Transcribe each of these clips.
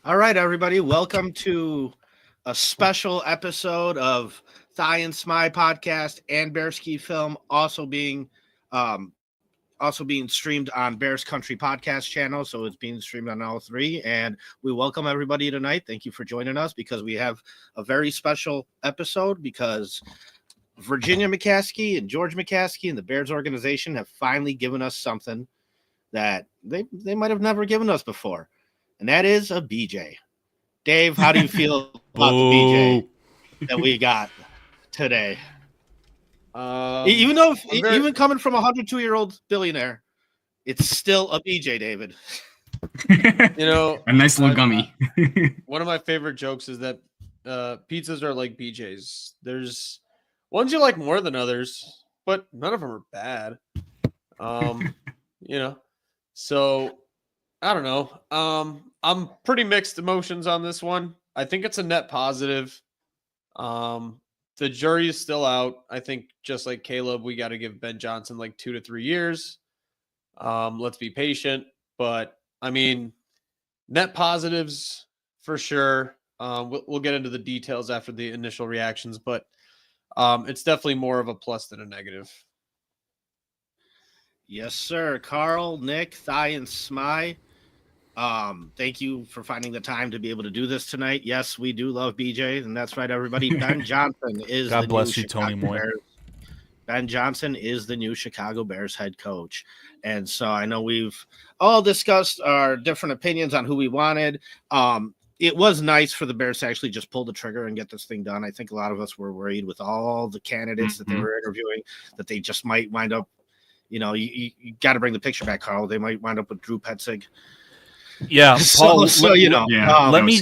All right, everybody, welcome to a special episode of Thigh and Smy podcast and Bearski Film, um, also being streamed on Bears Country podcast channel. So it's being streamed on all three, and we welcome everybody tonight. Thank you for joining us because we have a very special episode because Virginia McCaskey and George McCaskey and the Bears organization have finally given us something that they might have never given us before, and that is a BJ. Dave, how do you feel about the BJ that we got today? Even coming from a 102-year-old billionaire, it's still a BJ, David. A nice little gummy. One of my favorite jokes is that pizzas are like BJs. There's ones you like more than others, but none of them are bad. So I don't know. I'm pretty mixed emotions on this one. I think it's a net positive. The jury is still out. I think just like Caleb, we got to give Ben Johnson like 2 to 3 years. Let's be patient, but I mean, net positives for sure. We'll get into the details after the initial reactions, but it's definitely more of a plus than a negative. Yes, sir. Karl, Nick, Thigh, and Smy. Thank you for finding the time to be able to do this tonight. Yes, we do love BJ, and that's right, everybody. Ben Johnson is God the bless new you, Tony Chicago Moy. Bears. Ben Johnson is the new Chicago Bears head coach. And so I know we've all discussed our different opinions on who we wanted. It was nice for the Bears to actually just pull the trigger and get this thing done. I think a lot of us were worried with all the candidates that they were interviewing that they just might wind up, you got to bring the picture back, Karl. They might wind up with Drew Petzing. Yeah, Paul. let me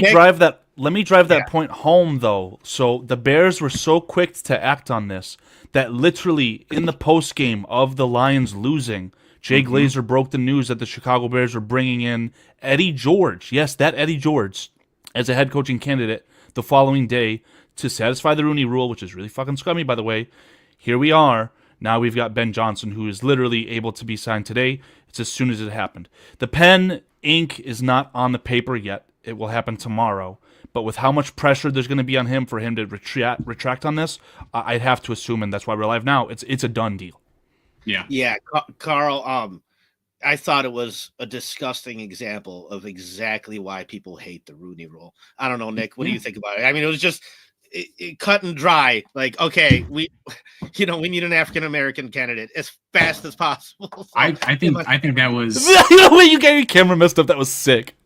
drive that point home though. So the Bears were so quick to act on this that literally in the post game of the Lions losing, Jay Glazer broke the news that the Chicago Bears were bringing in Eddie George. Yes, that Eddie George as a head coaching candidate the following day to satisfy the Rooney Rule, which is really fucking scummy, by the way. Here we are. Now we've got Ben Johnson, who is literally able to be signed today. It's as soon as it happened. The pen ink is not on the paper yet. It will happen tomorrow. But with how much pressure there's going to be on him for him to retract on this, I'd have to assume, and that's why we're live now, it's a done deal. Yeah, Karl, I thought it was a disgusting example of exactly why people hate the Rooney Rule. I don't know, Nick, what do you think about it? I mean, it was just it cut and dry. Like, okay, we need an African-American candidate as fast as possible. So, I think that was the way you got your camera messed up. That was sick.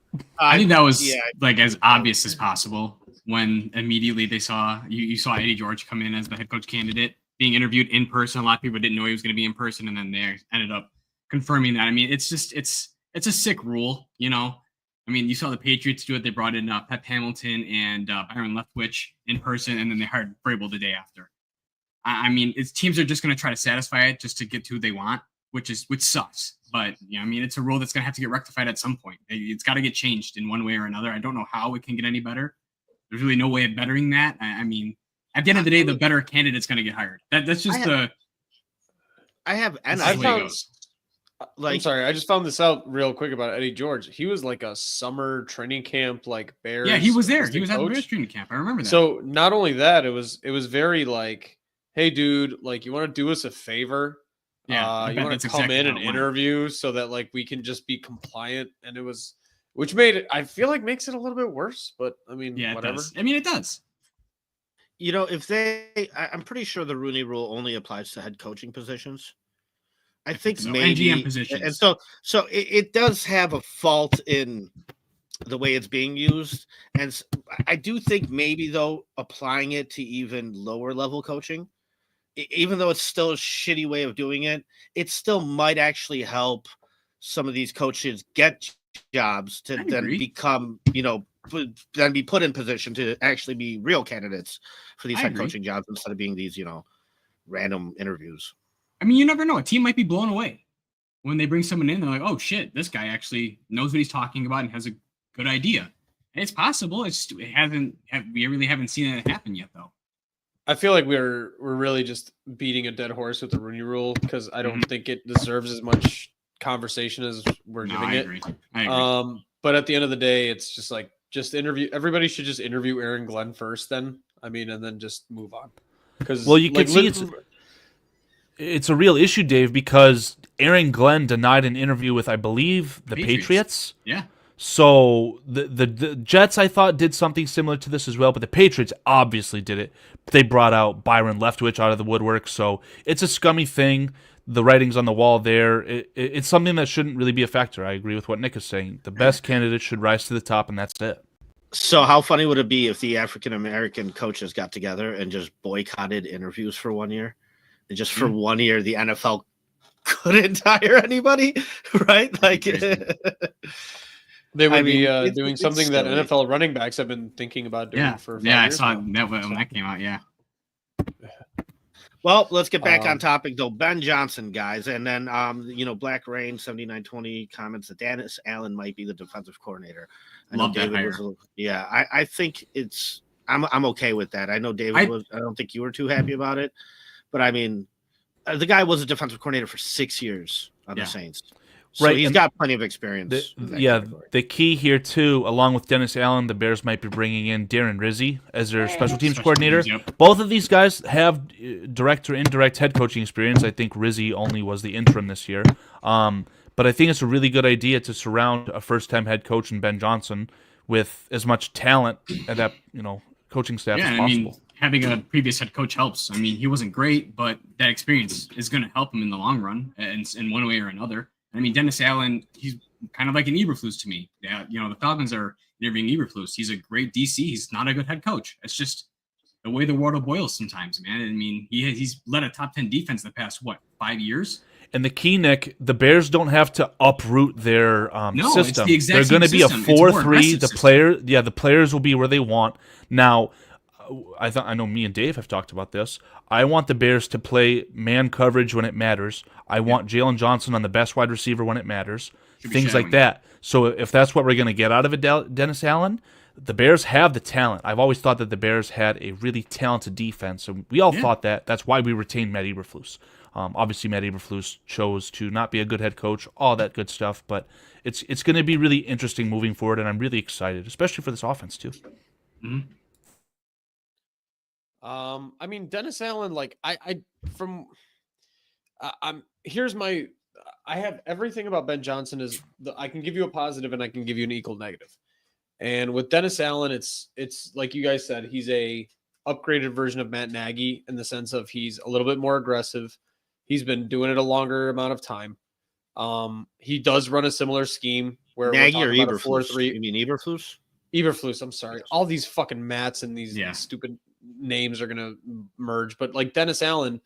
I think that was like as obvious as possible when immediately they saw you saw Eddie George come in as the head coach candidate being interviewed in person. A lot of people didn't know he was going to be in person, and then they ended up confirming that. I mean, it's a sick rule, I mean, you saw the Patriots do it. They brought in Pep Hamilton and Byron Leftwich in person, and then they hired Vrabel the day after. I mean, teams are just going to try to satisfy it just to get to who they want, which sucks. But I mean, it's a rule that's going to have to get rectified at some point. It's got to get changed in one way or another. I don't know how it can get any better. There's really no way of bettering that. I mean, at the end of the day, the better candidate's going to get hired. That's just I'm sorry, I just found this out real quick about Eddie George. He was like a summer training camp, like Bears. Yeah, he was there. He was at the Bears training camp. I remember that. So not only that, it was very like, hey, dude, like you want to do us a favor? Yeah, you want to come in and interview so that like we can just be compliant. And it was, which made it, I feel like makes it a little bit worse. But I mean, whatever. It does. I mean, it does. I'm pretty sure the Rooney Rule only applies to head coaching positions. I think so, maybe and GM positions. And so it does have a fault in the way it's being used. And I do think maybe though, applying it to even lower level coaching, even though it's still a shitty way of doing it, it still might actually help some of these coaches get jobs to then become, then be put in position to actually be real candidates for these head coaching jobs instead of being these, random interviews. I mean, you never know. A team might be blown away when they bring someone in. They're like, oh, shit, this guy actually knows what he's talking about and has a good idea. And it's possible. We really haven't seen it happen yet, though. I feel like we're really just beating a dead horse with the Rooney Rule because I don't think it deserves as much conversation as we're giving it. I agree. But at the end of the day, it's just like everybody should just interview Aaron Glenn first then. I mean, and then just move on. Because Well, you can see it's a real issue, Dave, because Aaron Glenn denied an interview with, I believe, the Patriots. Yeah. So the Jets, I thought, did something similar to this as well, but the Patriots obviously did it. They brought out Byron Leftwich out of the woodwork, so it's a scummy thing. The writing's on the wall there. It's something that shouldn't really be a factor. I agree with what Nick is saying. The best candidate should rise to the top, and that's it. So how funny would it be if the African-American coaches got together and just boycotted interviews for 1 year? And just for 1 year, the NFL couldn't hire anybody, right? Like they would be doing something that NFL running backs have been thinking about doing for 5 years. I saw that when that came out, yeah. Well, let's get back on topic, though. Ben Johnson, guys. And then, Black Rain 7920 comments that Dennis Allen might be the defensive coordinator. I know David was, I think I'm okay with that. I know David I don't think you were too happy about it. But, I mean, the guy was a defensive coordinator for 6 years on the Saints. So right, he's got plenty of experience. The key here, too, along with Dennis Allen, the Bears might be bringing in Darren Rizzi as their special teams coordinator. Both of these guys have direct or indirect head coaching experience. I think Rizzi only was the interim this year. But I think it's a really good idea to surround a first-time head coach in Ben Johnson with as much talent at that coaching staff as possible. I mean, having a previous head coach helps. I mean, he wasn't great, but that experience is going to help him in the long run, and in one way or another. I mean, Dennis Allen, he's kind of like an Eberflus to me. Yeah, the Falcons are interviewing Eberflus. He's a great DC. He's not a good head coach. It's just the way the water boils sometimes, man. I mean, he's led a top 10 defense the past, 5 years? And the key, Nick, the Bears don't have to uproot their system. It's the They're going to be a 4-3. The players will be where they want. Now, I know me and Dave have talked about this. I want the Bears to play man coverage when it matters. I want Jalen Johnson on the best wide receiver when it matters. Things like that. So if that's what we're going to get out of it, Dennis Allen, the Bears have the talent. I've always thought that the Bears had a really talented defense, and we all thought that. That's why we retained Matt Eberflus. Obviously, Matt Eberflus chose to not be a good head coach, all that good stuff. But it's going to be really interesting moving forward, and I'm really excited, especially for this offense too. Mm-hmm. I mean, Dennis Allen, I have everything about Ben Johnson I can give you a positive and I can give you an equal negative. And with Dennis Allen, it's like you guys said, he's a upgraded version of Matt Nagy in the sense of he's a little bit more aggressive. He's been doing it a longer amount of time. He does run a similar scheme where Nagy or Eberflus? You mean Eberflus? Eberflus, I'm sorry. All these fucking Matts and these stupid names are going to merge. But like Dennis Allen,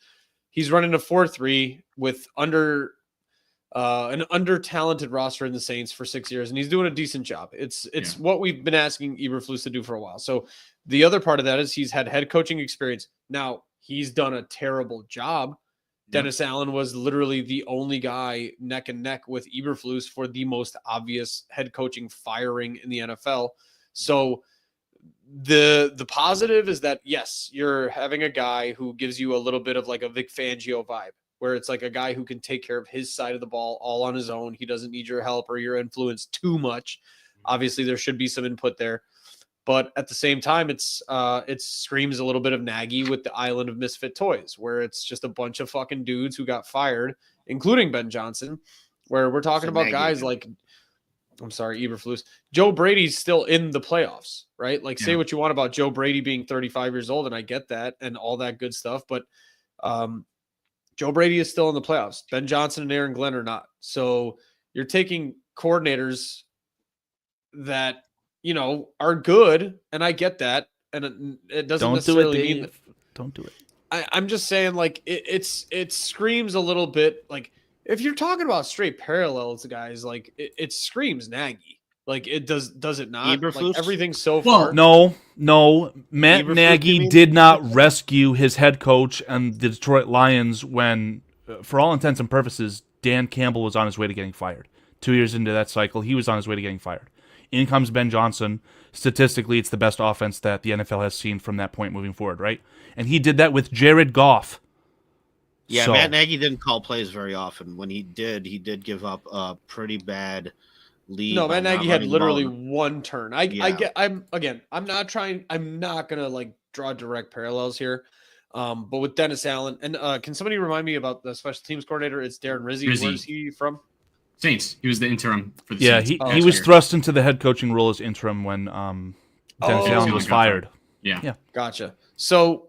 he's running a 4-3 with an under-talented roster in the Saints for 6 years, and he's doing a decent job. It's what we've been asking Eberflus to do for a while. So the other part of that is he's had head coaching experience. Now, he's done a terrible job. Dennis Allen was literally the only guy neck and neck with Eberflus for the most obvious head coaching firing in the NFL. So the positive is that, yes, you're having a guy who gives you a little bit of like a Vic Fangio vibe, where it's like a guy who can take care of his side of the ball all on his own. He doesn't need your help or your influence too much. Obviously, there should be some input there. But at the same time, it screams a little bit of Nagy with the island of misfit toys, where it's just a bunch of fucking dudes who got fired, including Ben Johnson, where we're talking about guys like, I'm sorry, Eberflus. Joe Brady's still in the playoffs, right? Like, say what you want about Joe Brady being 35 years old, and I get that and all that good stuff, but Joe Brady is still in the playoffs. Ben Johnson and Aaron Glenn are not. So you're taking coordinators that, are good, and I get that, and it doesn't necessarily mean that. Don't do it. I'm just saying, like, it screams a little bit like, if you're talking about straight parallels, guys, like it screams Nagy. Like, it does it not? Like, everything so far. No. Matt Nagy did not rescue his head coach and the Detroit Lions when, for all intents and purposes, Dan Campbell was on his way to getting fired. 2 years into that cycle, he was on his way to getting fired. In comes Ben Johnson. Statistically, it's the best offense that the NFL has seen from that point moving forward, right? And he did that with Jared Goff. Yeah, Matt Nagy didn't call plays very often. When he did give up a pretty bad lead. No, by Matt not Nagy had running the literally ball. one turn. I get. I'm not gonna like draw direct parallels here. But with Dennis Allen, and can somebody remind me about the special teams coordinator? It's Darren Rizzi. Rizzi. Where's he from? Saints. He was the interim for the Yeah, Saints. he last was year. thrust into the head coaching role as interim when Dennis Allen was fired. Yeah. Gotcha. So,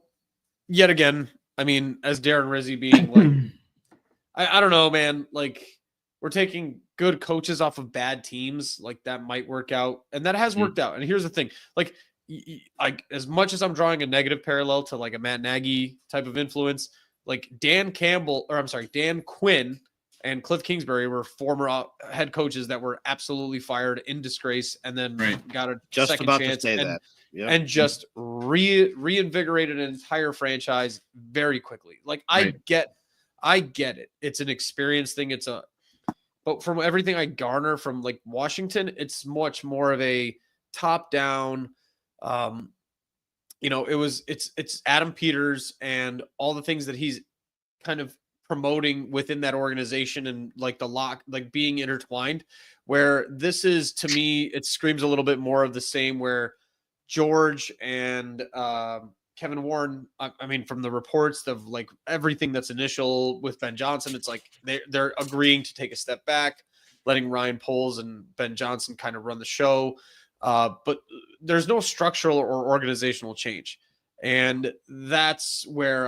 yet again, I mean, as Darren Rizzi being like, I don't know, man. Like, we're taking good coaches off of bad teams. Like, that might work out. And that has worked out. And here's the thing. Like, as much as I'm drawing a negative parallel to like a Matt Nagy type of influence, like Dan Quinn and Cliff Kingsbury were former head coaches that were absolutely fired in disgrace and then got a Just second about chance to say that. Yep. and just reinvigorated an entire franchise very quickly. Like I get it. It's an experience thing. But from everything I garner from like Washington, it's much more of a top down, it's Adam Peters and all the things that he's kind of promoting within that organization and like being intertwined, where this is, to me, it screams a little bit more of the same, where George and Kevin Warren, I mean, from the reports of like everything that's initial with Ben Johnson, it's like they're agreeing to take a step back, letting Ryan Poles and Ben Johnson kind of run the show. But there's no structural or organizational change. And that's where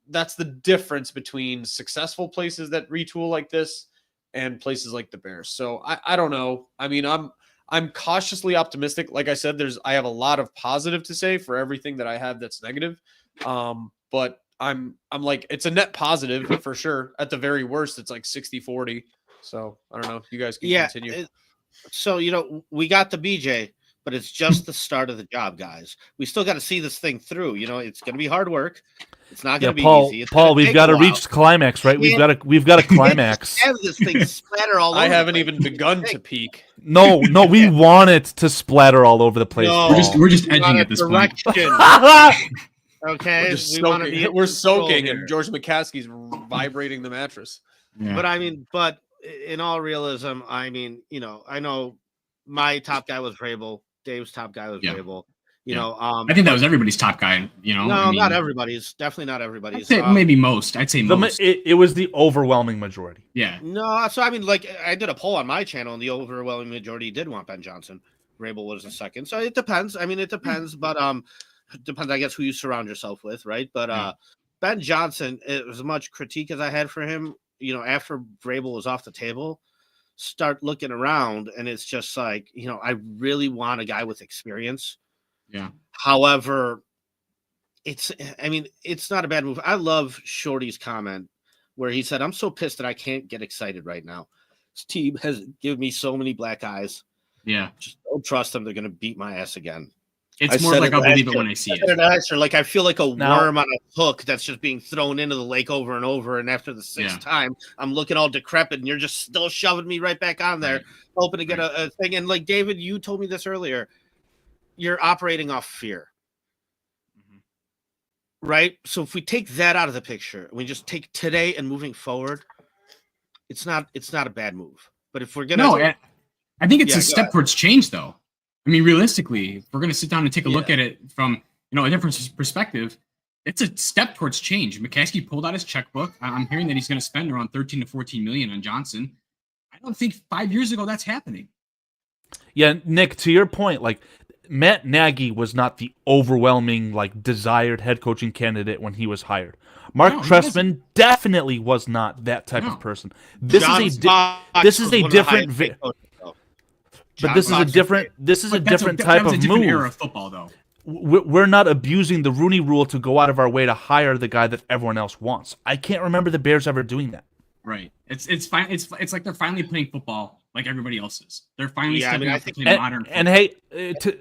that's the difference between successful places that retool like this and places like the Bears. So I don't know. I mean, I'm cautiously optimistic. Like I said, I have a lot of positive to say for everything that I have that's negative. But I'm like, it's a net positive for sure. At the very worst, it's like 60-40. So I don't know. You guys can continue. So, we got the BJ, but it's just the start of the job, guys. We still got to see this thing through. It's going to be hard work. It's not going to be easy. Paul, we've got to reach the climax, right? We've got to climax. Have this thing splatter all over. I haven't even begun to peak. No, we want it to splatter all over the place. No, we're just edging at this point. Okay, we're soaking, and George McCaskey's vibrating the mattress. Yeah. But in all realism, I mean, I know my top guy was Vrabel. Dave's top guy was Vrabel. I think that was everybody's top guy. No, not everybody's. Definitely not everybody's. Maybe most. I'd say most. It was the overwhelming majority. Yeah. No, so I mean, like I did a poll on my channel, and the overwhelming majority did want Ben Johnson. Vrabel was the second. So it depends. I mean, it depends, but it depends, I guess, who you surround yourself with, right? But Ben Johnson, as much critique as I had for him, after Vrabel was off the table, start looking around, and it's just like, I really want a guy with experience. Yeah. However, it's not a bad move. I love Shorty's comment where he said, "I'm so pissed that I can't get excited right now. This team has given me so many black eyes. Yeah. Just don't trust them. They're going to beat my ass again." It's more like I'll believe it when I see it. Like I feel like a worm on a hook that's just being thrown into the lake over and over. And after the sixth time, I'm looking all decrepit, and you're just still shoving me right back on there, hoping to get a thing. And like David, you told me this earlier, you're operating off fear, right? So if we take that out of the picture, we just take today and moving forward, it's not a bad move. But if we're gonna, I think it's a step towards change, though. I mean, realistically, if we're going to sit down and take a look at it from, a different perspective, it's a step towards change. McCaskey pulled out his checkbook. I'm hearing that he's going to spend around 13 to 14 million on Johnson. I don't think 5 years ago that's happening. Yeah, Nick, to your point, like Matt Nagy was not the overwhelming, like desired head coaching candidate when he was hired. Mark Trestman definitely was not that type of person. This is a different. But this is a different. This is a different type of move. Era of football, though. We're not abusing the Rooney Rule to go out of our way to hire the guy that everyone else wants. I can't remember the Bears ever doing that. Right. It's fine. It's like they're finally playing football like everybody else is. They're finally stepping up to play modern football. And hey,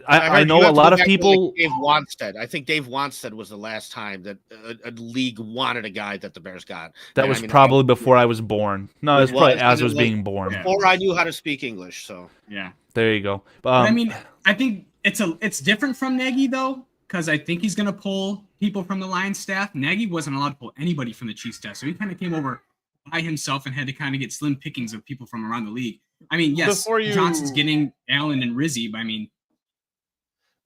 I know a lot of people. Dave Wanstead. I think Dave Wanstead was the last time that a league wanted a guy that the Bears got. That was probably before I was born. No, it was probably as I was being born. Before I knew how to speak English. So yeah. There you go. I mean, I think it's different from Nagy, though, because I think he's going to pull people from the Lions staff. Nagy wasn't allowed to pull anybody from the Chiefs staff, so he kind of came over by himself and had to kind of get slim pickings of people from around the league. I mean, yes, Before you- Johnson's getting Allen and Rizzi, but I mean,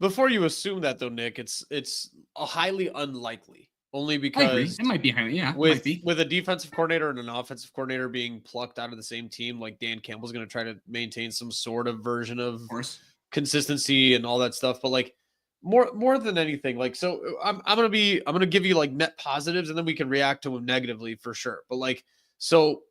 Before you assume that, though, Nick, it's a highly unlikely. Only I agree. because It might be highly, yeah, it might be. with a defensive coordinator and an offensive coordinator being plucked out of the same team, like Dan Campbell's going to try to maintain some sort of version of course. consistency and all that stuff. But like more than anything, like, so I'm gonna give you like net positives, and then we can react to them negatively for sure. But like, so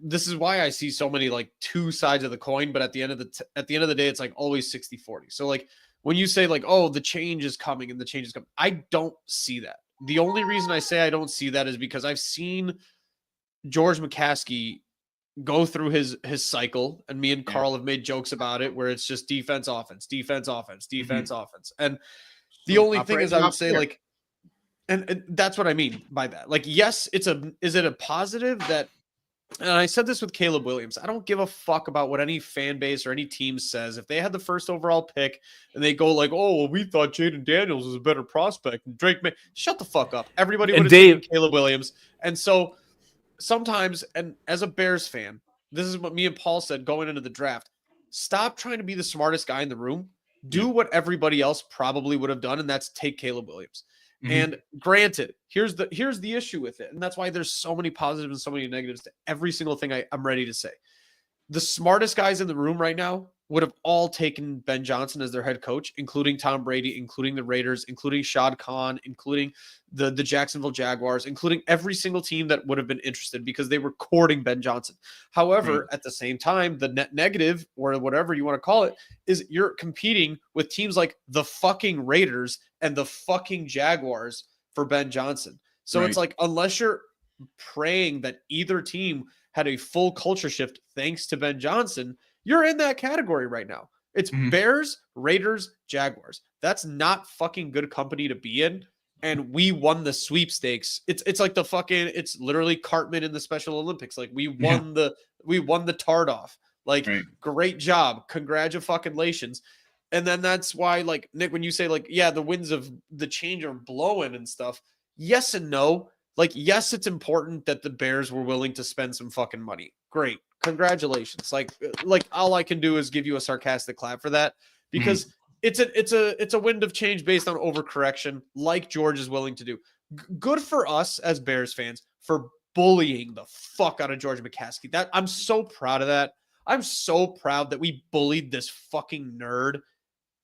this is why I see so many like two sides of the coin, but at the end of the day, it's like always 60-40. So like when you say like, oh, the change is coming and the change is coming, I don't see that. The only reason I say I don't see that is because I've seen George McCaskey go through his cycle, and me and Karl have made jokes about it, where it's just defense, offense, defense, offense, defense, offense. And the only thing is, I would say like, and that's what I mean by that. Like, yes, is it a positive that, and I said this with Caleb Williams, I don't give a fuck about what any fan base or any team says. If they had the first overall pick and they go like, oh, well, we thought Jaden Daniels was a better prospect and Drake May, shut the fuck up. Everybody would have taken Caleb Williams. And so sometimes, and as a Bears fan, this is what me and Paul said going into the draft. Stop trying to be the smartest guy in the room. Do what everybody else probably would have done, and that's take Caleb Williams. And granted, here's the issue with it. And that's why there's so many positives and so many negatives to every single thing I'm ready to say. The smartest guys in the room right now would have all taken Ben Johnson as their head coach, including Tom Brady, including the Raiders, including Shad Khan, including the Jacksonville Jaguars, including every single team that would have been interested because they were courting Ben Johnson. However, at the same time, the net negative, or whatever you want to call it, is you're competing with teams like the fucking Raiders and the fucking Jaguars for Ben Johnson. So it's like, unless you're praying that either team had a full culture shift thanks to Ben Johnson, you're in that category right now. It's Bears, Raiders, Jaguars. That's not fucking good company to be in. And we won the sweepstakes. It's like the fucking, it's literally Cartman in the Special Olympics. Like we won the tart off. Like, great job. Congratulations. And then that's why, like, Nick, when you say like, yeah, the winds of the change are blowing and stuff. Yes and no. Like, yes, it's important that the Bears were willing to spend some fucking money. Great. Congratulations. Like all I can do is give you a sarcastic clap for that, because it's a wind of change based on overcorrection, like George is willing to do. Good for us as Bears fans for bullying the fuck out of George McCaskey. That I'm so proud of that. I'm so proud that we bullied this fucking nerd.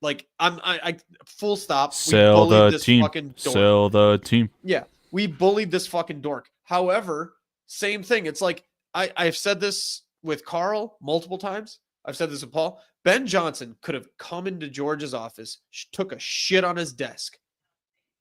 Like, I full stop. Sell the team. Sell the team. Yeah, we bullied this fucking dork. However, same thing. It's like I've said this with Karl multiple times. I've said this with Paul. Ben Johnson could have come into George's office, took a shit on his desk,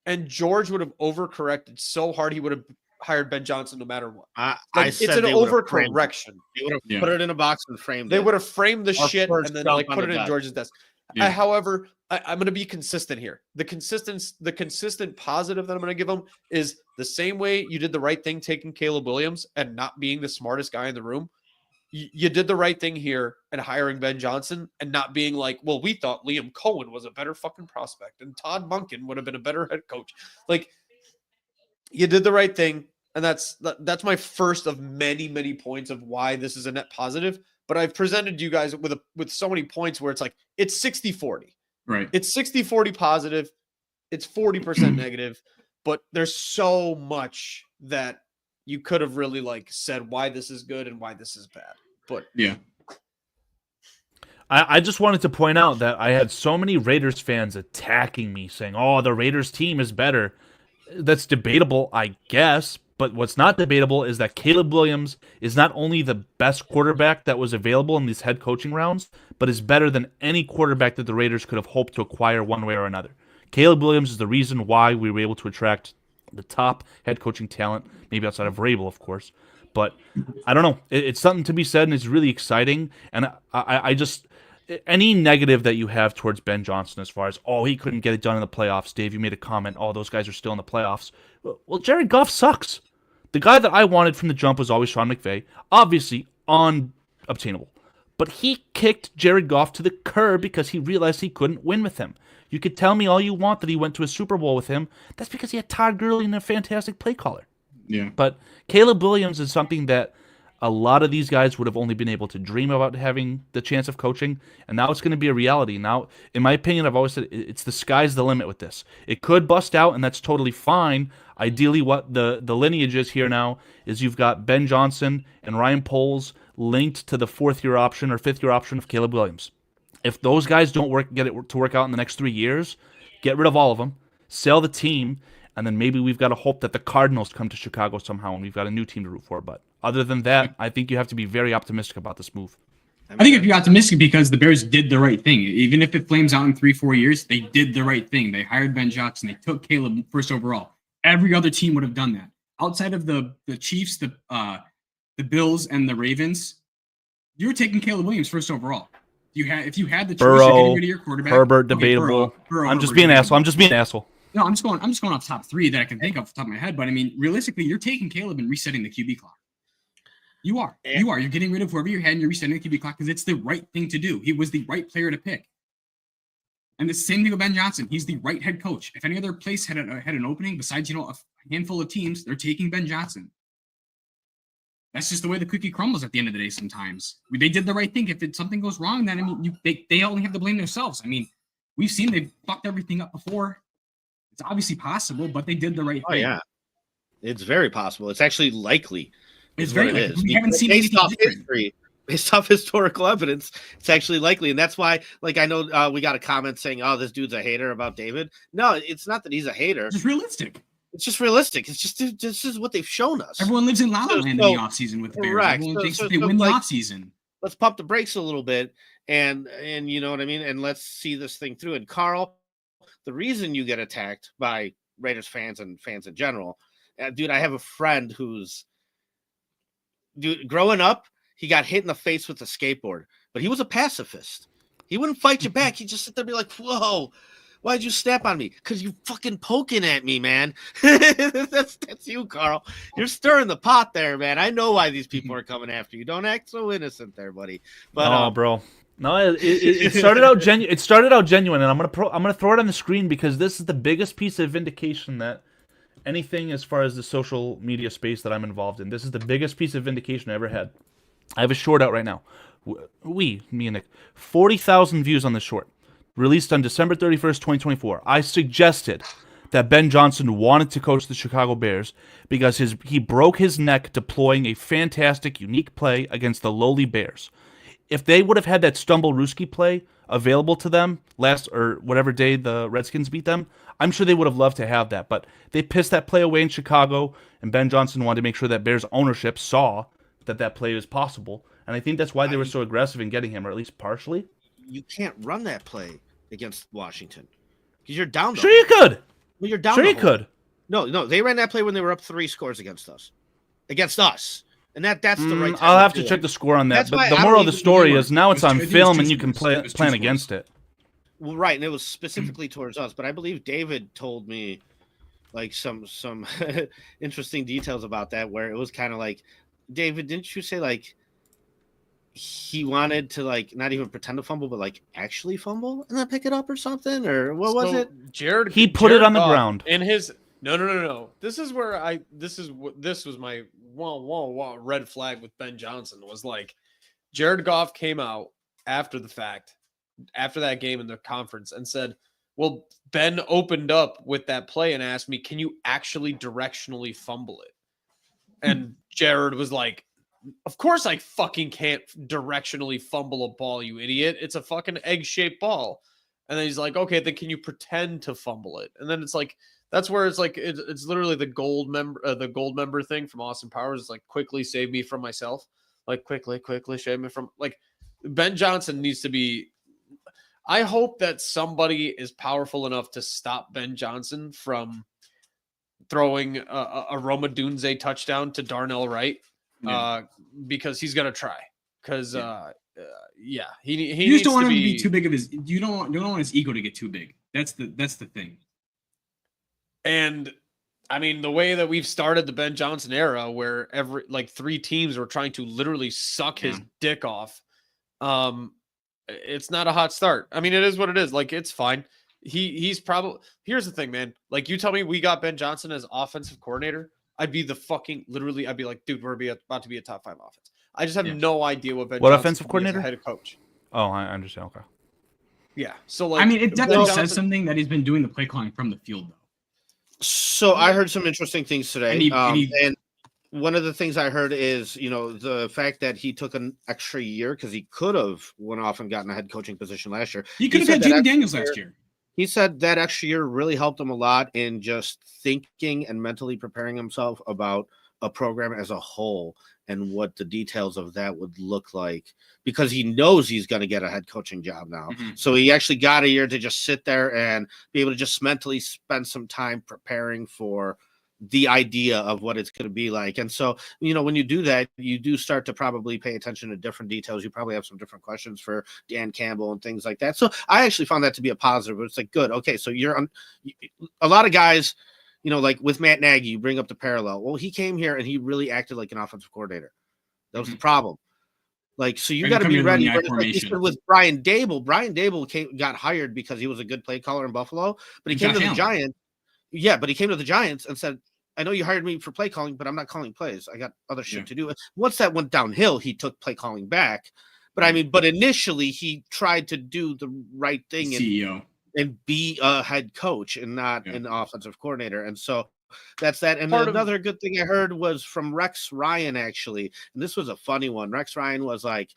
and George would have overcorrected so hard he would have hired Ben Johnson no matter what. It's an overcorrection. They would have put it in a box and framed it. They would have framed the shit and then like put it in George's desk. However, I'm going to be consistent here. The consistent positive that I'm going to give them is the same way you did the right thing taking Caleb Williams and not being the smartest guy in the room. You did the right thing here and hiring Ben Johnson and not being like, well, we thought Liam Cohen was a better fucking prospect and Todd Monken would have been a better head coach. Like, you did the right thing. And that's my first of many, many points of why this is a net positive. But I've presented you guys with so many points where it's like, it's 60-40. Right. It's 60-40 positive. It's 40% negative. But there's so much that you could have really like said why this is good and why this is bad. But yeah. I just wanted to point out that I had so many Raiders fans attacking me saying, oh, the Raiders team is better. That's debatable, I guess. But what's not debatable is that Caleb Williams is not only the best quarterback that was available in these head coaching rounds, but is better than any quarterback that the Raiders could have hoped to acquire one way or another. Caleb Williams is the reason why we were able to attract the top head coaching talent, maybe outside of Vrabel, of course. But I don't know. It's something to be said, and it's really exciting. And I just... any negative that you have towards Ben Johnson as far as, oh, he couldn't get it done in the playoffs. Dave, you made a comment, oh, those guys are still in the playoffs. Well, Jared Goff sucks. The guy that I wanted from the jump was always Sean McVay. Obviously, unobtainable. But he kicked Jared Goff to the curb because he realized he couldn't win with him. You could tell me all you want that he went to a Super Bowl with him. That's because he had Todd Gurley and a fantastic play caller. Yeah. But Caleb Williams is something that a lot of these guys would have only been able to dream about having the chance of coaching, and now it's going to be a reality. Now, in my opinion, I've always said it's the sky's the limit with this. It could bust out, and that's totally fine. Ideally, what the lineage is here now is you've got Ben Johnson and Ryan Poles linked to the 4th-year option or 5th-year option of Caleb Williams. If those guys don't get it to work out in the next 3 years, get rid of all of them, sell the team, and then maybe we've got to hope that the Cardinals come to Chicago somehow, and we've got a new team to root for. But other than that, I think you have to be very optimistic about this move. I think if you're optimistic because the Bears did the right thing. Even if it flames out in 3-4 years, they did the right thing. They hired Ben Johnson. They took Caleb first overall. Every other team would have done that. Outside of the Chiefs, the Bills, and the Ravens, you're taking Caleb Williams first overall. If you had the choice, Burrow, you're getting rid of your quarterback. Herbert, debatable. Burrow, I'm just being an asshole. I'm just being an asshole. No, I'm just going off top 3 that I can think of off the top of my head. But I mean, realistically, you're taking Caleb and resetting the QB clock. You are. You're getting rid of whoever you had and you're resetting the QB clock because it's the right thing to do. He was the right player to pick. And the same thing with Ben Johnson. He's the right head coach. If any other place had an opening besides, a handful of teams, they're taking Ben Johnson. That's just the way the cookie crumbles at the end of the day sometimes. They did the right thing. If something goes wrong, then, I mean, they only have to blame themselves. I mean, we've seen they've fucked everything up before. It's obviously possible, but they did the right thing. Oh, yeah. It's very possible. It's actually likely. It's very likely. We haven't seen based anything off different. history, based off historical evidence, it's actually likely. And that's why, like, I know we got a comment saying, oh, this dude's a hater about David. No, it's not that he's a hater. It's just realistic. It's just realistic. It's just this is what they've shown us. Everyone lives in La La Land in the offseason with the Bears. Correct. Everyone thinks that they win the offseason. Let's pump the brakes a little bit and you know what I mean? And let's see this thing through. And Karl, the reason you get attacked by Raiders fans and fans in general, dude, I have a friend growing up, he got hit in the face with a skateboard, but he was a pacifist. He wouldn't fight you back. He'd just sit there and be like, whoa, why'd you snap on me? Because you fucking poking at me, man. that's you, Karl. You're stirring the pot there, man. I know why these people are coming after you. Don't act so innocent there, buddy. But bro. No, it started out genuine. It started out genuine, and I'm gonna throw it on the screen because this is the biggest piece of vindication that anything as far as the social media space that I'm involved in. This is the biggest piece of vindication I ever had. I have a short out right now. Me and Nick, 40,000 views on this short, released on December 31st, 2024. I suggested that Ben Johnson wanted to coach the Chicago Bears because he broke his neck deploying a fantastic, unique play against the lowly Bears. If they would have had that Stumble-Ruski play available to them last or whatever day the Redskins beat them, I'm sure they would have loved to have that. But they pissed that play away in Chicago, and Ben Johnson wanted to make sure that Bears ownership saw that play was possible. And I think that's why they were so aggressive in getting him, or at least partially. You can't run that play against Washington because you're down. Sure you could. Well, you're down. Sure you could. No, they ran that play when they were up 3 scores against us. And that's the right time. I'll have to check the score on that. That's but the moral of the story is now it's on film and you can plan against it. Well, right, and it was specifically towards us. But I believe David told me like some interesting details about that, where it was kind of like, David, didn't you say like he wanted to like not even pretend to fumble, but like actually fumble and then pick it up or something, or what was it? He put it on the ground in his. No. This is where this was my red flag with Ben Johnson was like Jared Goff came out after the fact, after that game in the conference and said, well, Ben opened up with that play and asked me, can you actually directionally fumble it? And Jared was like, of course I fucking can't directionally fumble a ball, you idiot. It's a fucking egg-shaped ball. And then he's like, okay, then can you pretend to fumble it? And then it's like, that's where it's like, it's literally the gold member thing from Austin Powers. It's like, quickly save me from myself. Like, quickly save me from, like, Ben Johnson needs to be, I hope that somebody is powerful enough to stop Ben Johnson from throwing a Roma Dunze touchdown to Darnell Wright, because he's gonna try. Because he you just don't want him to be too big of his. You don't want his ego to get too big. That's the thing. And I mean, the way that we've started the Ben Johnson era, where every 3 teams were trying to literally suck his dick off, it's not a hot start. I mean, it is what it is. Like, it's fine. He's probably, here's the thing, man. Like, you tell me we got Ben Johnson as offensive coordinator, I'd be literally, I'd be like, dude, we're about to be a top 5 offense. I just have Yeah. no idea what Ben What Johnson offensive could be as a coordinator? head coach. Oh, I understand. Okay. Yeah. So like, I mean, it definitely Ben says Johnson- something that he's been doing the play calling from the field, though. So I heard some interesting things today. And And one of the things I heard is, the fact that he took an extra year because he could have went off and gotten a head coaching position last year. He could have had said that Jaden extra Daniels year- last year. He said that extra year really helped him a lot in just thinking and mentally preparing himself about a program as a whole and what the details of that would look like, because he knows he's going to get a head coaching job now. Mhm. So he actually got a year to just sit there and be able to just mentally spend some time preparing for the idea of what it's going to be like. And so, when you do that, you do start to probably pay attention to different details. You probably have some different questions for Dan Campbell and things like that. So I actually found that to be a positive. It's like, good. Okay. So a lot of guys, like with Matt Nagy, you bring up the parallel. Well, he came here and he really acted like an offensive coordinator. That was the problem. Like, so you got to be ready. Like you said with Brian Dable got hired because he was a good play caller in Buffalo, but he came to the Giants. Yeah, but he came to the Giants and said, I know you hired me for play calling, but I'm not calling plays. I got other shit to do. Once that went downhill, he took play calling back. But initially he tried to do the right thing and be a head coach and not an offensive coordinator. And so that's that. And another good thing I heard was from Rex Ryan, actually. And this was a funny one. Rex Ryan was like,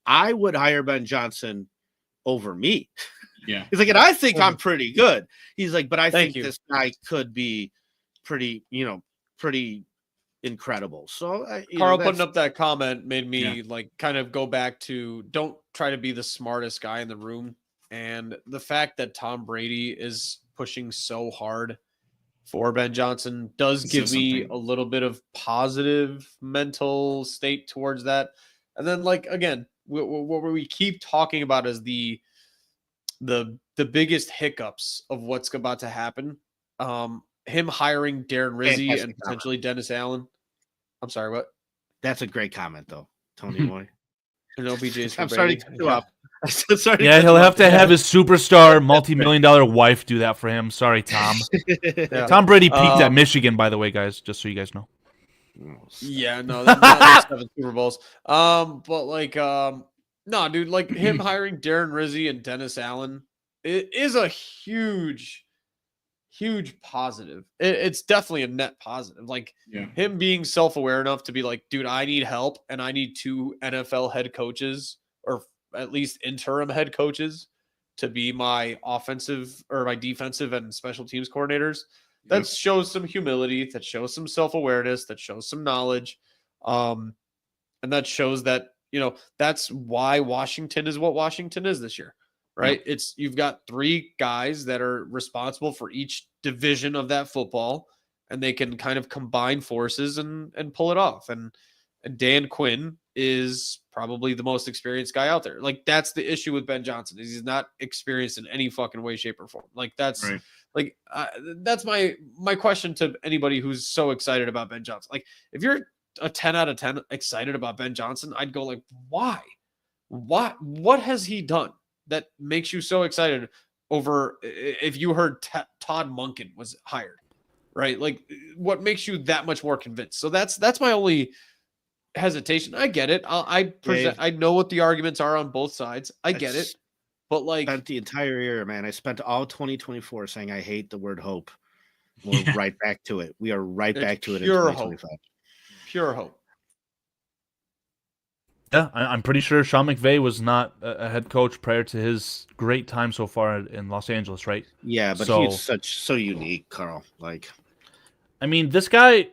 I would hire Ben Johnson over me. Yeah. He's like, and I think I'm pretty good. He's like, but I think this guy could be pretty incredible. So Karl putting up that comment made me kind of go back to, don't try to be the smartest guy in the room. And the fact that Tom Brady is pushing so hard for Ben Johnson does give me a little bit of positive mental state towards that. And then, like, again, what we keep talking about is the biggest hiccups of what's about to happen. Him hiring Darren Rizzi and potentially Dennis Allen. I'm sorry, what? That's a great comment, though, Tony Moy. And OBJ's for I'm sorry to cut you off. Yeah, he'll have to have his superstar, multi-million-dollar wife do that for him. Sorry, Tom. Tom Brady peaked at Michigan, by the way, guys, just so you guys know. Yeah, no, that's 7 Super Bowls. But like, no, dude, like him hiring Darren Rizzi and Dennis Allen, it is a huge positive. It's definitely a net positive. Like him being self-aware enough to be like, dude, I need help and I need 2 NFL head coaches or at least interim head coaches to be my offensive or my defensive and special teams coordinators. That shows some humility, that shows some self-awareness, that shows some knowledge. And that shows that, that's why Washington is what Washington is this year. Right. You've got 3 guys that are responsible for each division of that football, and they can kind of combine forces and pull it off. And Dan Quinn is probably the most experienced guy out there. Like, that's the issue with Ben Johnson, is he's not experienced in any fucking way, shape, or form. Like, that's that's my question to anybody who's so excited about Ben Johnson. Like, if you're a 10 out of 10 excited about Ben Johnson, I'd go like, why? What has he done that makes you so excited over if you heard Todd Monken was hired, right? Like, what makes you that much more convinced? So that's my only hesitation. I get it. I know what the arguments are on both sides. I get it. But like, spent the entire year, man. I spent all 2024 saying I hate the word hope. We're right back to it. We are right back to it in 2025. Pure hope. Yeah, I'm pretty sure Sean McVay was not a head coach prior to his great time so far in Los Angeles, right? Yeah, but he's so unique, Karl. Like, I mean, this guy,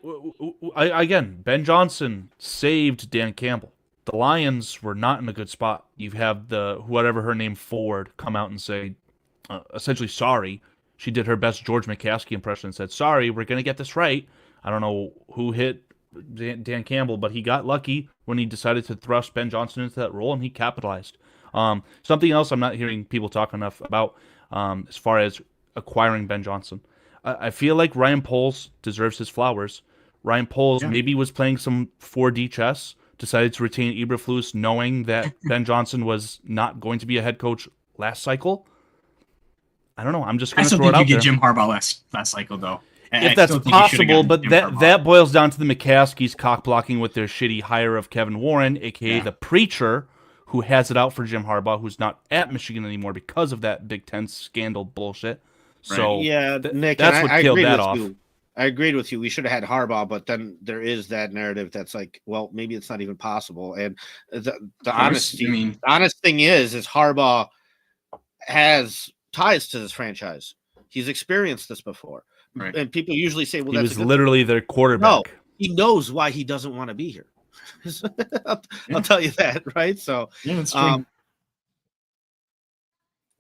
again, Ben Johnson saved Dan Campbell. The Lions were not in a good spot. You have whatever her name, Ford, come out and say, essentially, sorry. She did her best George McCaskey impression and said, sorry, we're going to get this right. I don't know who hit Dan Campbell, but he got lucky when he decided to thrust Ben Johnson into that role, and he capitalized. Something else I'm not hearing people talk enough about as far as acquiring Ben Johnson. I feel like Ryan Poles deserves his flowers. Ryan Poles maybe was playing some 4D chess, decided to retain Eberflus knowing that Ben Johnson was not going to be a head coach last cycle. I don't know. I'm just going to throw it out there. I still think you get Jim Harbaugh last cycle, though. if that's possible, but that boils down to the McCaskies cock blocking with their shitty hire of Kevin Warren, aka the preacher, who has it out for Jim Harbaugh, who's not at Michigan anymore because of that Big Ten scandal bullshit. So Nick, that's what killed that off. I agreed with you. We should have had Harbaugh, but then there is that narrative that's like, well, maybe it's not even possible. And the honest thing is Harbaugh has ties to this franchise. He's experienced this before. Right. And people usually say, well, he was literally their quarterback. No, he knows why he doesn't want to be here. I'll tell you that, right? So, that's true.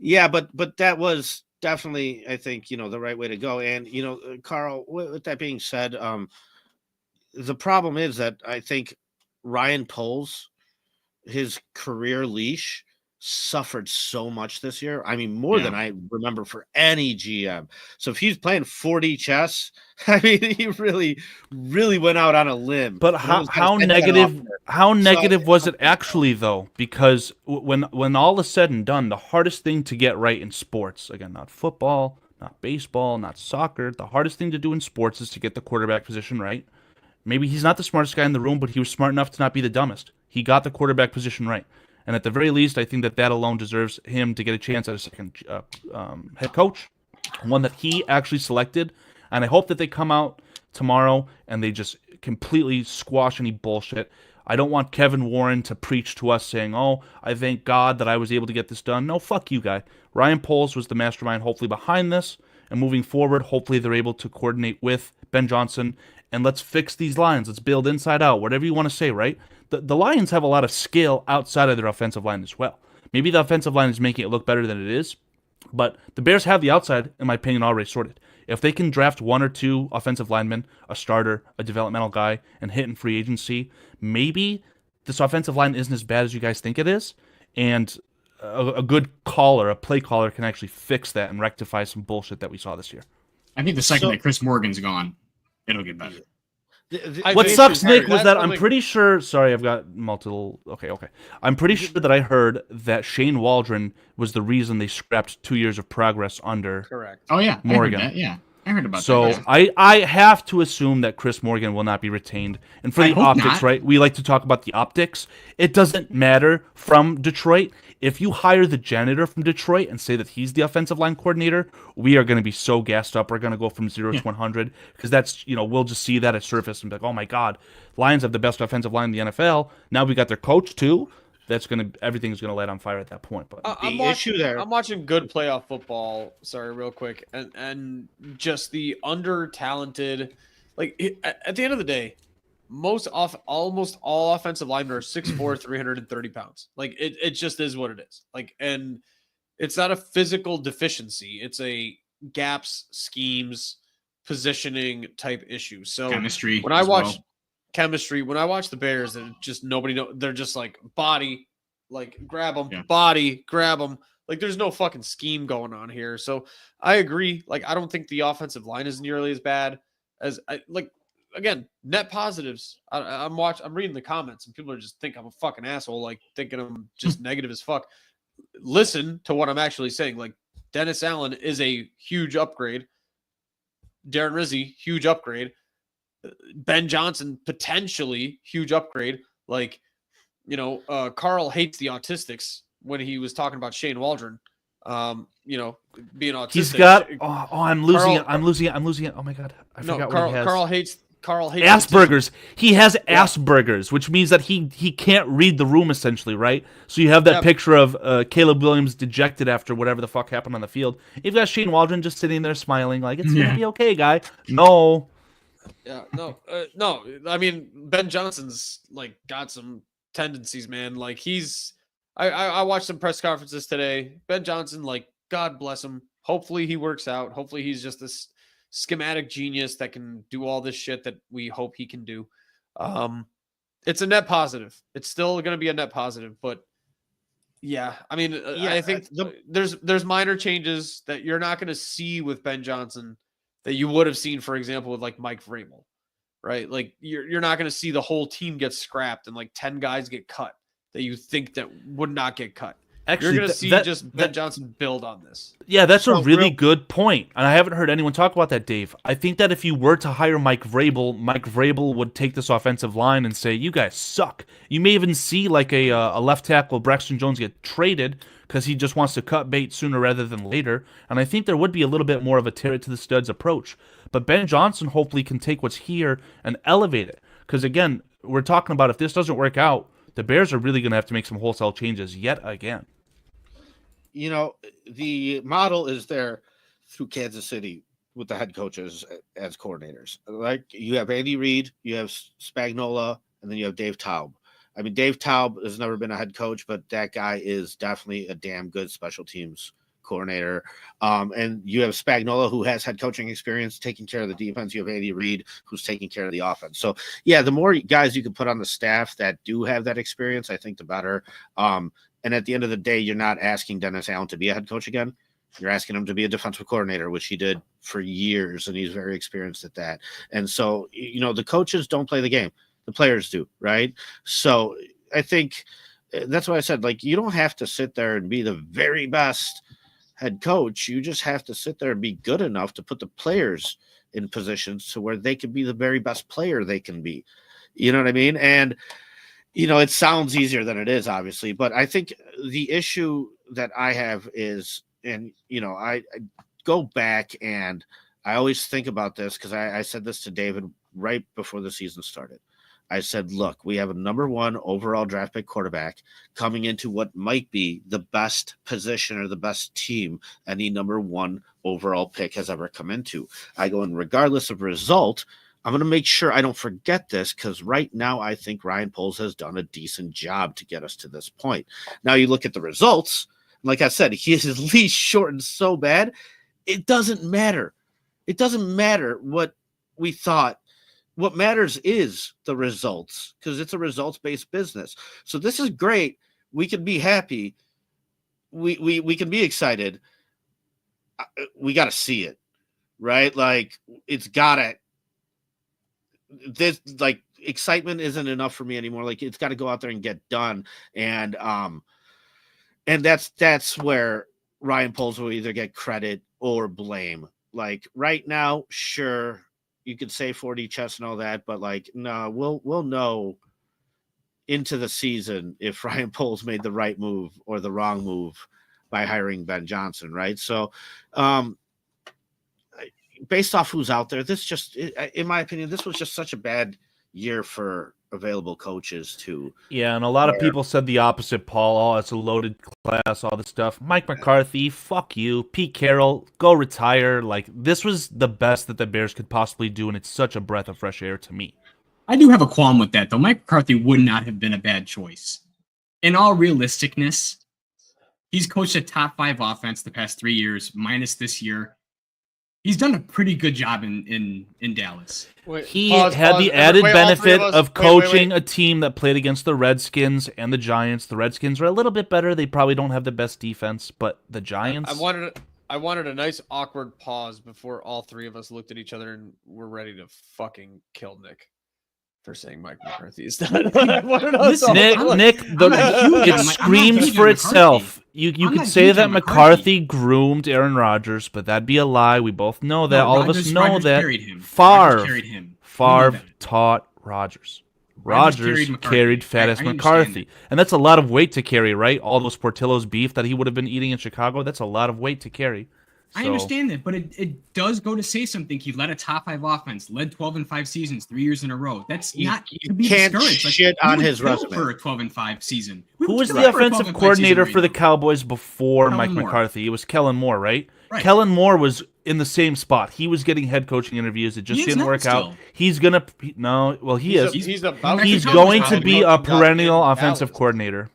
But that was definitely, I think, the right way to go. And, Karl, with that being said, the problem is that I think Ryan Poles, his career leash, suffered so much this year. I mean, more than I remember for any GM. So if he's playing 4D chess, I mean, he really, really went out on a limb. But how negative was it actually, though? Because when all is said and done, the hardest thing to get right in sports, again, not football, not baseball, not soccer, the hardest thing to do in sports is to get the quarterback position right. Maybe he's not the smartest guy in the room, but he was smart enough to not be the dumbest. He got the quarterback position right. And at the very least, I think that alone deserves him to get a chance at a second head coach, one that he actually selected. And I hope that they come out tomorrow and they just completely squash any bullshit. I don't want Kevin Warren to preach to us saying, oh, I thank God that I was able to get this done. No, fuck you, guy. Ryan Poles was the mastermind hopefully behind this. And moving forward, hopefully they're able to coordinate with Ben Johnson. And let's fix these lines. Let's build inside out, whatever you want to say, right? The Lions have a lot of skill outside of their offensive line as well. Maybe the offensive line is making it look better than it is, but the Bears have the outside, in my opinion, already sorted. If they can draft one or two offensive linemen, a starter, a developmental guy, and hit in free agency, maybe this offensive line isn't as bad as you guys think it is, and a good caller, a play caller, can actually fix that and rectify some bullshit that we saw this year. I think the second that Chris Morgan's gone, it'll get better. What sucks, Nick, was that I'm pretty sure. Sorry, I've got multiple. Okay. I'm pretty sure that I heard that Shane Waldron was the reason they scrapped 2 years of progress under. Correct. Oh yeah, Morgan. I heard that. Yeah, I heard about that. So I have to assume that Chris Morgan will not be retained. And for the optics, right? We like to talk about the optics. It doesn't matter from Detroit. If you hire the janitor from Detroit and say that he's the offensive line coordinator, we are going to be so gassed up. We're going to go from 0 to 100 because that's, we'll just see that at surface and be like, oh my God, Lions have the best offensive line in the NFL. Now we got their coach too. Everything's going to light on fire at that point. But I'm watching good playoff football. Sorry, real quick, and just the under talented. Like at the end of the day, almost all offensive linemen are 6'4", 330 pounds. Like it just is what it is. Like, and it's not a physical deficiency. It's a gaps, schemes, positioning type issue. So chemistry. When I watch the Bears, and just nobody know, they're just like body, like grab them, body, grab them. Like there's no fucking scheme going on here. So I agree. Like I don't think the offensive line is nearly as bad as Again, net positives. I'm reading the comments, and people are just think I'm a fucking asshole, like thinking I'm just negative as fuck. Listen to what I'm actually saying. Like Dennis Allen is a huge upgrade. Darren Rizzi, huge upgrade. Ben Johnson, potentially huge upgrade. Like, Karl hates the autistics when he was talking about Shane Waldron. Being autistic. He's got. I'm losing it. I'm losing it. Oh my God, I forgot what he has. Karl hates Asperger's. He has Asperger's, which means that he can't read the room essentially, right? So you have that picture of Caleb Williams dejected after whatever the fuck happened on the field. You've got Shane Waldron just sitting there smiling like it's gonna be okay, guy. No. Yeah, no. I mean, Ben Johnson's like got some tendencies, man. Like I watched some press conferences today. Ben Johnson, like God bless him. Hopefully he works out. Hopefully he's just this schematic genius that can do all this shit that we hope he can do. It's a net positive. It's still going to be a net positive, but I mean, I think there's minor changes that you're not going to see with Ben Johnson that you would have seen, for example, with like Mike Vrabel, right? Like you're not going to see the whole team get scrapped and like 10 guys get cut that you think that would not get cut. Actually, You're going to see just Ben Johnson build on this. Yeah, that's a really good point. And I haven't heard anyone talk about that, Dave. I think that if you were to hire Mike Vrabel would take this offensive line and say, you guys suck. You may even see like a left tackle, Braxton Jones, get traded because he just wants to cut bait sooner rather than later. And I think there would be a little bit more of a tear it to the studs approach. But Ben Johnson hopefully can take what's here and elevate it. Because again, we're talking about if this doesn't work out, the Bears are really going to have to make some wholesale changes yet again. You know, the model is there through Kansas City with the head coaches as coordinators. Like you have Andy Reid, you have Spagnuolo, and then you have Dave Taub. I mean, Dave Taub has never been a head coach, but that guy is definitely a damn good special teams coordinator. And you have Spagnuolo, who has head coaching experience taking care of the defense. You have Andy Reid, who's taking care of the offense. So, yeah, the more guys you can put on the staff that do have that experience, I think the better. And at the end of the day, you're not asking Dennis Allen to be a head coach again. You're asking him to be a defensive coordinator, which he did for years, and he's very experienced at that. And so, you know, the coaches don't play the game. The players do, right? So I think that's what I said. Like, you don't have to sit there and be the very best head coach. You just have to sit there and be good enough to put the players in positions to where they can be the very best player they can be. You know what I mean? And you know, it sounds easier than it is, obviously, but I think the issue that I have is, and, you know, I go back and I always think about this because I said this to David right before the season started. I said, look, we have a number 1 overall draft pick quarterback coming into what might be the best position or the best team any number 1 overall pick has ever come into. I go, and regardless of result, I'm going to make sure I don't forget this because right now I think Ryan Poles has done a decent job to get us to this point. Now you look at the results. Like I said, his leash shortened so bad, it doesn't matter. It doesn't matter what we thought. What matters is the results because it's a results-based business. So this is great. We can be happy. We can be excited. We got to see it, right? Like it's got to. This like excitement isn't enough for me anymore. Like it's got to go out there and get done. And that's where Ryan Poles will either get credit or blame. Like right now, sure, you could say 4D chess and all that, but like, no, we'll know into the season if Ryan Poles made the right move or the wrong move by hiring Ben Johnson. Right. So, based off who's out there, this just, in my opinion, this was just such a bad year for available coaches to. Yeah, and a lot of people said the opposite, Paul. Oh, it's a loaded class, all this stuff. Mike McCarthy, fuck you. Pete Carroll, go retire. Like, this was the best that the Bears could possibly do, and it's such a breath of fresh air to me. I do have a qualm with that, though. Mike McCarthy would not have been a bad choice. In all realisticness, he's coached a top 5 offense the past 3 years, minus this year. He's done a pretty good job in Dallas. He had the added benefit of coaching a team that played against the Redskins and the Giants. The Redskins are a little bit better. They probably don't have the best defense, but the Giants. I wanted a nice awkward pause before all 3 of us looked at each other and were ready to fucking kill Nick for saying Mike McCarthy is done. Nick, it screams for itself. You could say that McCarthy groomed Aaron Rodgers, but that'd be a lie. We both know that. All of us know that. Favre taught Rodgers. Rodgers carried fat ass McCarthy. And that's a lot of weight to carry, right? All those Portillo's beef that he would have been eating in Chicago, that's a lot of weight to carry. I understand that, but it does go to say something. He led a top 5 offense, led 12-5 seasons 3 years in a row. That's not to be discouraged. Shit on his resume for a 12-5 season. Who was the offensive coordinator for the Cowboys before Mike McCarthy? It was Kellen Moore, right? Kellen Moore was in the same spot. He was getting head coaching interviews. It just didn't work out. He's gonna no. Well, he is. He's going to be a perennial offensive coordinator.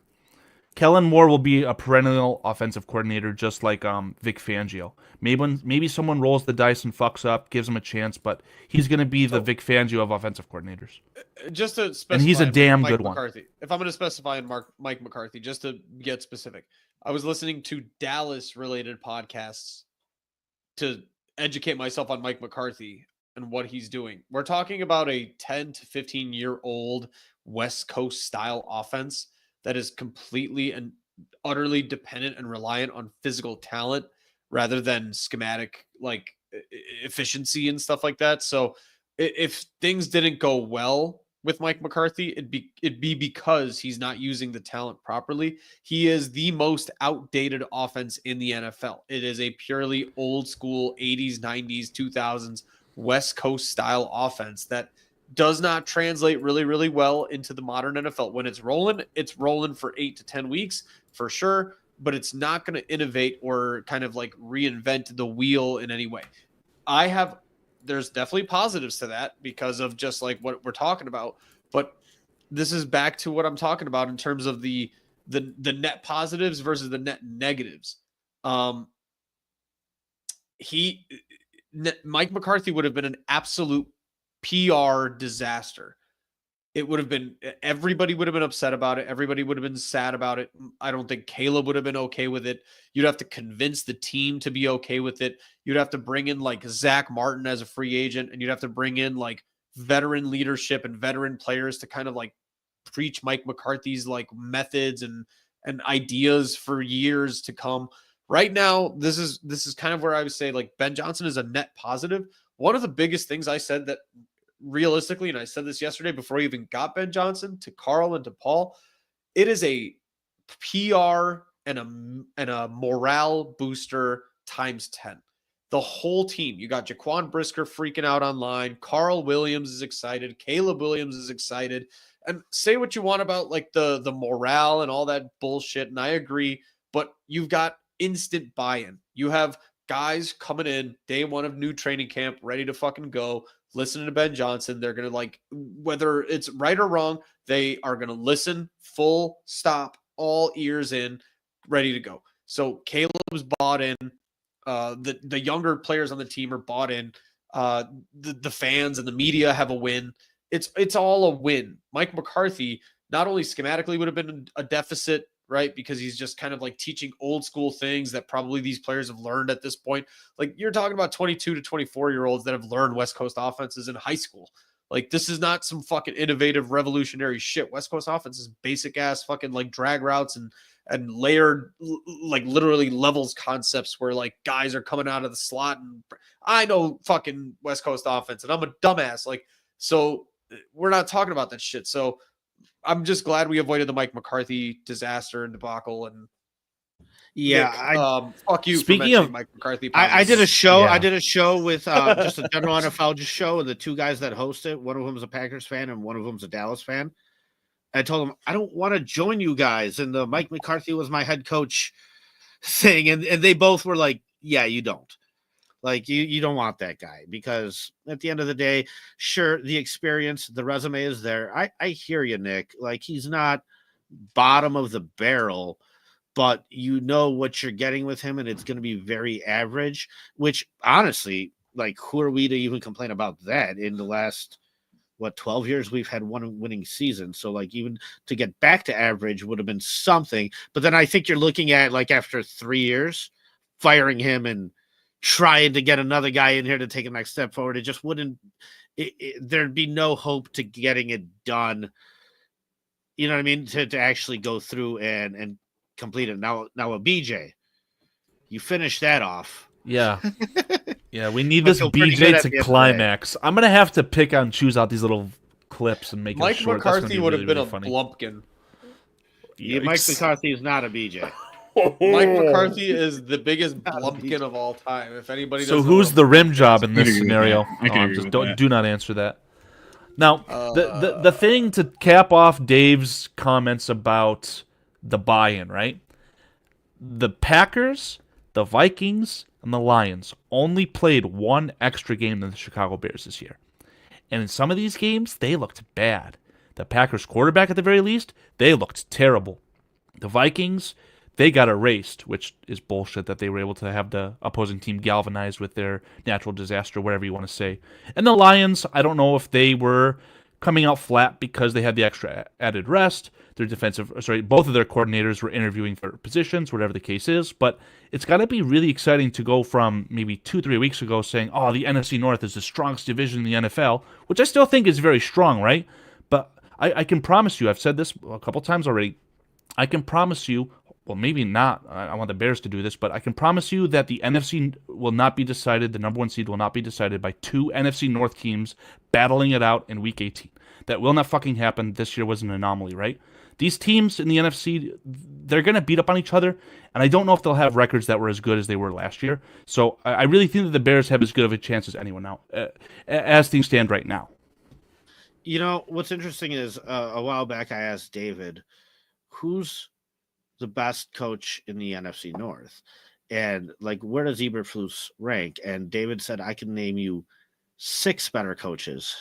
Kellen Moore will be a perennial offensive coordinator, just like Vic Fangio. Maybe someone rolls the dice and fucks up, gives him a chance, but he's going to be the Vic Fangio of offensive coordinators. Just to specify, and he's a damn Mike good McCarthy. one. If I'm going to specify in Mike McCarthy, just to get specific, I was listening to Dallas-related podcasts to educate myself on Mike McCarthy and what he's doing. We're talking about a 10 to 15-year-old West Coast style offense that is completely and utterly dependent and reliant on physical talent rather than schematic efficiency and stuff like that. So if things didn't go well with Mike McCarthy, it'd be because he's not using the talent properly. He is the most outdated offense in the NFL. It is a purely old school 80s, 90s, 2000s West Coast style offense that does not translate really, really well into the modern NFL. When it's rolling for 8 to 10 weeks for sure, but it's not going to innovate or kind of like reinvent the wheel in any way. There's definitely positives to that because of just like what we're talking about, but this is back to what I'm talking about in terms of the net positives versus the net negatives. Mike McCarthy would have been an absolute PR disaster. It would have been, everybody would have been upset about it. Everybody would have been sad about it. I don't think Caleb would have been okay with it. You'd have to convince the team to be okay with it. You'd have to bring in like Zach Martin as a free agent, and you'd have to bring in like veteran leadership and veteran players to kind of like preach Mike McCarthy's like methods and ideas for years to come. Right now, this is kind of where I would say like Ben Johnson is a net positive. One of the biggest things I said that realistically, and I said this yesterday before I even got Ben Johnson, to Karl and to Paul, it is a PR and a morale booster times 10. The whole team. You got Jaquan Brisker freaking out online. Karl Williams is excited. Caleb Williams is excited. And say what you want about like the morale and all that bullshit, and I agree, but you've got instant buy-in. You have guys coming in day one of new training camp, ready to fucking go, listening to Ben Johnson. They're going to like, whether it's right or wrong, they are going to listen full stop, all ears in, ready to go. So Caleb's bought in. The younger players on the team are bought in. The fans and the media have a win. It's all a win. Mike McCarthy not only schematically would have been a deficit, right? Because he's just kind of like teaching old school things that probably these players have learned at this point. Like you're talking about 22 to 24-year-olds that have learned West Coast offenses in high school. Like this is not some fucking innovative revolutionary shit. West Coast offense is basic ass fucking like drag routes and layered like literally levels concepts where like guys are coming out of the slot. And I know fucking West Coast offense and I'm a dumbass. Like, so we're not talking about that shit. So I'm just glad we avoided the Mike McCarthy disaster and debacle. And yeah, Nick, fuck you. Speaking of Mike McCarthy, I did a show. Yeah. I did a show with just a general NFL show, and the two guys that host it, one of them is a Packers fan and one of them's a Dallas fan. I told them I don't want to join you guys, and the Mike McCarthy was my head coach thing, and they both were like, "Yeah, you don't." Like you don't want that guy because at the end of the day, sure, the experience, the resume is there. I hear you, Nick. Like he's not bottom of the barrel, but you know what you're getting with him, and it's going to be very average, which honestly, like who are we to even complain about that? In the last 12 years, we've had one winning season. So like even to get back to average would have been something. But then I think you're looking at like after 3 years, firing him and trying to get another guy in here to take a next step forward. It just wouldn't, there'd be no hope to getting it done. You know what I mean? To actually go through and complete it. Now a BJ, you finish that off. Yeah. Yeah, we need But this feel pretty good BJ at to the end of the climax. I'm going to have to pick out and choose out these little clips and make Mike it short. That's gonna McCarthy be would really, have been really a funny. Blumpkin. Yeah, Mike McCarthy is not a BJ. Mike McCarthy is the biggest Blumpkin of all time. If anybody So doesn't know who's what the a rim Blumpkin job is, in this agree with scenario? that. I can agree with that. Do not answer that. Now, the thing to cap off Dave's comments about the buy-in, right? The Packers, the Vikings, and the Lions only played one extra game than the Chicago Bears this year. And in some of these games, they looked bad. The Packers quarterback, at the very least, they looked terrible. The Vikings, they got erased, which is bullshit that they were able to have the opposing team galvanized with their natural disaster, whatever you want to say. And the Lions, I don't know if they were coming out flat because they had the extra added rest. Both of their coordinators were interviewing for positions, whatever the case is. But it's got to be really exciting to go from maybe 2-3 weeks ago saying, oh, the NFC North is the strongest division in the NFL, which I still think is very strong, right? But I can promise you, I've said this a couple times already, I can promise you well, maybe not. I want the Bears to do this, but I can promise you that the NFC will not be decided. The number 1 seed will not be decided by 2 NFC North teams battling it out in Week 18. That will not fucking happen. This year was an anomaly, right? These teams in the NFC, they're going to beat up on each other, and I don't know if they'll have records that were as good as they were last year. So I really think that the Bears have as good of a chance as anyone now, as things stand right now. You know, what's interesting is a while back I asked David, who's the best coach in the NFC North? And like, where does Eberflus rank? And David said, I can name you 6 better coaches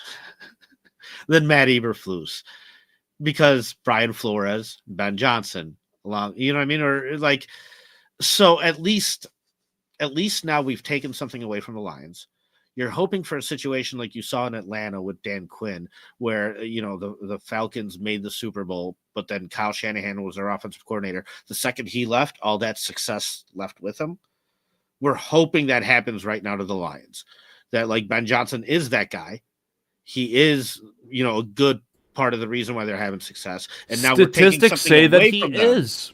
than Matt Eberflus, because Brian Flores, Ben Johnson, along, you know what I mean? Or like, so at least now we've taken something away from the Lions. You're hoping for a situation like you saw in Atlanta with Dan Quinn, where, you know, the Falcons made the Super Bowl, but then Kyle Shanahan was their offensive coordinator. The second he left, all that success left with him. We're hoping that happens right now to the Lions, that like Ben Johnson is that guy. He is, you know, a good part of the reason why they're having success. And now statistics say that he is.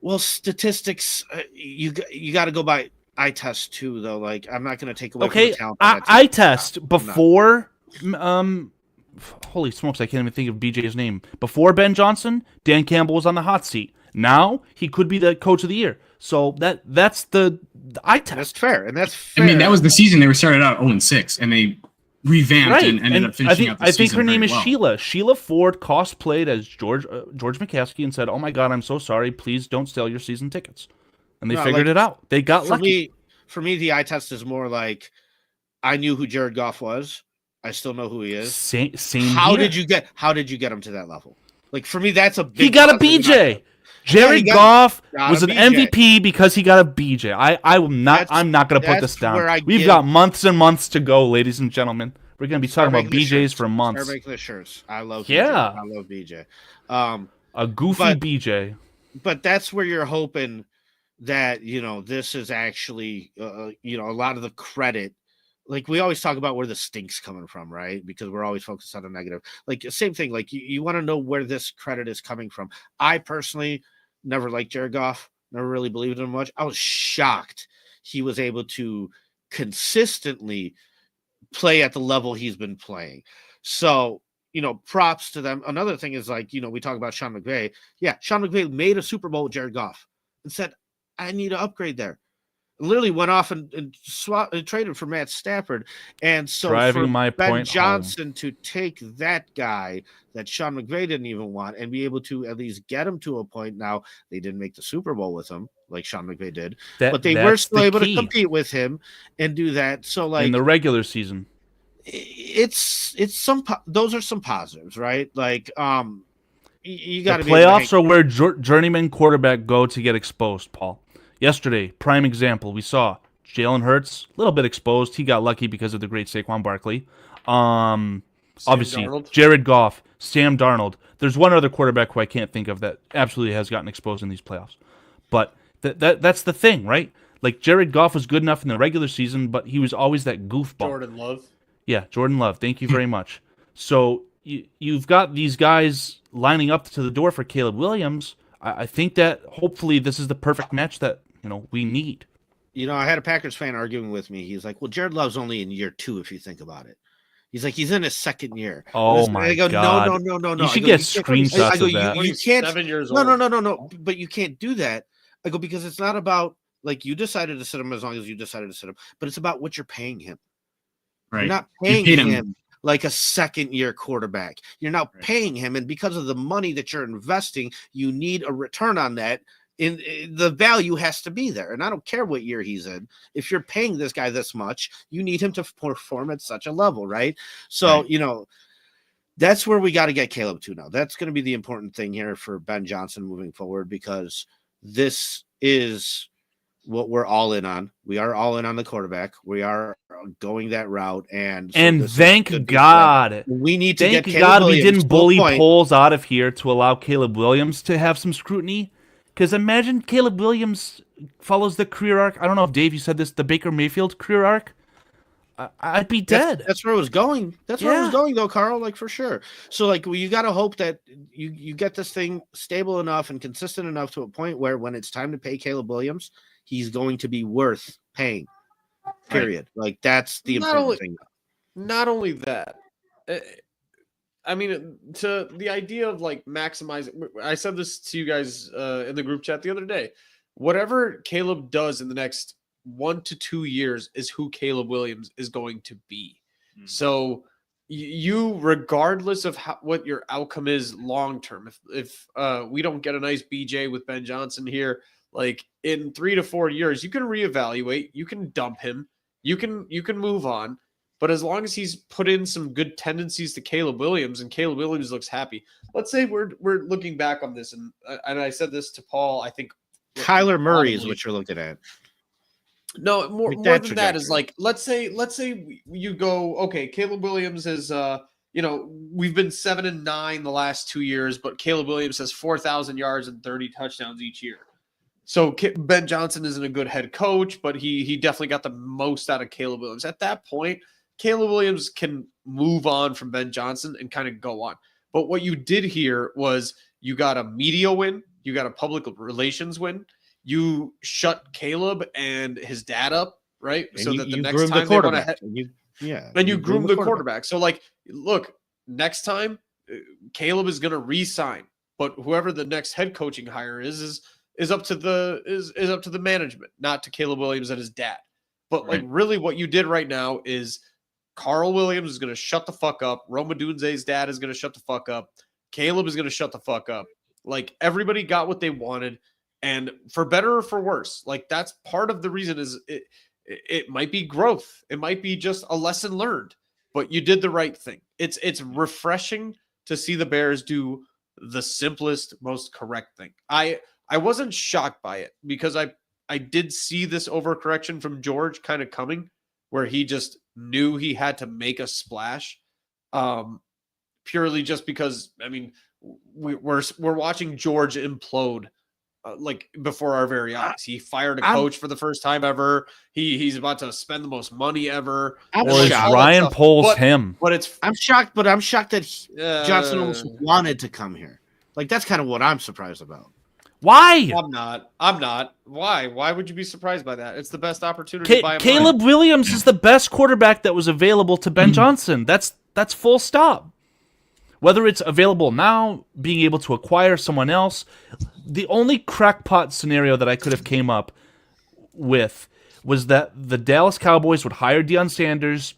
Well, statistics, you got to go by eye test too, though. Like, I'm not going to take away from the talent. Eye test before. Holy smokes! I can't even think of BJ's name. Before Ben Johnson, Dan Campbell was on the hot seat. Now he could be the coach of the year. So that's the eye test. That's fair, and that's fair. I mean, that was the season they were started out 0-6, and they revamped and ended up finishing out the season. I think her name is well. Sheila. Sheila Ford cosplayed as George McCaskey and said, "Oh my God, I'm so sorry. Please don't sell your season tickets." And they figured it out. They got lucky. For me, the eye test is more like, I knew who Jared Goff was. I still know who he is. Same. How did you get him to that level? Like, for me, that's a big. He got a BJ. Jared Goff was an MVP because he got a BJ. I'm not going to put this down. We've got months and months to go, ladies and gentlemen. We're going to be talking about BJs for months. Start making the shirts. I love. Yeah. BJ. I love BJ. A goofy BJ. But that's where you're hoping that, you know, this is actually, you know, a lot of the credit. Like, we always talk about where the stink's coming from, right? Because we're always focused on the negative. Like, same thing. Like, you want to know where this credit is coming from. I personally never liked Jared Goff. Never really believed in him much. I was shocked he was able to consistently play at the level he's been playing. So, you know, props to them. Another thing is, like, you know, we talk about Sean McVay. Yeah, Sean McVay made a Super Bowl with Jared Goff and said, I need to upgrade there. Literally went off and traded for Matt Stafford. And so driving for my Ben point Johnson home. to take that guy that Sean McVay didn't even want and be able to at least get him to a point. Now, they didn't make the Super Bowl with him like Sean McVay did, but they were still able to compete with him and do that. So, like, in the regular season, those are some positives, right? Like, you got to be playoffs are where journeyman quarterback go to get exposed, Paul. Yesterday, prime example, we saw Jalen Hurts, a little bit exposed. He got lucky because of the great Saquon Barkley. Obviously, Darnold. Jared Goff, Sam Darnold. There's one other quarterback who I can't think of that absolutely has gotten exposed in these playoffs. But that's the thing, right? Like, Jared Goff was good enough in the regular season, but he was always that goofball. Jordan Love. Yeah, Jordan Love. Thank you very much. So you've got these guys lining up to the door for Caleb Williams. I think that hopefully this is the perfect match that, you know, we need. You know, I had a Packers fan arguing with me. He's like, well, Jared Love's only in year 2 if you think about it. He's like, he's in his second year. Oh, my God. No. You should get screenshots of that. You can't. 7 years old. No. But you can't do that. I go, because it's not about, like, you decided to sit him as long as you decided to sit him, but it's about what you're paying him. Right. You're not paying him like a second-year quarterback. You're now paying him, and because of the money that you're investing, you need a return on that. In the value has to be there, and I don't care what year he's in. If you're paying this guy this much, you need him to perform at such a level, right? So, you know, that's where we got to get Caleb to now. That's going to be the important thing here for Ben Johnson moving forward, because this is what we're all in on. We are all in on the quarterback. We are going that route, and thank God we need to thank get Caleb God Williams we didn't bully polls out of here to allow Caleb Williams to have some scrutiny. Because imagine Caleb Williams follows the career arc. I don't know if Dave, you said this, the Baker Mayfield career arc. I'd be dead. That's where it was going. That's where it was going, though, Karl. Like for sure. So, like, you got to hope that you get this thing stable enough and consistent enough to a point where when it's time to pay Caleb Williams, he's going to be worth paying. Period. Right. Like that's the important thing. Not only that. I mean, to the idea of like maximizing, I said this to you guys in the group chat the other day. Whatever Caleb does in the next 1 to 2 years is who Caleb Williams is going to be. Mm-hmm. So you, regardless of what your outcome is long term, if we don't get a nice BJ with Ben Johnson here, like in 3 to 4 years, you can reevaluate, you can dump him, you can move on. But as long as he's put in some good tendencies to Caleb Williams and Caleb Williams looks happy, let's say we're looking back on this, and I said this to Paul, I think Kyler Murray is what you're looking at. No, more than that is like, let's say you go, okay, Caleb Williams is, we've been 7-9 the last 2 years, but Caleb Williams has 4,000 yards and 30 touchdowns each year. So Ben Johnson isn't a good head coach, but he definitely got the most out of Caleb Williams. At that point, Caleb Williams can move on from Ben Johnson and kind of go on. But what you did here was you got a media win, you got a public relations win, you shut Caleb and his dad up, right? And so you, that the you next groomed time the quarterback. and you groomed the quarterback. So like, look, next time Caleb is going to re-sign, but whoever the next head coaching hire is up to the management, not to Caleb Williams and his dad. But like really what you did right now is Karl Williams is going to shut the fuck up. Rome Odunze's dad is going to shut the fuck up. Caleb is going to shut the fuck up. Like everybody got what they wanted, and for better or for worse, like that's part of the reason is it might be growth. It might be just a lesson learned, but you did the right thing. It's refreshing to see the Bears do the simplest, most correct thing. I wasn't shocked by it because I did see this overcorrection from George kind of coming, where he just knew he had to make a splash, purely just because, I mean, we're watching George implode like before our very eyes. He fired a coach for the first time ever. He's about to spend the most money ever. Ryan Poles him. But I'm shocked that Johnson almost wanted to come here. Like that's kind of what I'm surprised about. Why? I'm not. Why? Why would you be surprised by that? It's the best opportunity. Caleb Williams is the best quarterback that was available to Ben Johnson. That's full stop. Whether it's available now, being able to acquire someone else, the only crackpot scenario that I could have came up with was that the Dallas Cowboys would hire Deion Sanders,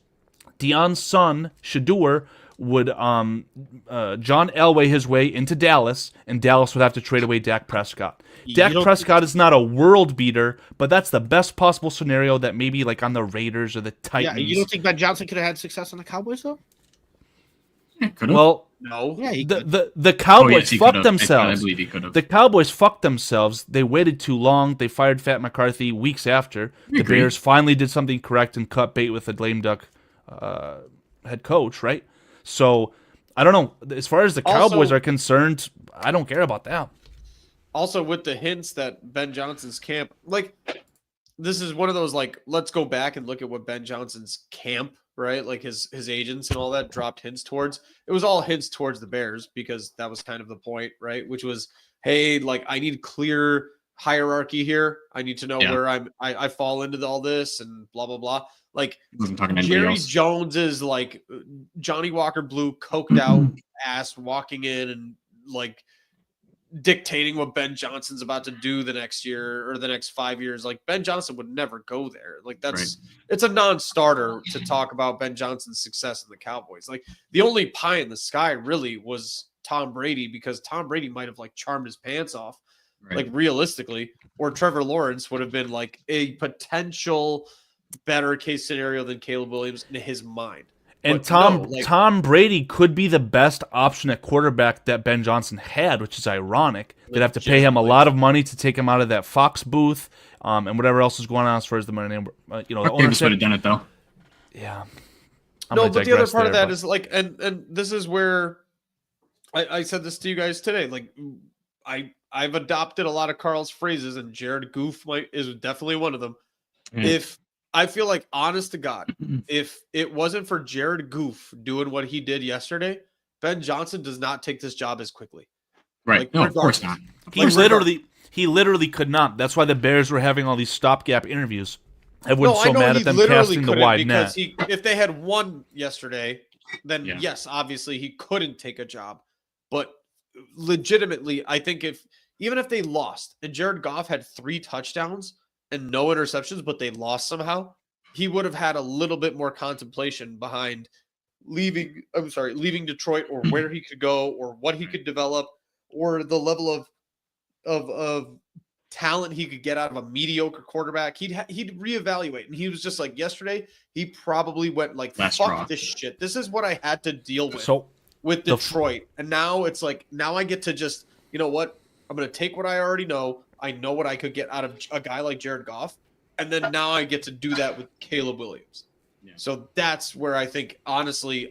Deion's son, Shador, would John Elway his way into Dallas, and Dallas would have to trade away Dak Prescott. Dak Prescott is not a world beater, but that's the best possible scenario that maybe like on the Raiders or the Titans. Yeah, you don't think Ben Johnson could have had success on the Cowboys though? Well, no. Yeah, the Cowboys fucked themselves. I believe he could have. The Cowboys fucked themselves. They waited too long. They fired Fat McCarthy weeks after. The Bears finally did something correct and cut bait with a lame duck head coach, right? So, I don't know. As far as the Cowboys are concerned, I don't care about that. Also, with the hints that Ben Johnson's camp, like, this is one of those, like, let's go back and look at what Ben Johnson's camp, right? Like, his agents and all that dropped hints towards. It was all hints towards the Bears because that was kind of the point, right? Which was, hey, like, I need clear hierarchy here. I need to know where I fall into all this and blah, blah, blah. Like Jerry Jones is like Johnny Walker Blue coked out ass walking in and like dictating what Ben Johnson's about to do the next year or the next 5 years. Like Ben Johnson would never go there. Like it's a non-starter to talk about Ben Johnson's success in the Cowboys. Like the only pie in the sky really was Tom Brady because Tom Brady might have like charmed his pants off, like realistically, or Trevor Lawrence would have been like a potential better case scenario than Caleb Williams in his mind. And Tom Brady could be the best option at quarterback that Ben Johnson had, which is ironic. They'd have to pay him a lot of money to take him out of that Fox booth, and whatever else is going on as far as the money. The ownership would have done it though. Yeah. But the other part of that is like, and this is where I said this to you guys today. Like, I've adopted a lot of Karl's phrases, and Jared Goof is definitely one of them. If I feel like, honest to God, if it wasn't for Jared Goff doing what he did yesterday, Ben Johnson does not take this job as quickly. Right. Like, No, of course not. He literally could not. That's why the Bears were having all these stopgap interviews. Everyone's I so know mad he at them literally casting the couldn't wide because net. if they had won yesterday, then Yeah. yes, obviously he couldn't take a job. But legitimately, I think even if they lost and Jared Goff had 3 touchdowns and no interceptions, but they lost somehow, he would have had a little bit more contemplation behind leaving Detroit, or where he could go, or what he could develop, or the level of talent he could get out of a mediocre quarterback. He'd reevaluate, and he was just like, yesterday he probably went like, Last fuck straw. this shit. This is what I had to deal with So Detroit, and now it's like, now I get to just, you know what, I'm gonna take what I already know. I know what I could get out of a guy like Jared Goff, and then now I get to do that with Caleb Williams. Yeah. So that's where I think, honestly,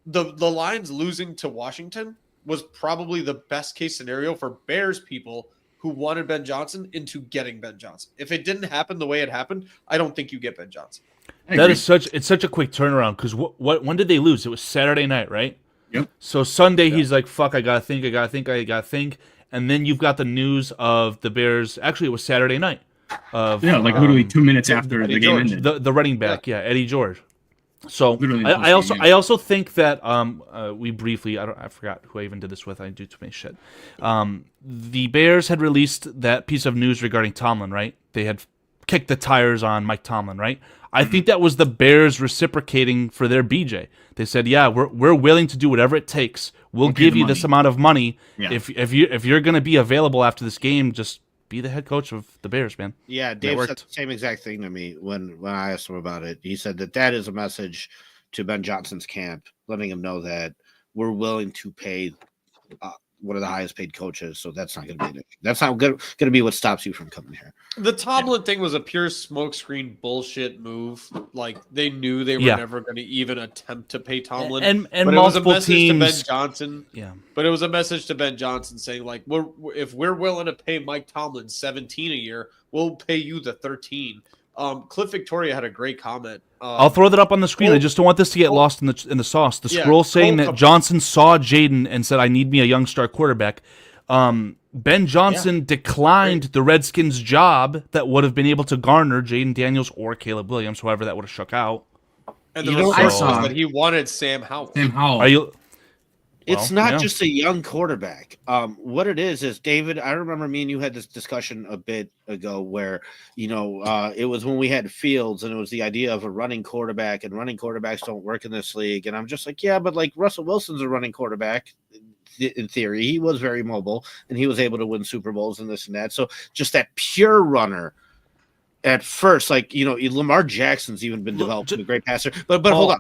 the Lions losing to Washington was probably the best case scenario for Bears people who wanted Ben Johnson into getting Ben Johnson. If it didn't happen the way it happened, I don't think you get Ben Johnson. It's such a quick turnaround, because when did they lose? It was Saturday night, right? Yep. So Sunday he's like, fuck, I gotta think. And then you've got the news of the Bears. Actually, it was Saturday night. Literally 2 minutes after Eddie the game George. ended. The running back, Eddie George. So Literally I the I also think that we briefly, I forgot who I even did this with. I do too many shit. The Bears had released that piece of news regarding Tomlin, right? They had kicked the tires on Mike Tomlin, right? I think that was the Bears reciprocating for their BJ. They said, "Yeah, we're willing to do whatever it takes. We'll give you this amount of money if you're going to be available after this game. Just be the head coach of the Bears, man." Yeah, Dave said the same exact thing to me when I asked him about it. He said that is a message to Ben Johnson's camp, letting him know that we're willing to pay one of the highest paid coaches. So that's not going to be an issue. That's not going to be what stops you from coming here. The Tomlin thing was a pure smokescreen bullshit move. Like, they knew they were never going to even attempt to pay Tomlin. And but multiple it was a message teams. to Ben Johnson. Yeah. But it was a message to Ben Johnson saying, like, if we're willing to pay Mike Tomlin $17 a year, we'll pay you the $13. Cliff Victoria had a great comment. I'll throw that up on the screen. I just don't want this to get lost in the sauce. The scroll saying that Johnson saw Jaden and said, "I need me a young star quarterback." Ben Johnson declined the Redskins' job that would have been able to garner Jaden Daniels or Caleb Williams, however that would have shook out. And the report was that he wanted Sam Howell. Are you? It's not just a young quarterback. What it is David, I remember me and you had this discussion a bit ago where, it was when we had Fields and it was the idea of a running quarterback, and running quarterbacks don't work in this league. And I'm just like, yeah, but like Russell Wilson's a running quarterback in theory. He was very mobile and he was able to win Super Bowls and this and that. So just that pure runner at first, like, Lamar Jackson's even been developed into a great passer. But hold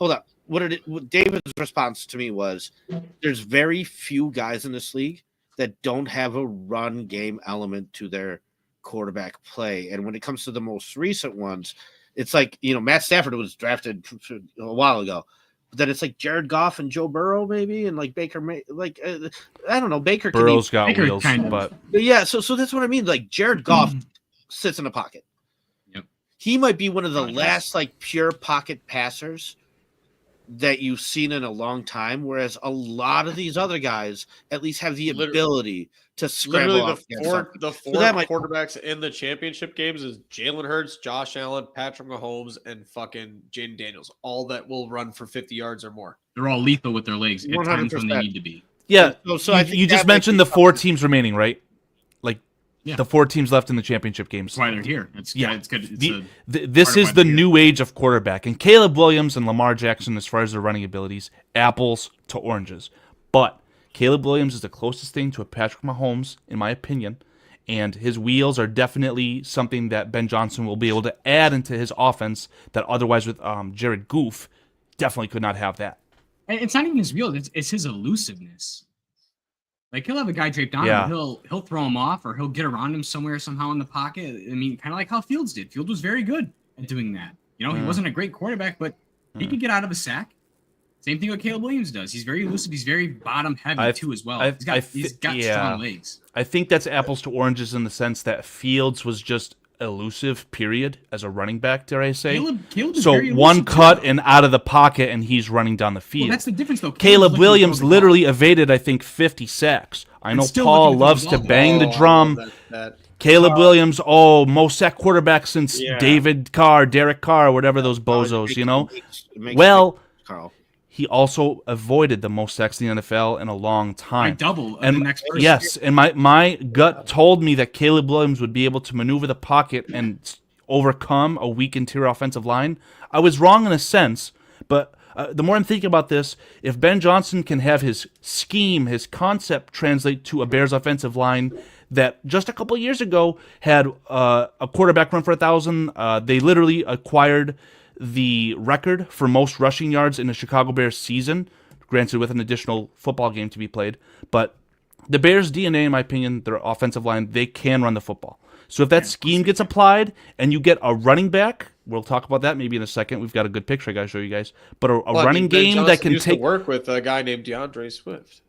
on. What David's response to me was, there's very few guys in this league that don't have a run game element to their quarterback play. And when it comes to the most recent ones, it's like, Matt Stafford was drafted a while ago. But then it's like Jared Goff and Joe Burrow maybe, and like Baker, I don't know. Baker Burrow's got wheels, but yeah. So that's what I mean. Like Jared Goff sits in the pocket. Yep. He might be one of the last like pure pocket passers that you've seen in a long time, whereas a lot of these other guys at least have the ability to scramble off. The four quarterbacks in the championship games is Jalen Hurts, Josh Allen, Patrick Mahomes, and fucking Jaden Daniels, all that will run for 50 yards or more. They're all lethal with their legs at times when they need to be. Yeah. So I think you just mentioned the 4 teams remaining, right? The 4 teams left in the championship games. That's why they're here. It's good. This is the new age of quarterback. And Caleb Williams and Lamar Jackson, as far as their running abilities, apples to oranges. But Caleb Williams is the closest thing to a Patrick Mahomes, in my opinion. And his wheels are definitely something that Ben Johnson will be able to add into his offense that otherwise with Jared Goff definitely could not have that. And it's not even his wheels. It's his elusiveness. Like, he'll have a guy draped on him, he'll throw him off, or he'll get around him somewhere somehow in the pocket. I mean, kind of like how Fields did. Fields was very good at doing that. He wasn't a great quarterback, but he could get out of a sack. Same thing what Caleb Williams does. He's very elusive. He's very bottom heavy too as well. He's got strong legs. I think that's apples to oranges in the sense that Fields was just elusive, period, as a running back, dare I say. Caleb is So very one elusive, cut too. and out of the pocket, and he's running down the field. Well, that's the difference, though. Caleb looking to Williams throw the ball. literally evaded, I think, 50 sacks. I And know still Paul looking to throw loves the to ball. bang the I love drum. that. Caleb Williams, most sack quarterback since Yeah. David Carr, Derek Carr, whatever those bozos, It you know? makes Well, sense, Carl. he also avoided the most sacks in the NFL in a long By time. double of And the next person. yes, and my gut told me that Caleb Williams would be able to maneuver the pocket and overcome a weak interior offensive line. I was wrong in a sense, but the more I'm thinking about this, if Ben Johnson can have his scheme, his concept translate to a Bears offensive line that just a couple years ago had a quarterback run for 1,000, they literally acquired the record for most rushing yards in a Chicago Bears season, granted with an additional football game to be played. But the Bears' DNA, in my opinion, their offensive line, they can run the football. So if that scheme gets applied and you get a running back, we'll talk about that maybe in a second. We've got a good picture I got to show you guys. But a running Ben game that Johnson can used to take... work with a guy named DeAndre Swift.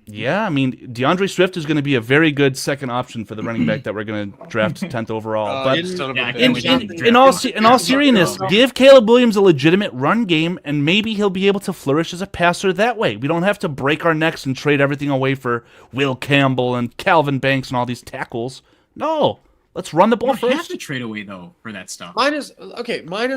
Yeah, I mean, DeAndre Swift is going to be a very good second option for the running back that we're going to draft 10th overall. But son of a yeah, I bitch. can't wait to get in all seriousness, give Caleb Williams a legitimate run game, and maybe he'll be able to flourish as a passer that way. We don't have to break our necks and trade everything away for Will Campbell and Calvin Banks and all these tackles. No, let's run the ball You don't have first. to trade away though for that stuff. Minus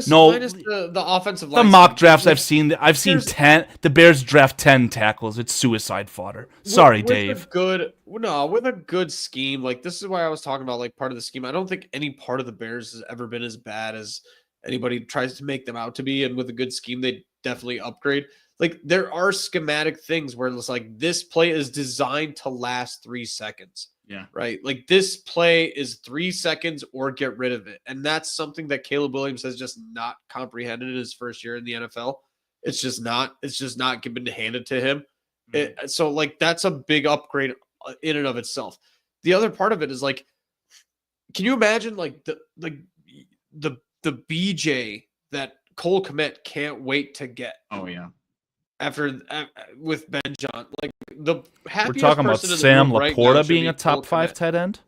No. the offensive line. The mock drafts I've seen Here's- 10. The Bears draft 10 tackles. It's suicide fodder. Sorry, Dave. With a good scheme, like this is why I was talking about like part of the scheme. I don't think any part of the Bears has ever been as bad as anybody tries to make them out to be. And with a good scheme, they definitely upgrade. Like there are schematic things where it's like this play is designed to last 3 seconds. Yeah. Right. Like this play is 3 seconds or get rid of it. And that's something that Caleb Williams has just not comprehended in his first year in the NFL. It's just not been handed to him. So like that's a big upgrade in and of itself. The other part of it is like, can you imagine like the BJ that Cole Kmet can't wait to get Oh yeah. after with Ben John? Like the happiest We're talking about person in the Sam room right now Laporta should being be a top Cole 5 Kmet. tight end.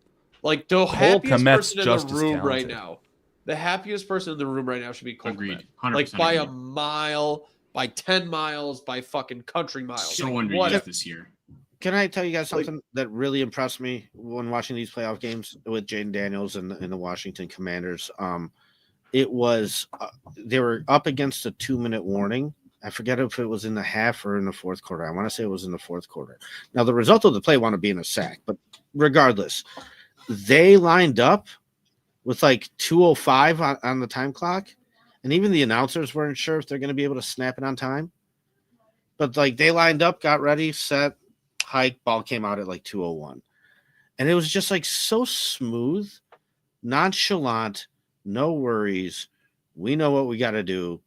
Like the Cole happiest Kmet's person in just the as room right talented. now. The happiest person in the room right now should be Cole Agreed. Kmet. 100% Like by a agreed. mile, by 10 miles, by fucking country miles. So Like, underused what? this year. Can I tell you guys Like- something that really impressed me when watching these playoff games with Jaden Daniels and the Washington Commanders? It was they were up against a 2-minute warning. I forget if it was in the half or in the fourth quarter. I want to say it was in the fourth quarter. Now the result of the play wound up being a sack, but regardless, they lined up with like 2:05 on the time clock, and even the announcers weren't sure if they're going to be able to snap it on time. But like they lined up, got ready, set, hike, ball came out at like 2:01. And it was just like so smooth, nonchalant, no worries. We know what we got to do.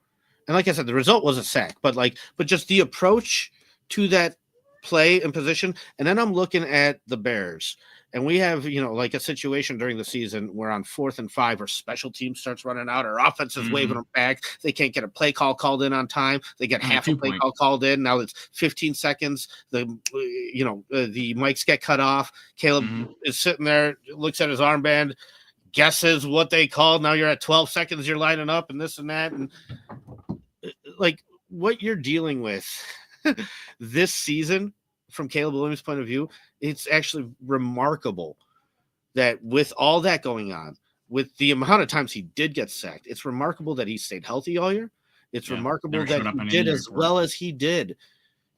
And like I said, the result was a sack, but just the approach to that play and position. And then I'm looking at the Bears, and we have, like a situation during the season where on 4th and 5, our special team starts running out, our offense is waving them back. They can't get a play call called in on time. They get half a play call called in. Now it's 15 seconds. The mics get cut off. Caleb is sitting there, looks at his armband, guesses what they called. Now you're at 12 seconds. You're lining up and this and that. And like what you're dealing with this season from Caleb Williams' point of view, it's actually remarkable that with all that going on, with the amount of times he did get sacked, it's remarkable that he stayed healthy all year. It's remarkable that he did as well as he did.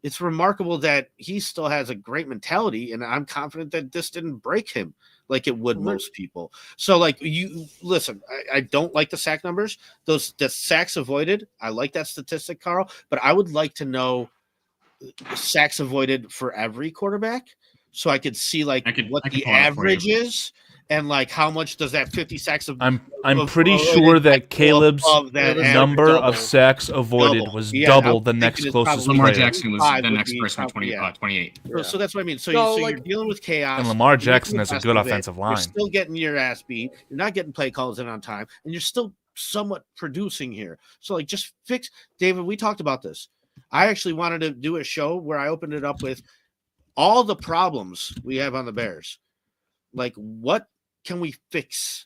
It's remarkable that he still has a great mentality, and I'm confident that this didn't break him like it would most people. So, like, you listen, I don't like the sack numbers. The sacks avoided, I like that statistic, Karl, but I would like to know sacks avoided for every quarterback, so I could see what the average is, and like how much does that 50 sacks of. I'm pretty sure that Caleb's number of sacks avoided was double the next closest Lamar player. Jackson was the next person with 28. So that's what I mean. So you're dealing with chaos. And Lamar Jackson has a good offensive line. You're still getting your ass beat. You're not getting play calls in on time, and you're still somewhat producing here. So like, just fix. David, we talked about this. I actually wanted to do a show where I opened it up with all the problems we have on the Bears. Like, what can we fix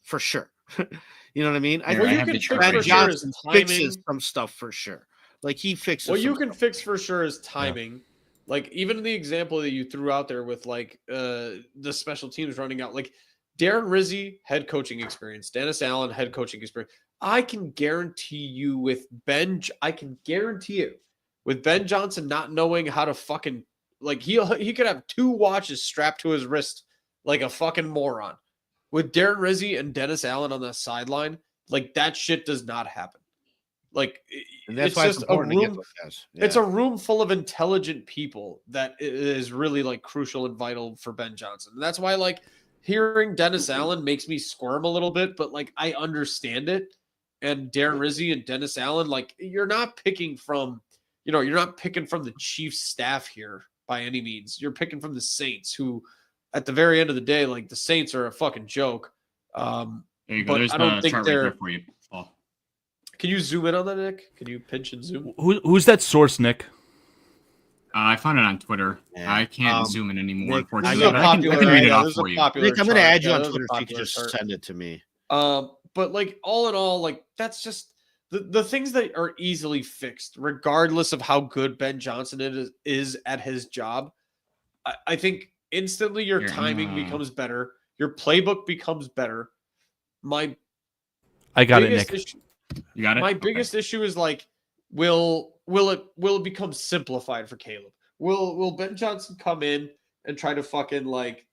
for sure. You know what I mean? Here, Well, I you have can the fix chart Ben for right sure here. his Johnson timing. fixes some stuff for sure. Like he fixes. What you some can stuff. fix for sure is timing. Like even the example that you threw out there with like the special teams running out, like Darren Rizzi, head coaching experience, Dennis Allen, head coaching experience. I can guarantee you with Ben Johnson not knowing how to fucking like he could have 2 watches strapped to his wrist like a fucking moron. With Darren Rizzi and Dennis Allen on the sideline, like that shit does not happen. Like And that's it's why it's just a important to get room. those guys. It's a room full of intelligent people that is really like crucial and vital for Ben Johnson. And that's why like hearing Dennis Allen makes me squirm a little bit, but like I understand it. And Darren Rizzi and Dennis Allen, like you're not picking from, you're not picking from the Chiefs staff here by any means. You're picking from the Saints, who at the very end of the day, like the Saints are a fucking joke. There you go. But There's I don't the think chart right they're. there for you, Paul. Can you zoom in on that, Nick? Can you pinch and zoom? Who's that source, Nick? I found it on Twitter. Yeah. I can't zoom in anymore, Nick, unfortunately. I but I can read it off for you. Nick, I'm going to add you on There's a Twitter so you can popular just chart. send it to me. But like all in all, like that's just the things that are easily fixed, regardless of how good Ben Johnson is at his job. I think instantly your timing becomes better, your playbook becomes better. I got it, Nick. You got it? My biggest issue is like, will it become simplified for Caleb? Will Ben Johnson come in and try to fucking like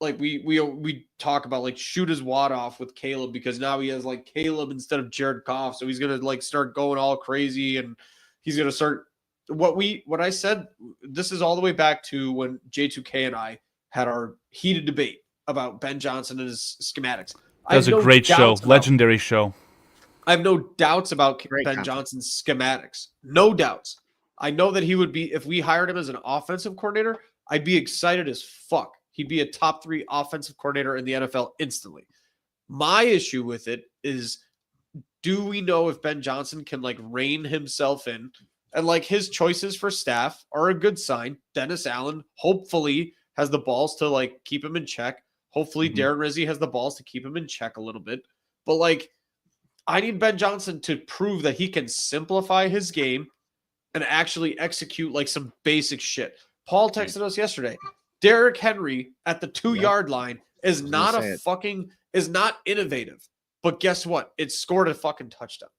we talk about like shoot his wad off with Caleb because now he has like Caleb instead of Jared Goff, so he's gonna like start going all crazy and he's gonna start what I said. This is all the way back to when J2K and I had our heated debate about Ben Johnson and his schematics. That was a great show, legendary show. I have no doubts about Great Ben content. Johnson's schematics. No doubts. I know that he would be, if we hired him as an offensive coordinator, I'd be excited as fuck. He'd be a top 3 offensive coordinator in the NFL instantly. My issue with it is, do we know if Ben Johnson can like rein himself in? And like his choices for staff are a good sign. Dennis Allen hopefully has the balls to like keep him in check. Hopefully Darren Rizzi has the balls to keep him in check a little bit. But like, I need Ben Johnson to prove that he can simplify his game and actually execute like some basic shit. Paul texted us yesterday. Derrick Henry at the 2-yard line is not is not innovative. But guess what? It scored a fucking touchdown.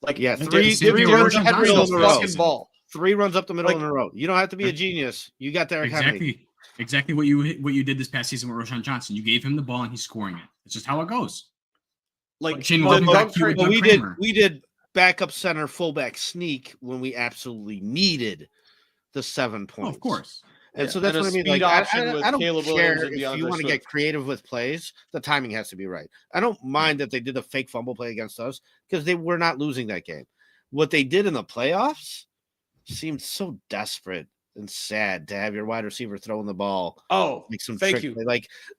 Like three runs up the middle of the fucking ball. 3 runs up the middle in a row. You don't have to be a genius. You got Derrick Henry. Exactly what you did this past season with Roshan Johnson. You gave him the ball and he's scoring it. It's just how it goes. Like Shane, we did backup center fullback sneak when we absolutely needed the 7 points. Oh, of course. And so that's what I mean. Like, I don't Caleb care Williams if you want to get creative with plays. The timing has to be right. I don't mind that they did a fake fumble play against us because they were not losing that game. What they did in the playoffs seemed so desperate and sad to have your wide receiver throwing the ball. Oh, make some thank trick you. play.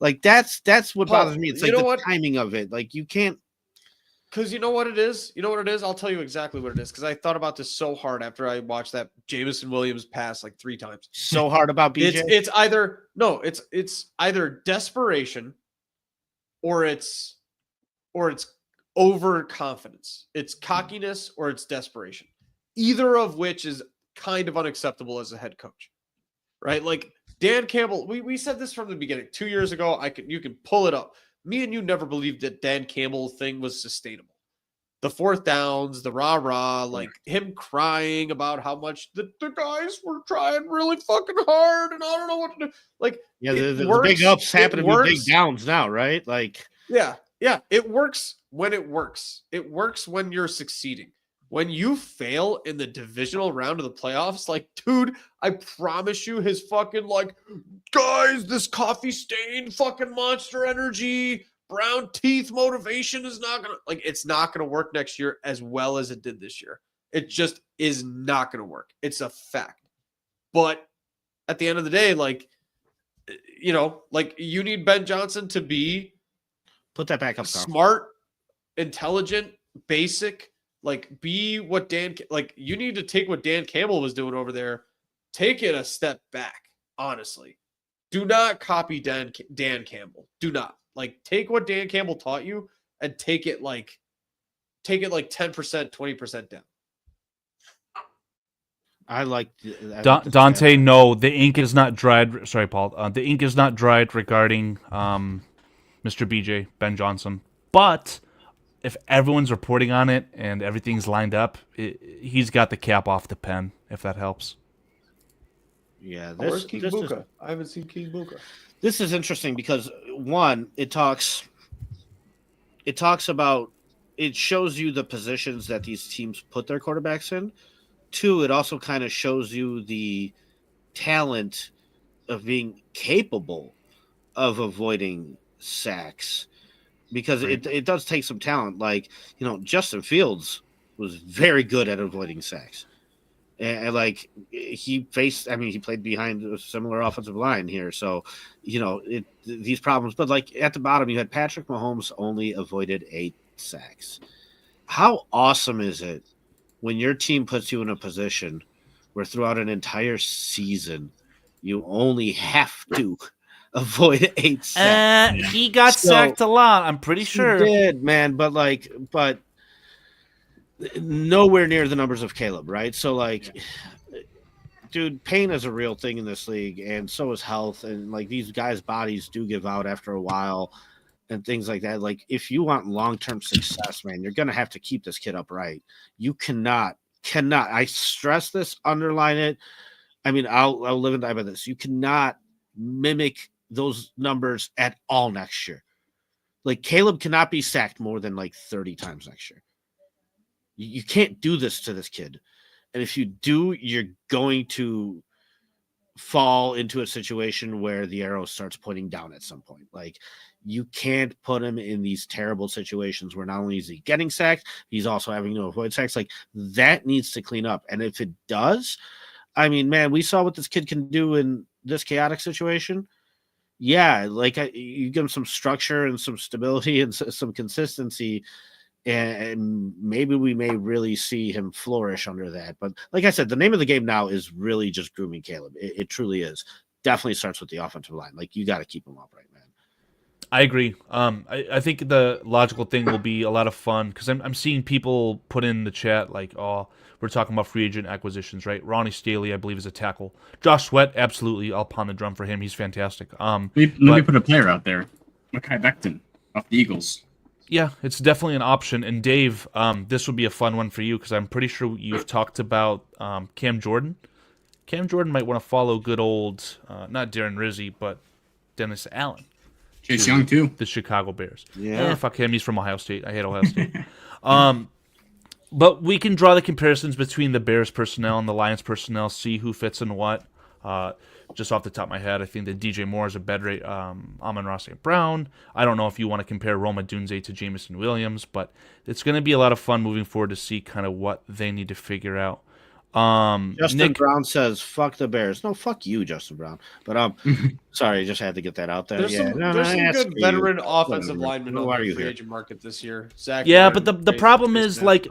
Like that's what Paul, bothers me. It's like the timing of it. Like you can't. Because you know what it is? I'll tell you exactly what it is. Because I thought about this so hard after I watched that Jameson Williams pass like 3 times. So hard about BJ. It's either desperation or it's overconfidence. It's cockiness or it's desperation. Either of which is kind of unacceptable as a head coach. Right? Like Dan Campbell, we said this from the beginning. 2 years ago, you can pull it up. Me and you never believed that Dan Campbell thing was sustainable. The 4th downs, the rah-rah, like him crying about how much the guys were trying really fucking hard and I don't know what to do. Like, the big ups happen to be big downs now, right? Like, yeah. It works when it works. It works when you're succeeding. When you fail in the divisional round of the playoffs, like, dude, I promise you his fucking, like, guys, this coffee stain fucking Monster Energy, brown teeth motivation is not going to, like, it's not going to work next year as well as it did this year. It just is not going to work. It's a fact. But at the end of the day, like, like you need Ben Johnson to be put that back up, smart, intelligent, basic, like be what you need to take what Dan Campbell was doing over there, take it a step back. Honestly, do not copy Dan Campbell. Do not. Like take what Dan Campbell taught you and take it like 10%, 20% down. I like Dante. No, the ink is not dried. Sorry, Paul. The ink is not dried regarding Mr. BJ Ben Johnson. But if everyone's reporting on it and everything's lined up, he's got the cap off the pen. If that helps. Yeah, Where's King Buka? I haven't seen King Buka. This is interesting because one, it talks about, it shows you the positions that these teams put their quarterbacks in. Two, it also kind of shows you the talent of being capable of avoiding sacks, because it does take some talent. Like, Justin Fields was very good at avoiding sacks. And like he played behind a similar offensive line here. So, these problems, but like at the bottom, you had Patrick Mahomes only avoided 8 sacks. How awesome is it when your team puts you in a position where throughout an entire season, you only have to avoid 8 sacks? He got sacked a lot. I'm pretty sure. He did, man. But nowhere near the numbers of Caleb, right? So dude, pain is a real thing in this league, and so is health. And like these guys' bodies do give out after a while and things like that. Like if you want long-term success, man, you're going to have to keep this kid upright. You cannot, I stress this, underline it. I mean, I'll live and die by this. You cannot mimic those numbers at all next year. Like Caleb cannot be sacked more than like 30 times next year. You can't do this to this kid. And if you do, you're going to fall into a situation where the arrow starts pointing down at some point. Like you can't put him in these terrible situations where not only is he getting sacked, he's also having to avoid sacks. Like that needs to clean up. And if it does, I mean, man, we saw what this kid can do in this chaotic situation. Yeah, like you give him some structure and some stability and some consistency, and maybe we may really see him flourish under that. But like I said, the name of the game now is really just grooming Caleb. It truly is. Definitely starts with the offensive line. Like you got to keep him upright, man. I agree. I think the logical thing will be a lot of fun because I'm seeing people put in the chat like, oh, we're talking about free agent acquisitions, right? Ronnie Staley, I believe, is a tackle. Josh Sweat, absolutely. I'll pound the drum for him. He's fantastic. Let me put a player out there. Mekhi Becton of the Eagles. Yeah, it's definitely an option. And Dave, this would be a fun one for you because I'm pretty sure you've talked about Cam Jordan. Cam Jordan might want to follow good old, not Darren Rizzi, but Dennis Allen. Chase Young, too. The Chicago Bears. Yeah. Fuck him. He's from Ohio State. I hate Ohio State. But we can draw the comparisons between the Bears personnel and the Lions personnel, see who fits in what. Just off the top of my head, I think that DJ Moore is a better Amon-Ra St. Brown. I don't know if you want to compare Roma Dunze to Jameson Williams, but it's going to be a lot of fun moving forward to see kind of what they need to figure out. Justin Nick Brown says, "Fuck the Bears." No, fuck you, Justin Brown. But sorry, I just had to get that out there. There's some good veteran offensive linemen on the free agent market this year. Zach but the problem is like,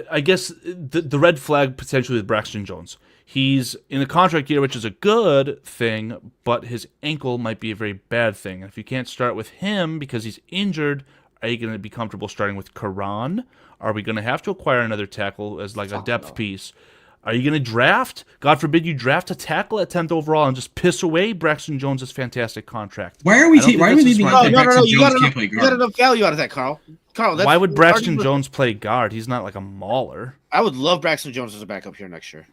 I guess the red flag potentially with Braxton Jones. He's in a contract year, which is a good thing, but his ankle might be a very bad thing. And if you can't start with him because he's injured, are you going to be comfortable starting with Karan? Are we going to have to acquire another tackle as like a depth piece? Are you going to draft? God forbid you draft a tackle at 10th overall and just piss away Braxton Jones' fantastic contract. Why are we leaving out that Braxton Jones can't play guard? You got enough value out of that, Carl. Why would Braxton Jones play guard? He's not like a mauler. I would love Braxton Jones as a backup here next year.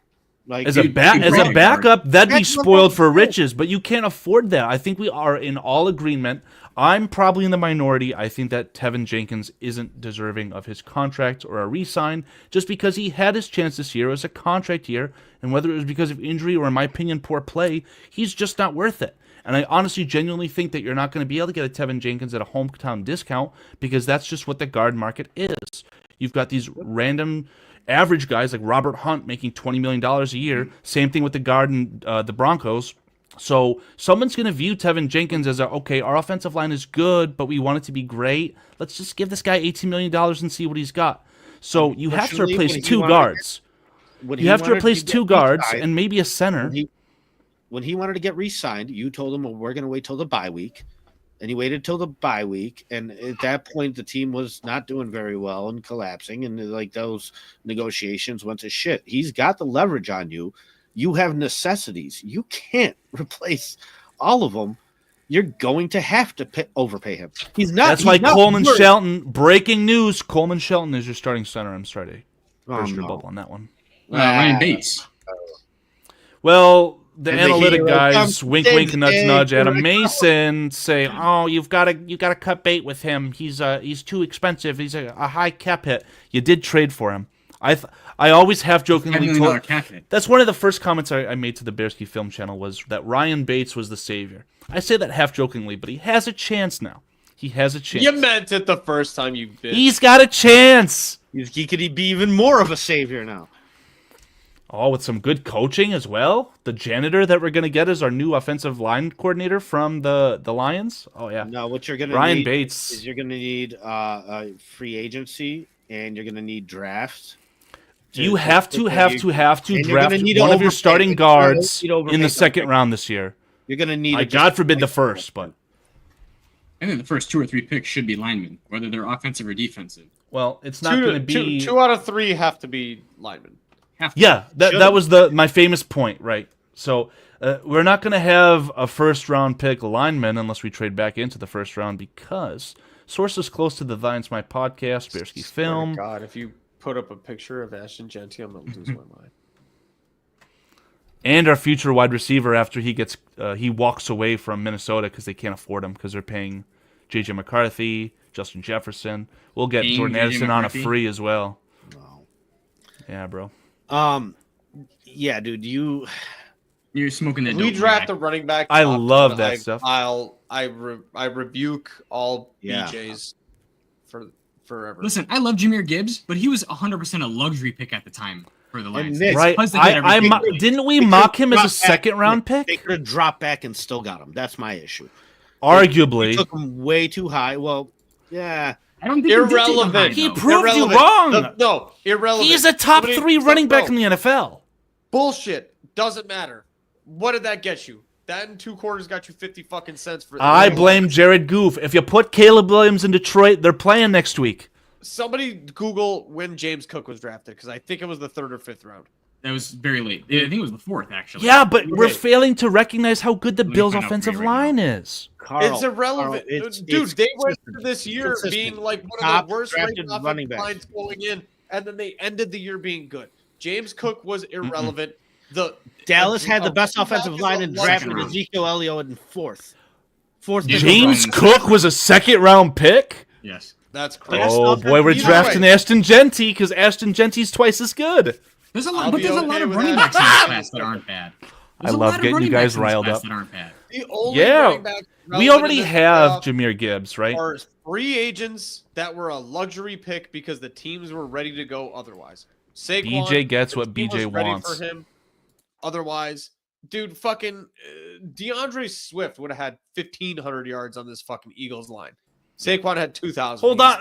Like as a backup, that'd be spoiled for riches, but you can't afford that. I think we are in all agreement. I'm probably in the minority. I think that Tevin Jenkins isn't deserving of his contract or a re-sign just because he had his chance this year as a contract year, and whether it was because of injury or, in my opinion, poor play, he's just not worth it. And I honestly, genuinely think that you're not going to be able to get a Tevin Jenkins at a hometown discount because that's just what the guard market is. You've got these random average guys like Robert Hunt making $20 million a year. Same thing with the guard and the Broncos. So someone's going to view Tevin Jenkins as okay, our offensive line is good, but we want it to be great. Let's just give this guy $18 million and see what he's got. So you have to replace two guards. You have to replace two guards and maybe a center. When he wanted to get re-signed, you told him, well, we're going to wait till the bye week. and he waited till the bye week. And at that point, the team was not doing very well and collapsing. And like those negotiations went to shit. He's got the leverage on you. You have necessities. You can't replace all of them. You're going to have to overpay him. He's not. That's why Coleman Shelton. Breaking news: Coleman Shelton is your starting center. I'm sorry to burst your bubble on that one. Ryan Bates. Well, the analytic guys, wink, wink, nudge, nudge. Adam Mason say, "Oh, you got to cut bait with him. He's too expensive. He's a high cap hit. You did trade for him." I always half jokingly told. That's one of the first comments I made to the Bearski Film channel was that Ryan Bates was the savior. I say that half jokingly, but he has a chance now. He has a chance. You meant it the first time you bitched. He's got a chance. He could be even more of a savior now. Oh, with some good coaching as well. The janitor that we're going to get as our new offensive line coordinator from the Lions. Oh, yeah. No, what you're going to Ryan need Bates. is you're going to need free agency, and you're going to need drafts. You have to draft one of your starting guards in the second round this year. You're going to need God forbid the first, but I think the first 2 or 3 picks should be linemen, whether they're offensive or defensive. Well, it's not going to be 2 out of 3 have to be linemen. Yeah, that was my famous point, right? So we're not going to have a first round pick lineman unless we trade back into the first round because sources close to the Lions My podcast, Bearski Film. God, if you put up a picture of Ashton Genty, I'm going to lose my mind. And our future wide receiver after he walks away from Minnesota because they can't afford him because they're paying J.J. McCarthy, Justin Jefferson. We'll get Jordan Addison on a free as well. Wow. Yeah, bro. Yeah, dude, you're smoking that. We draft a running back. I love that stuff. I rebuke all BJs for forever. Listen, I love Jahmyr Gibbs, but he was 100% a luxury pick at the time for the Lions. Right? Didn't we mock him as a second round pick? They could have dropped back and still got him. That's my issue. Arguably, they took him way too high. Well, yeah. I don't think irrelevant. He proved you wrong. No, irrelevant. He's a top 3 running back in the NFL. Bullshit. Doesn't matter. What did that get you? That in 2 quarters got you 50 fucking cents for. I blame Jared Goff. If you put Caleb Williams in Detroit, they're playing next week. Somebody Google when James Cook was drafted because I think it was the 3rd or 5th round. That was very late. I think it was the 4th, actually. Yeah, but we're failing to recognize how good the Bills' offensive line is. Carl, it's irrelevant. Dude, they went through this year being like one of the worst running lines going in, and then they ended the year being good. James Cook was irrelevant. Dallas had the best offensive line and drafted Ezekiel Elliott in 4th. James Cook was a second-round pick? Yes. That's crazy. Oh, boy, we're drafting Ashton Genty because Ashton Genty's twice as good. There's a lot of running backs in this class that aren't bad. I love getting you guys riled up. That aren't bad. We already have Jahmyr Gibbs, right? Are free agents that were a luxury pick because the teams were ready to go otherwise. Saquon, BJ gets what BJ wants. For him. Otherwise, dude, fucking DeAndre Swift would have had 1,500 yards on this fucking Eagles line. Saquon had 2,000. Hold on.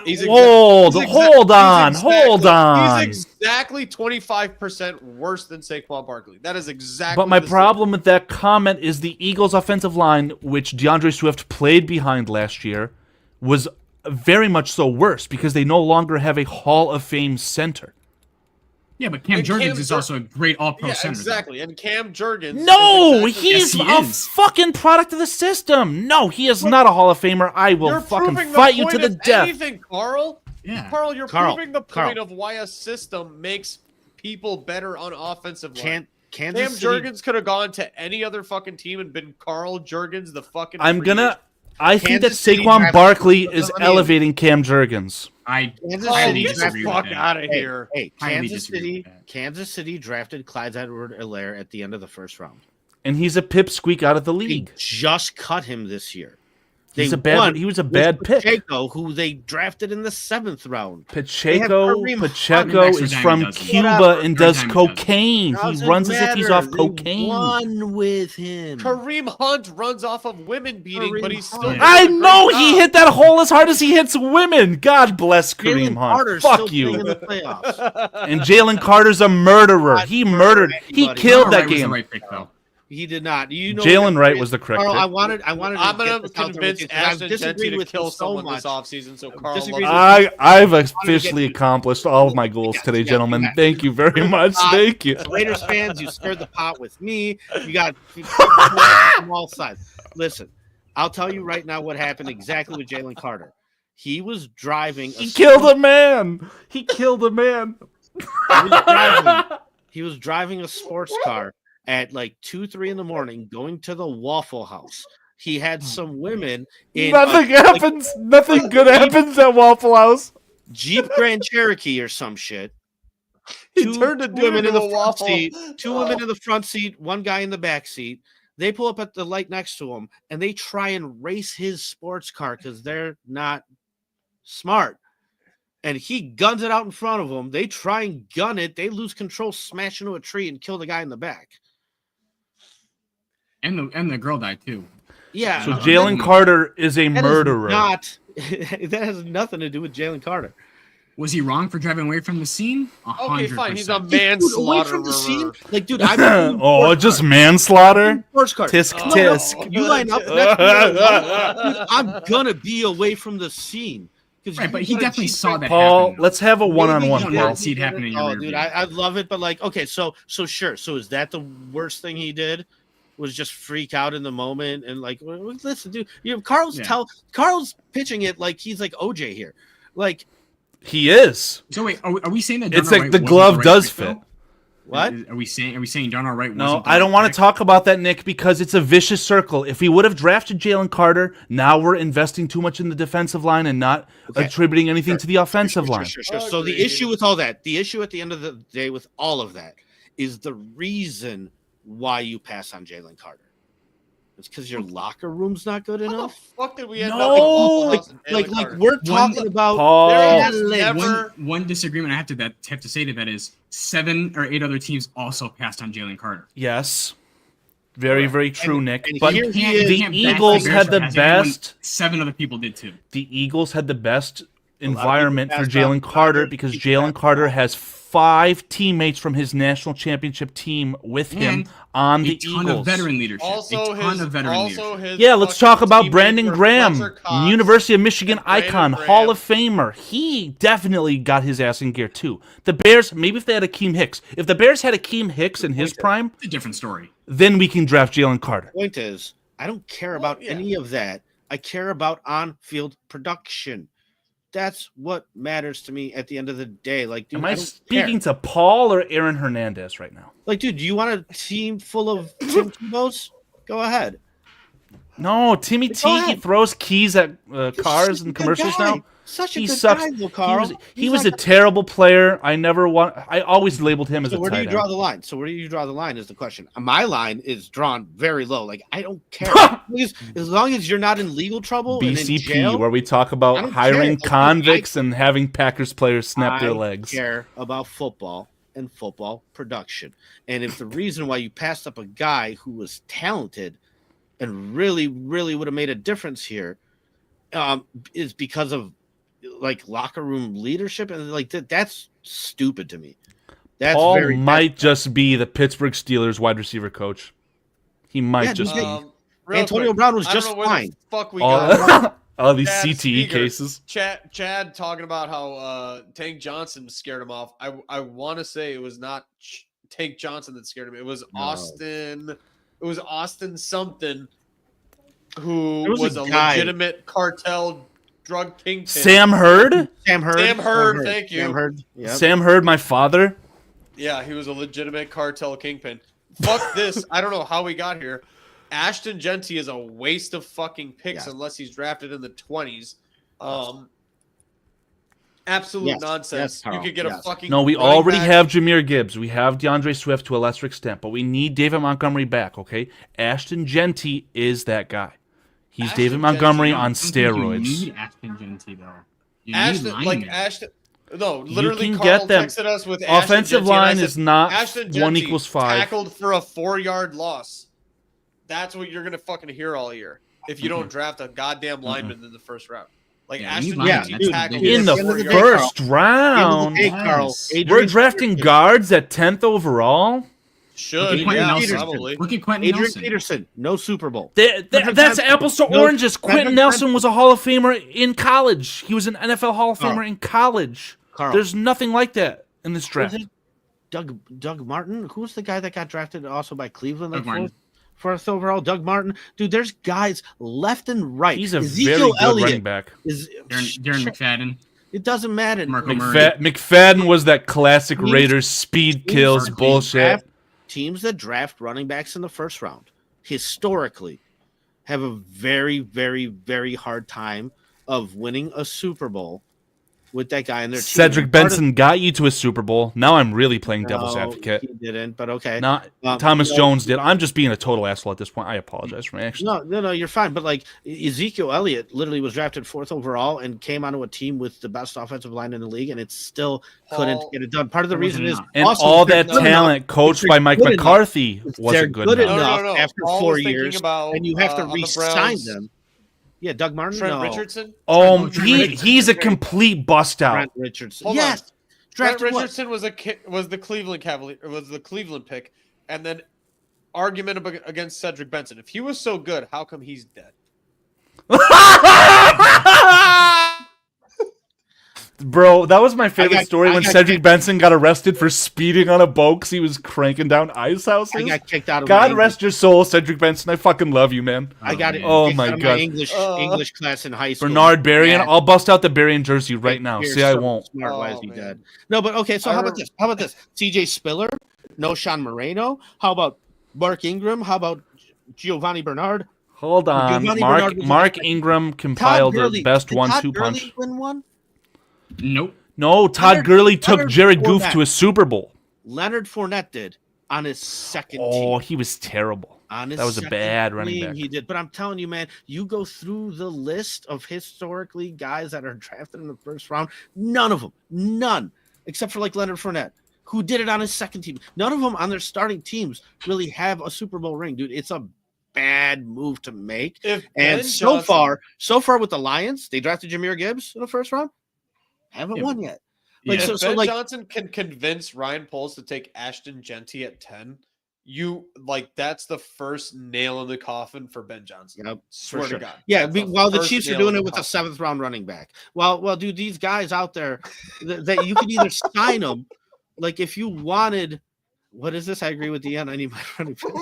Hold on. He's exactly 25% worse than Saquon Barkley. That is exactly. But my problem with that comment is the Eagles' offensive line, which DeAndre Swift played behind last year, was very much so worse because they no longer have a Hall of Fame center. Yeah, but Cam Jurgens is also a great all-pro center. Exactly, and Cam Jurgens. No, he's a fucking product of the system. No, he is not a Hall of Famer. I will fucking fight you to the death. Anything, Carl? Yeah. Carl, you're proving the point of why a system makes people better on offensive line. Cam Jurgens could have gone to any other fucking team and been Karl Jurgens, the fucking. I think that Saquon Barkley is elevating Cam Jurgens. Get the fuck out of here. Hey, Kansas City drafted Clyde Edwards-Helaire at the end of the first round. And he's a pipsqueak out of the league. They just cut him this year. He was a bad pick. Pacheco, who they drafted in the 7th round. Pacheco is from Cuba and does cocaine. He runs as if he's off cocaine. Won with him. Kareem Hunt runs off of women beating, but he's still. I know he hit that hole as hard as he hits women. God bless Kareem Hunt. Fuck you. And Jalen Carter's a murderer. He murdered. He killed that game. He did not. You know, Jalen Wright was the correct Carl, pick. I wanted. I'm going gonna convince Ashton Genty to kill someone this offseason. So Karl, I've officially accomplished all of my goals today, gentlemen. Thank you very much. Thank you. Raiders fans, you stirred the pot with me. You got from all sides. Listen, I'll tell you right now what happened exactly with Jalen Carter. He was driving. He killed a man. He killed a man. He was driving a sports car at like 2-3 in the morning, going to the Waffle House. He had some women in nothing happens. Nothing good happens at Waffle House. Jeep Grand Cherokee or some shit. He turned a dude women in into the a front waffle. seat. Two women in the front seat. One guy in the back seat. They pull up at the light next to him and they try and race his sports car because they're not smart. And he guns it out in front of them. They try and gun it. They lose control, smash into a tree, and kill the guy in the back. And the girl died too. Yeah. So Jalen Carter is a murderer. That has nothing to do with Jalen Carter. Was he wrong for driving away from the scene? 100%. Okay, fine. He's a manslaughter. From the scene? Like, dude, just manslaughter? First card. Tisk tisk. You line up. Dude, I'm gonna be away from the scene. Right, but he definitely saw that. Paul, happen, let's have a one-on-one. You don't see it happen in your rear dude, view. I love it, but like, okay, so sure. So is that the worst thing he did? Was just freak out in the moment and like, listen, dude, Carl's pitching it like he's like OJ here, like he is. So wait, are we saying that it's like the glove does fit? What are we saying? Darnell Wright? No, I don't want to talk about that, Nick, because it's a vicious circle. If we would have drafted Jalen Carter, now we're investing too much in the defensive line and not attributing anything to the offensive line. Sure. So the issue with all that, the issue at the end of the day with all of that, is the reason why you pass on Jalen Carter. It's because your locker room's not good enough. How the fuck did we end up in Waffle House and like Jalen Carter? we're talking about Paul. There has never one disagreement I have to say to that is 7 or 8 other teams also passed on Jalen Carter. Yes. Very, very true, Nick. and But here he the is. Eagles had the best. 7 other people did too. The Eagles had the best environment for Jalen Carter because Jalen Carter has 5 teammates from his national championship team with him on the Eagles. A ton of veteran leadership. Yeah, let's talk about Brandon Graham, Cox, University of Michigan Brandon icon, Graham. Hall of Famer. He definitely got his ass in gear too. The Bears, maybe if they had Akeem Hicks. If the Bears had Akeem Hicks in his prime, It's a different story. then we can draft Jalen Carter. Point is, I don't care about any of that. I care about on-field production. That's what matters to me at the end of the day. Like, dude, Am I speaking to Paul or Aaron Hernandez right now? Like, dude, do you want a team full of Tim Tebow's? Go ahead. No, Timmy T, he throws keys at cars and commercials now. Such a He good sucks. guy, though, Carl. He was a terrible player. I always labeled him as a tight end. Where do you draw the line? So where do you draw the line is the question. My line is drawn very low. Like, I don't care. as long as you're not in legal trouble and in BCP, jail, where we talk about hiring convicts and having Packers players snap their legs. I care about football and football production. And if the reason why you passed up a guy who was talented and really, really would have made a difference here is because of like locker room leadership, and like that's stupid to me. That's Paul might just be the Pittsburgh Steelers wide receiver coach. He might just be. Antonio Brown was just fine. Fuck, we got all these Chad CTE Speaker, cases. Chad talking about how Tank Johnson scared him off. I want to say it was not Tank Johnson that scared him. It was Austin. It was Austin something who was a legitimate cartel drug kingpin. Sam Hurd? Sam Hurd, thank you. Sam Hurd. Yep. Sam Hurd, my father. Yeah, he was a legitimate cartel kingpin. Fuck this. I don't know how we got here. Ashton Genty is a waste of fucking picks unless he's drafted in the 20s. Absolute nonsense. Yes, you could get a fucking. No, we already have Jahmyr Gibbs. We have DeAndre Swift to a lesser extent, but we need David Montgomery back, okay? Ashton Genty is that guy. He's David Montgomery on steroids. You need Ashton Genty, though. Ashton. No, literally, you can Karl get them. texted us with offensive Ashton line Genty, is not Ashton 1=5. Tackled for a 4-yard loss. That's what you're gonna fucking hear all year if you don't draft a goddamn lineman in the first round. Like Ashton Genty tackled in the first round. Carl, we're drafting guards at 10th overall. Should, Quentin yeah, Nelson. probably. Look at Quentin Adrian Nelson. Peterson, no Super Bowl. That's apples to oranges. Quentin Nelson was a Hall of Famer in college. He was an NFL Hall of Famer in college. Carl. There's nothing like that in this Was draft. it Doug Martin? Who's the guy that got drafted also by Cleveland? Doug Martin. Fourth overall, Doug Martin. Dude, there's guys left and right. He's a Ezekiel very good running back. Darren McFadden. It doesn't matter. Marco Murray. McFadden was that classic Raiders speed kills bullshit. Teams that draft running backs in the first round historically have a very, very, very hard time of winning a Super Bowl with that guy in their team. Cedric Benson got you to a Super Bowl. Now I'm really playing devil's advocate. He didn't, but okay. Not Thomas Jones did. I'm just being a total asshole at this point. I apologize for my actions. No, you're fine. But like Ezekiel Elliott literally was drafted 4th overall and came onto a team with the best offensive line in the league, and it still couldn't get it done. Part of the reason is and also all that talent coached by Mike McCarthy wasn't good enough. No. After Paul 4 was thinking years, about, and you have to on the re-sign Browns, them. Yeah, Doug Martin. Trent no. Richardson. He's a complete bust out. Trent Richardson. Hold yes. on. Drafted Trent what? Richardson was the Cleveland Cavalier, was the Cleveland pick, and then argument against Cedric Benson. If he was so good, how come he's dead? Bro, that was my favorite story when Cedric Benson got arrested for speeding on a boat because he was cranking down ice houses. I got kicked out of God rest your soul, Cedric Benson. I fucking love you, man. I got it. Oh kicked my out of God. English class in high school. Bernard Berrien. Yeah. I'll bust out the Berrien jersey right now. You're See, I so won't. Smart, why is Oh, he man. dead? No, but okay. So how about this? CJ Spiller, no Sean Moreno. How about Mark Ingram? How about Giovanni Bernard? Hold on. Giovanni Bernard was Mark Ingram compiled the best 1-2 punch. Gurley win one? Nope. No, Todd Gurley took Leonard Jared Goff Fournette. to a Super Bowl. Leonard Fournette did on his second team. Oh, he was terrible. On his That was a second bad running team, back. He did, but I'm telling you, man, you go through the list of historically guys that are drafted in the first round. None of them, none, except for like Leonard Fournette, who did it on his second team. None of them on their starting teams really have a Super Bowl ring, dude. It's a bad move to make. And so far with the Lions, they drafted Jahmyr Gibbs in the first round. Haven't won yet. Like, if Ben Johnson can convince Ryan Poles to take Ashton Genty at 10, that's the first nail in the coffin for Ben Johnson. Yep, Swear to God. Yeah, the the Chiefs are doing it with a 7th round running back. Well, dude, these guys out there that you could either sign them, like if you wanted, what is this? I agree with Dion. I need my running back.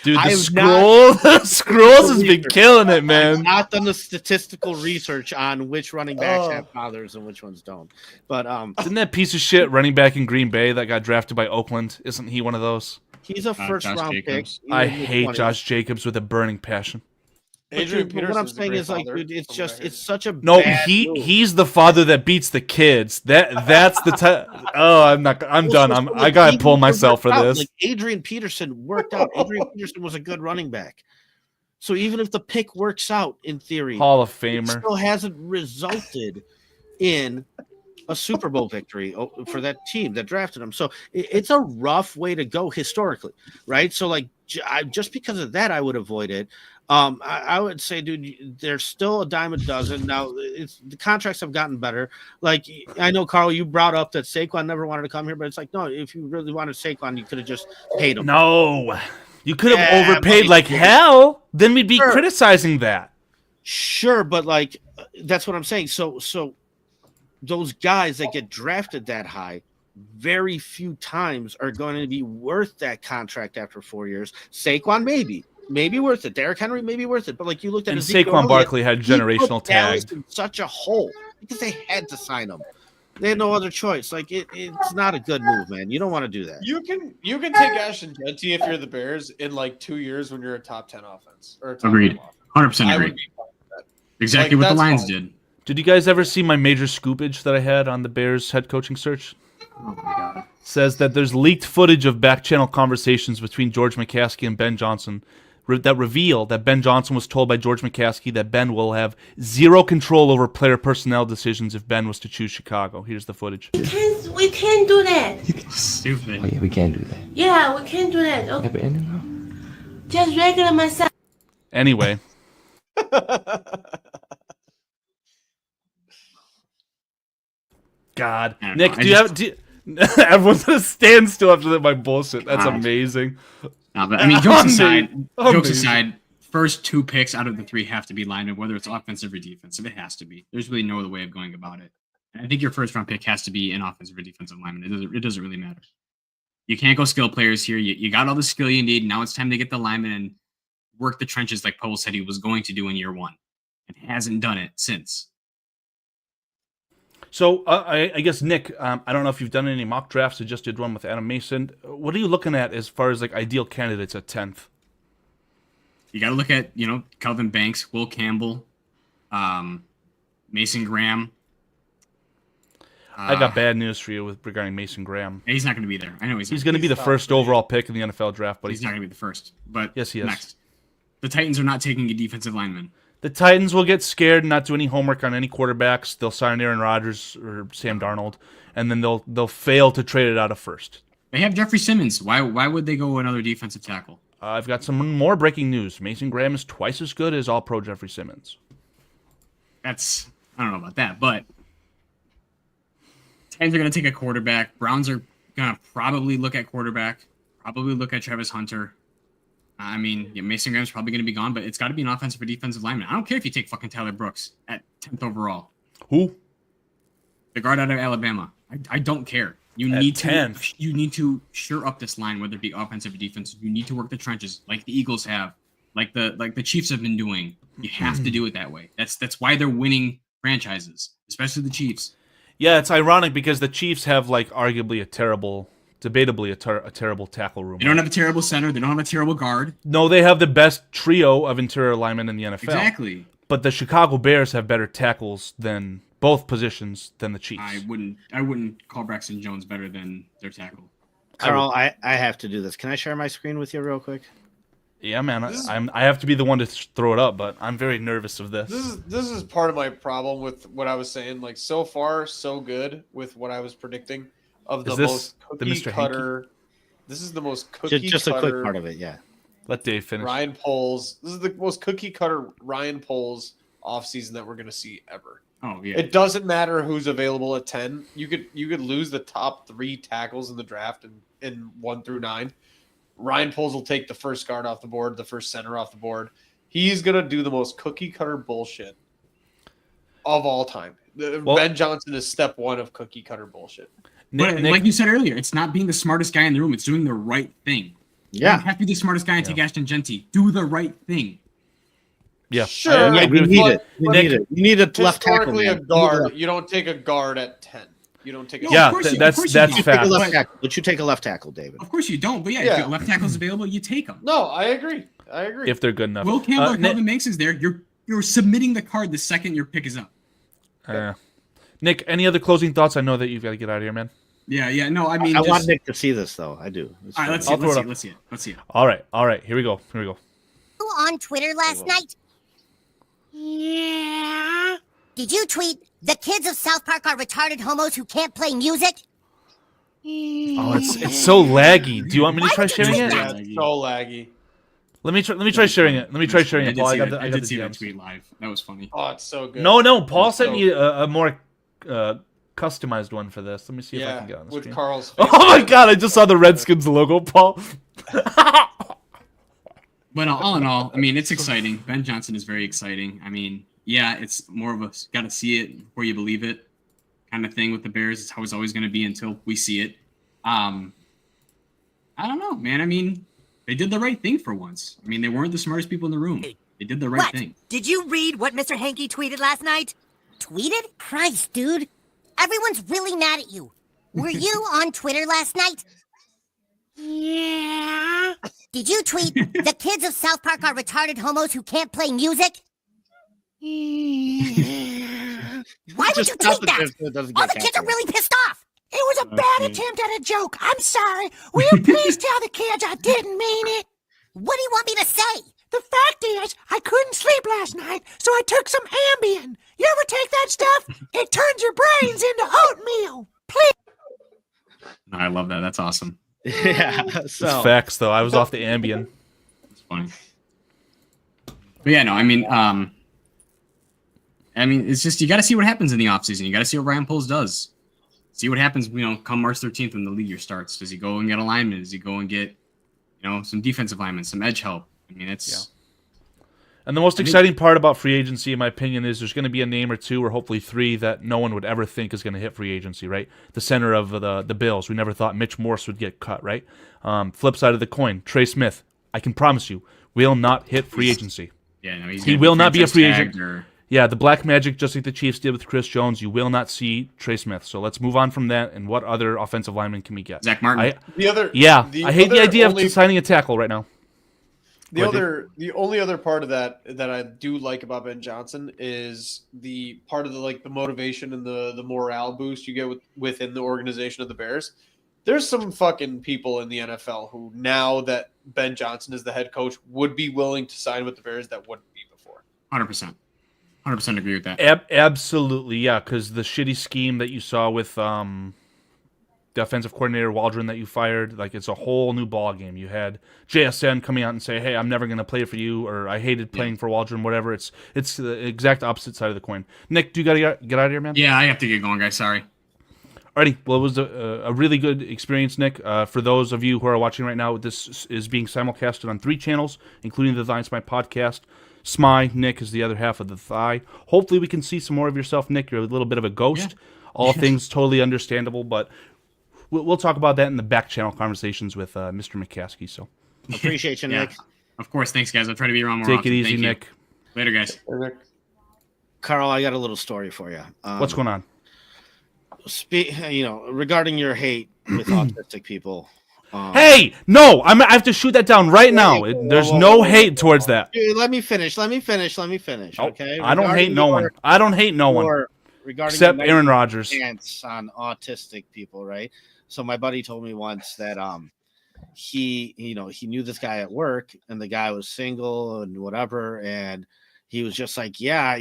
Dude, the scrolls has been killing it, man. I've not done the statistical research on which running backs have fathers and which ones don't. But isn't that piece of shit running back in Green Bay that got drafted by Oakland? Isn't he one of those? He's a first round pick. I hate Josh Jacobs with a burning passion. But what I'm saying is, like, dude, it's such a no. Bad move. He's the father that beats the kids. That's the I'm done. I gotta pull myself for this. Like Adrian Peterson worked out. Adrian Peterson was a good running back. So even if the pick works out in theory, Hall of Famer, it still hasn't resulted in a Super Bowl victory for that team that drafted him. So it's a rough way to go historically, right? So like just because of that, I would avoid it. I would say, dude, there's still a dime a dozen. Now, the contracts have gotten better. Like, I know, Carl, you brought up that Saquon never wanted to come here, but it's like, no, if you really wanted Saquon, you could have just paid him. No, you could have overpaid like hell. Then we'd be criticizing that. Sure, but like, that's what I'm saying. So those guys that get drafted that high, very few times are going to be worth that contract after 4 years. Saquon, maybe worth it. Derrick Henry may be worth it, but like you looked at Saquon Barkley had generational tag in such a hole because they had to sign him. They had no other choice. Like it's not a good move, man. You don't want to do that. You can take Ashton Genty if you're the Bears in like 2 years when you're a top 10 offense. Or Agreed. 100% agreed. Exactly what the Lions did. Did you guys ever see my major scoopage that I had on the Bears head coaching search? Oh my God. Says that there's leaked footage of back channel conversations between George McCaskey and Ben Johnson that reveal that Ben Johnson was told by George McCaskey that Ben will have zero control over player personnel decisions if Ben was to choose Chicago. Here's the footage. We can't do that. Stupid. Oh, yeah, we can't do that. Yeah, we can't do that. Okay. Yeah, but anyway. Just regular myself. Anyway. God. Nick, Everyone's gonna stand still after my bullshit. That's amazing. No, but I mean, jokes Amazing. aside, first 2 picks out of the 3 have to be linemen, whether it's offensive or defensive. It has to be. There's really no other way of going about it. And I think your first round pick has to be an offensive or defensive lineman. It doesn't really matter. You can't go skill players here. You got all the skill you need. Now it's time to get the lineman and work the trenches like Poe said he was going to do in year 1, and hasn't done it since. So I guess Nick, I don't know if you've done any mock drafts. I just did one with Adam Mason. What are you looking at as far as like ideal candidates at 10th? You got to look at Kelvin Banks, Will Campbell, Mason Graham. I got bad news for you regarding Mason Graham. He's not going to be there. I know he's going to be the first overall pick in the NFL draft, but he's not going to be the first. But yes, he is. Next, the Titans are not taking a defensive lineman. The Titans will get scared and not do any homework on any quarterbacks. They'll sign Aaron Rodgers or Sam Darnold, and then they'll fail to trade it out of first. They have Jeffrey Simmons. Why would they go another defensive tackle? I've got some more breaking news. Mason Graham is twice as good as All-Pro Jeffrey Simmons. I don't know about that, but Titans are going to take a quarterback. Browns are going to probably look at quarterback, probably look at Travis Hunter. I mean, Mason Graham's probably going to be gone, but it's got to be an offensive or defensive lineman. I don't care if you take fucking Tyler Brooks at 10th overall. Who? The guard out of Alabama. I don't care. You need to shore up this line, whether it be offensive or defensive. You need to work the trenches like the Eagles have, like the Chiefs have been doing. You have to do it that way. That's why they're winning franchises, especially the Chiefs. Yeah, it's ironic because the Chiefs have like arguably debatably a terrible tackle room. They don't have a terrible center. They don't have a terrible guard. No, they have the best trio of interior linemen in the NFL. Exactly. But the Chicago Bears have better tackles than both positions than the Chiefs. I wouldn't call Braxton Jones better than their tackle. Carl, I have to do this. Can I share my screen with you real quick? Yeah, man. I have to be the one to throw it up, but I'm very nervous of this. This is part of my problem with what I was saying. Like, so far, so good with what I was predicting of the most cookie cutter. This is the most cookie cutter. Just a quick part of it, yeah. Let Dave finish. Ryan Poles. This is the most cookie cutter Ryan Poles offseason that we're going to see ever. Oh yeah. It doesn't matter who's available at 10. You could lose the top 3 tackles in the draft in 1 through 9. Ryan Poles will take the first guard off the board, the first center off the board. He's going to do the most cookie cutter bullshit of all time. Ben Johnson is step 1 of cookie cutter bullshit. But like you said earlier, it's not being the smartest guy in the room. It's doing the right thing. Yeah. You don't have to be the smartest guy and take Ashton Genty. Do the right thing. Yeah, sure. We need it. You need a left tackle. Historically, a guard. You don't take a guard at 10. You don't take a that's fact. But you take a left tackle, David. Of course you don't. But if your left tackle's available, you take them. No, I agree. If they're good enough. Will Campbell or Kelvin Banks is there. You're submitting the card the second your pick is up. Nick, any other closing thoughts? I know that you've got to get out of here, man. Yeah. No, I mean, I want Nick to see this though. I do. All right, let's see it. All right. Here we go. On Twitter last night? Yeah. Did you tweet, "The kids of South Park are retarded homos who can't play music"? Oh, it's so laggy. Do you want me to try sharing it? Yeah, it's so laggy. Let me try sharing it. Paul. I did see that tweet live. That was funny. Oh, it's so good. No. Paul sent me a more customized one for this. Let me see if I can get on the with screen. Karl's face. Oh my god! I just saw the Redskins logo, Paul. But all in all, I mean, it's exciting. Ben Johnson is very exciting. I mean, yeah, it's more of a got to see it before you believe it kind of thing with the Bears. It's how it's always going to be until we see it. I don't know, man. I mean, they did the right thing for once. I mean, they weren't the smartest people in the room. They did the right thing. Did you read what Mr. Hankey tweeted last night? Tweeted? Christ, dude. Everyone's really mad at you. Were you on Twitter last night? Yeah. Did you tweet, "The kids of South Park are retarded homos who can't play music"? Why would you tweet that? All the kids are really pissed off. It was a bad attempt at a joke. I'm sorry. Will you please tell the kids I didn't mean it? What do you want me to say? The fact is, I couldn't sleep last night, so I took some Ambien. You ever take that stuff? It turns your brains into oatmeal. Please. No, I love that. That's awesome. Yeah. It's facts, though. I was off the Ambien. It's funny. But yeah, no, I mean, it's just you got to see what happens in the offseason. You got to see what Ryan Poles does. see what happens, come March 13th when the league year starts. Does he go and get a lineman? Does he go and get, some defensive linemen, some edge help? I mean, it's. And the most exciting part about free agency, in my opinion, is there's going to be a name or two, or hopefully three, that no one would ever think is going to hit free agency, right? The center of the Bills. We never thought Mitch Morse would get cut, right? Flip side of the coin, Trey Smith, I can promise you, will not hit free agency. Yeah, no, he will not be a free agent. Or... Yeah, the black magic, just like the Chiefs did with Chris Jones, you will not see Trey Smith. So let's move on from that. And what other offensive lineman can we get? Zach Martin. I hate the idea of signing a tackle right now. The only other part of that I do like about Ben Johnson is the part of the motivation and the morale boost you get within the organization of the Bears. There's some fucking people in the NFL who, now that Ben Johnson is the head coach, would be willing to sign with the Bears that wouldn't be before. 100%. 100% agree with that. Absolutely, yeah, because the shitty scheme that you saw with the offensive coordinator Waldron that you fired, it's a whole new ball game. You had JSN coming out and say, "Hey, I'm never going to play for you," or "I hated playing for Waldron," whatever. It's the exact opposite side of the coin. Nick, do you got to get out of here, man? Yeah, I have to get going, guys. Sorry. Alrighty, well, it was a really good experience, Nick. For those of you who are watching right now, this is being simulcasted on 3 channels, including the Thigh Smite podcast. Smy, Nick is the other half of the Thigh. Hopefully we can see some more of yourself, Nick. You're a little bit of a ghost. Yeah. All things totally understandable, but we'll talk about that in the back channel conversations with Mr. McCaskey. So appreciate you, Nick. Of course, thanks, guys. I'll try to be around more Take often. it easy, Nick. Later, guys. Nick. Carl, I got a little story for you. What's going on? Regarding your hate with autistic people. Hey, no! I have to shoot that down right now. There's no hate towards that. Dude, let me finish. Okay. I don't hate no one. I don't hate no one. Regarding except Aaron Rodgers. On autistic people, right? So my buddy told me once that he knew this guy at work, and the guy was single and whatever, and he was just like, yeah, I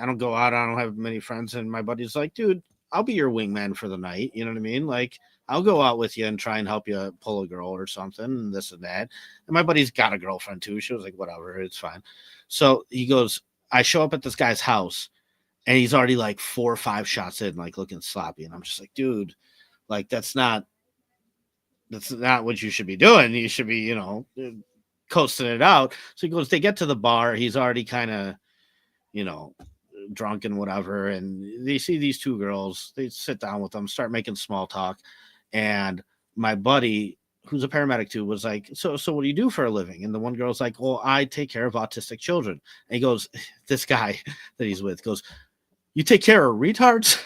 don't go out, I don't have many friends, and my buddy's like, dude, I'll be your wingman for the night. You know what I mean? I'll go out with you and try and help you pull a girl or something, and this and that. And my buddy's got a girlfriend too. She was like, whatever, it's fine. So he goes, I show up at this guy's house, and he's already 4 or 5 shots in, looking sloppy. And I'm just like, dude, that's not what you should be doing. You should be, coasting it out. So he goes, they get to the bar. He's already kind of, drunk and whatever, and they see these 2 girls. They sit down with them, start making small talk, and my buddy, who's a paramedic too, was like, so what do you do for a living? And the one girl's like, well, I take care of autistic children. And he goes, this guy that he's with goes, you take care of retards?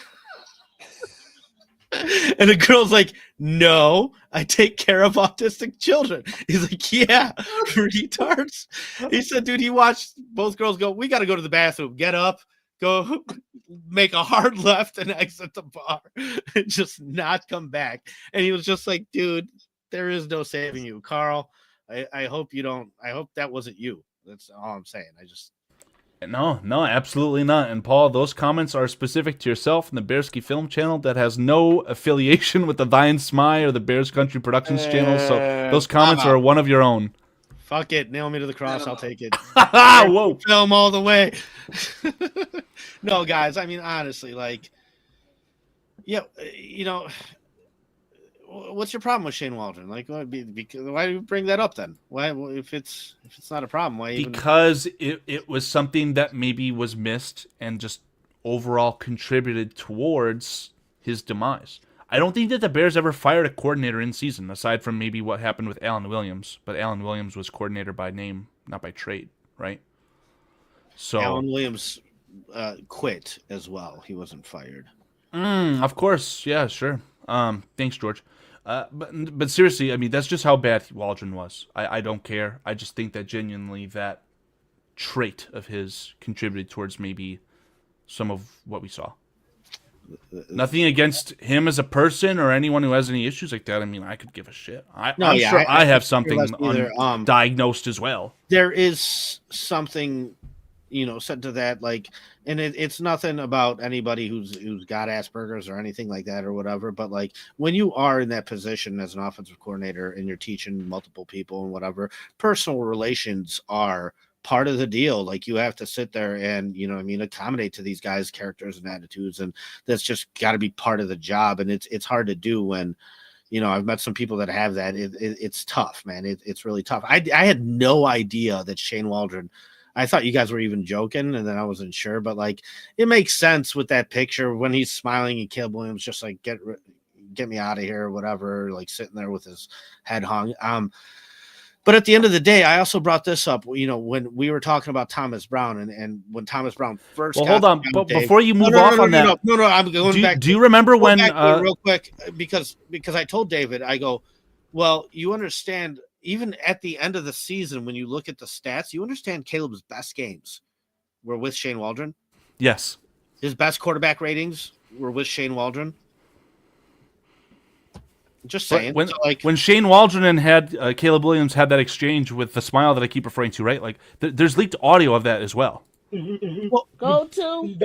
And the girl's like, no, I take care of autistic children. He's like, yeah, retards. He said, dude, he watched both girls go, we got to go to the bathroom, get up, go make a hard left and exit the bar and just not come back. And he was just like, dude, there is no saving you, Carl. I hope that wasn't you. That's all I'm saying. No, absolutely not. And Paul, those comments are specific to yourself and the Bearsky Film channel that has no affiliation with the Thigh and Smy or the Bears Country Productions channel. So those comments are one of your own. Fuck it. Nail me to the cross. I'll take it. Whoa. Film all the way. No, guys. I mean, honestly, what's your problem with Shane Waldron? Why do you bring that up then? Why, if it's not a problem? Why? Because it was something that maybe was missed and just overall contributed towards his demise. I don't think that the Bears ever fired a coordinator in season, aside from maybe what happened with Alan Williams. But Alan Williams was coordinator by name, not by trade, right? So Alan Williams quit as well. He wasn't fired. Of course, yeah, sure. Thanks, George. But seriously, I mean, that's just how bad Waldron was. I don't care. I just think that genuinely that trait of his contributed towards maybe some of what we saw. Nothing against him as a person or anyone who has any issues like that. I mean, I could give a shit. I'm sure I have something undiagnosed as well. There is something, said to that, and it's nothing about anybody who's got Asperger's or anything like that or whatever. But when you are in that position as an offensive coordinator and you're teaching multiple people and whatever, personal relations are part of the deal. Like, you have to sit there and, accommodate to these guys' characters and attitudes, and that's just got to be part of the job. And it's hard to do when, I've met some people that have that. It's tough, man. It's really tough. I had no idea that Shane Waldron. I thought you guys were even joking, and then I wasn't sure, but like, it makes sense with that picture when he's smiling and Caleb Williams just like get me out of here or whatever, like sitting there with his head hung. But at the end of the day, I also brought this up, when we were talking about Thomas Brown and when Thomas Brown first. Well, hold on, but before you move off on that, no, I'm going back. Do you remember when real quick, because I told David, I go, well, you understand. Even at the end of the season, when you look at the stats, you understand Caleb's best games were with Shane Waldron. Yes. His best quarterback ratings were with Shane Waldron. Just saying. When Shane Waldron and had Caleb Williams had that exchange with the smile that I keep referring to, right? Like, there's leaked audio of that as well. Go to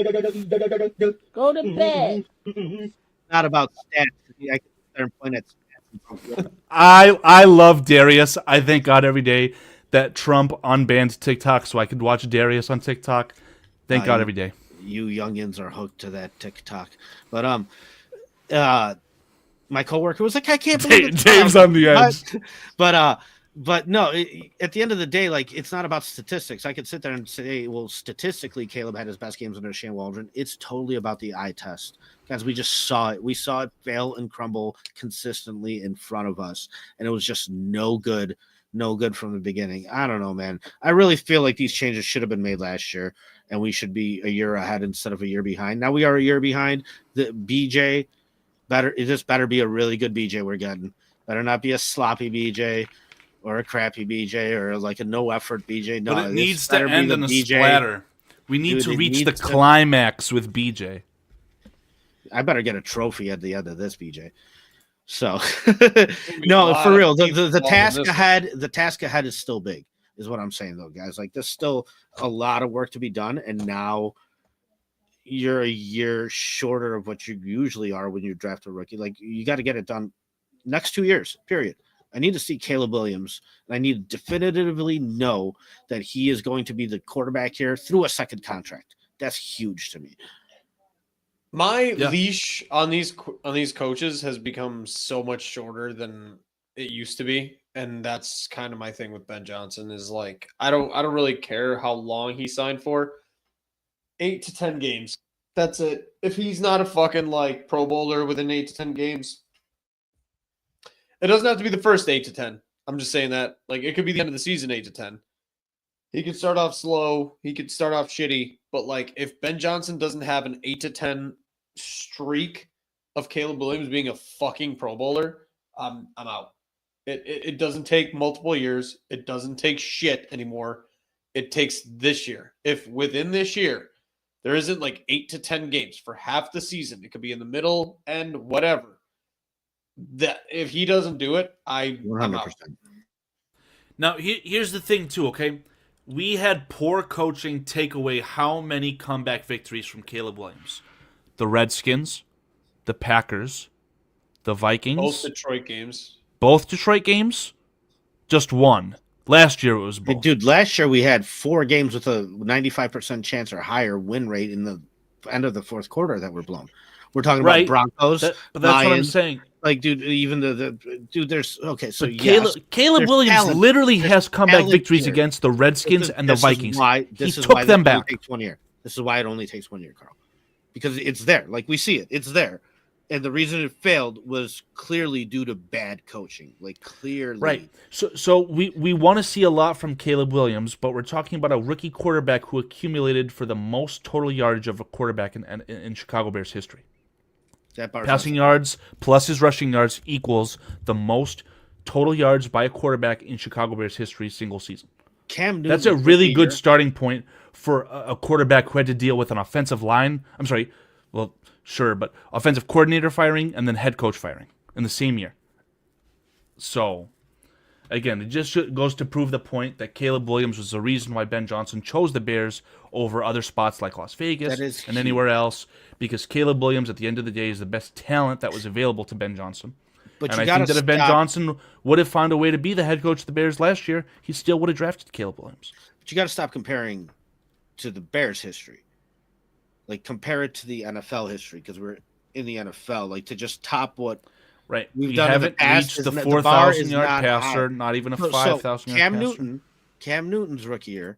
bed. Not about stats. I can sit there and point at stats. I love Darius. I thank God every day that Trump unbanned TikTok so I could watch Darius on TikTok. Thank God every day. You youngins are hooked to that TikTok. But my coworker was like, I can't believe it. Dave's on the edge. But no, at the end of the day, like, it's not about statistics. I could sit there and say, well, statistically, Caleb had his best games under Shane Waldron. It's totally about the eye test. Guys, we just saw it. We saw it fail and crumble consistently in front of us. And it was just no good from the beginning. I don't know, man. I really feel like these changes should have been made last year, and we should be a year ahead instead of a year behind. Now we are a year behind. The BJ, better be a really good BJ we're getting. Better not be a sloppy BJ or a crappy BJ or like a no effort BJ. No, but it needs to end in a splatter. We need to reach the climax with BJ. I better get a trophy at the end of this BJ. So no, for real. The task ahead is still big, is what I'm saying though, guys. Like, there's still a lot of work to be done, and now you're a year shorter of what you usually are when you draft a rookie. Like, you got to get it done next 2 years, period. I need to see Caleb Williams, and I need to definitively know that he is going to be the quarterback here through a second contract. That's huge to me. My leash on these coaches has become so much shorter than it used to be, and that's kind of my thing with Ben Johnson. Is like, I don't really care how long he signed for. 8 to 10 games. That's it. If he's not a fucking like Pro Bowler within 8 to 10 games. It doesn't have to be the first 8 to 10. I'm just saying that. Like, it could be the end of the season, 8 to 10. He could start off slow. He could start off shitty. But, like, if Ben Johnson doesn't have an 8 to 10 streak of Caleb Williams being a fucking Pro Bowler, I'm out. It doesn't take multiple years. It doesn't take shit anymore. It takes this year. If within this year there isn't, like, 8 to 10 games for half the season, it could be in the middle and whatever. That if he doesn't do it, I'm 100%. Out. Now, here's the thing, too, okay? We had poor coaching take away how many comeback victories from Caleb Williams? The Redskins, the Packers, the Vikings. Both Detroit games? Just one. Last year it was both. Dude, last year we had 4 games with a 95% chance or higher win rate in the end of the fourth quarter that were blown. We're talking about Broncos, but that's Lions. What I'm saying. Like, dude, even there's okay. So Caleb Williams talent. Literally has comeback victories against the Redskins and the Vikings. He took them back. Takes 1 year. This is why it only takes 1 year, Carl, because it's there. Like, we see it. It's there, and the reason it failed was clearly due to bad coaching. Like, clearly, right. So we want to see a lot from Caleb Williams, but we're talking about a rookie quarterback who accumulated for the most total yardage of a quarterback in Chicago Bears history. Passing yards plus his rushing yards equals the most total yards by a quarterback in Chicago Bears history single season. Cam Newton, that's a really good starting point for a quarterback who had to deal with an offensive line. I'm sorry, well, sure, but offensive coordinator firing and then head coach firing in the same year. So, again, it just goes to prove the point that Caleb Williams was the reason why Ben Johnson chose the Bears over other spots like Las Vegas and anywhere else, because Caleb Williams, at the end of the day, is the best talent that was available to Ben Johnson. And I think that if Ben Johnson would have found a way to be the head coach of the Bears last year, he still would have drafted Caleb Williams. But you got to stop comparing to the Bears history. Like, compare it to the NFL history, because we're in the NFL. Like, to just top what Right. we've You done in the haven't past, reached the bar 4,000 is yard not passer, high. not even a So 5,000 yard passer. Cam Newton's rookie year,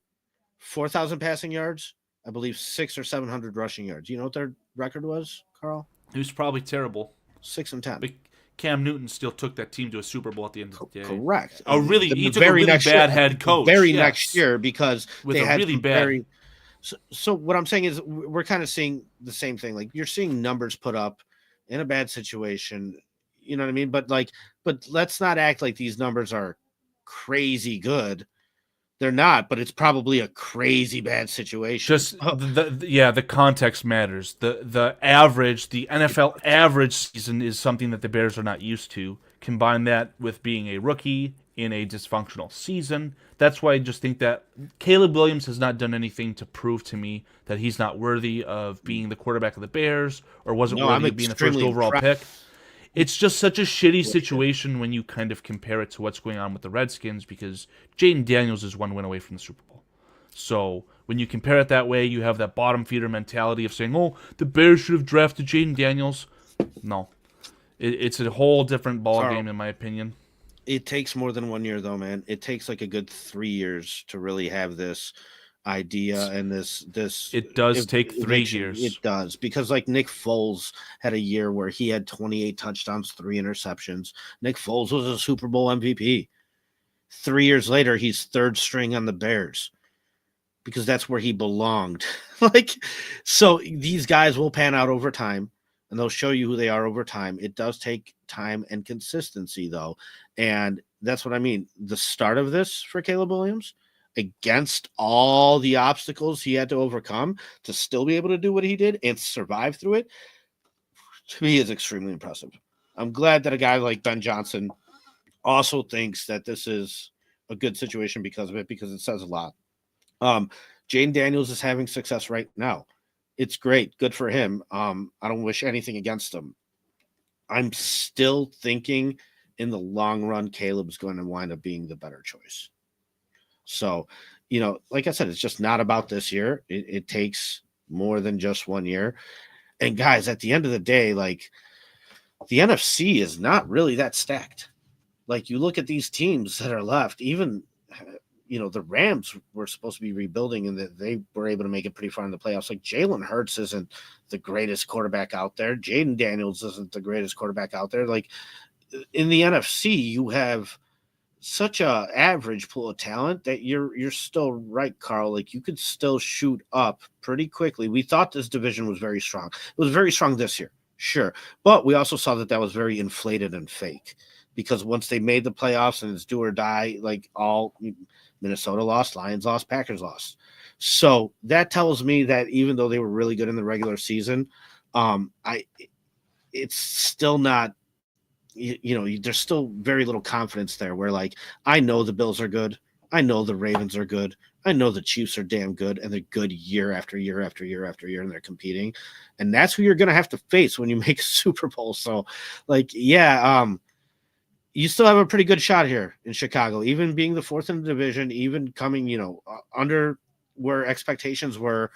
4,000 passing yards, I believe 600 or 700 rushing yards. You know what their record was, Carl? It was probably terrible. 6-10. But Cam Newton still took that team to a Super Bowl at the end of the day. Correct. He took a really bad head coach. Next year, because with they a had really some bad. So what I'm saying is we're kind of seeing the same thing. Like, you're seeing numbers put up in a bad situation. You know what I mean? But let's not act like these numbers are crazy good. They're not, but it's probably a crazy bad situation. Just the context matters. The average, the NFL average season is something that the Bears are not used to. Combine that with being a rookie in a dysfunctional season. That's why I just think that Caleb Williams has not done anything to prove to me that he's not worthy of being the quarterback of the Bears, or wasn't worthy of being the first overall pick. It's just such a shitty situation when you kind of compare it to what's going on with the Redskins, because Jaden Daniels is one win away from the Super Bowl. So when you compare it that way, you have that bottom feeder mentality of saying, oh, the Bears should have drafted Jaden Daniels. No. It's a whole different ballgame, in my opinion. It takes more than 1 year, though, man. It takes like a good 3 years to really have this idea and this. It does take 3 years. It does, because like Nick Foles had a year where he had 28 touchdowns, 3 interceptions. Nick Foles was a Super Bowl MVP. 3 years later, he's third string on the Bears, because that's where he belonged. So these guys will pan out over time, and they'll show you who they are over time. It does take time and consistency, though. And that's what I mean. The start of this for Caleb Williams, against all the obstacles he had to overcome to still be able to do what he did and survive through it, to me is extremely impressive. I'm glad that a guy like Ben Johnson also thinks that this is a good situation because of it, because it says a lot. Jaden Daniels is having success right now. It's great. Good for him. I don't wish anything against him. I'm still thinking in the long run, Caleb's going to wind up being the better choice. So, like I said, it's just not about this year. It takes more than just 1 year. And guys, at the end of the day, like, the NFC is not really that stacked. Like, you look at these teams that are left, even, the Rams were supposed to be rebuilding, and that they were able to make it pretty far in the playoffs. Like, Jalen Hurts isn't the greatest quarterback out there. Jaden Daniels isn't the greatest quarterback out there. Like, in the NFC, you have such a average pool of talent that you're still right, Karl. Like, you could still shoot up pretty quickly. We thought this division was very strong. It was very strong this year, sure, but we also saw that was very inflated and fake, because once they made the playoffs and it's do or die, like, all Minnesota lost, Lions lost, Packers lost. So that tells me that even though they were really good in the regular season, it's still not. There's still very little confidence there, where, like, I know the Bills are good. I know the Ravens are good. I know the Chiefs are damn good, and they're good year after year after year after year, and they're competing. And that's who you're going to have to face when you make a Super Bowl. So, like, you still have a pretty good shot here in Chicago, even being the fourth in the division, even coming, under where expectations were.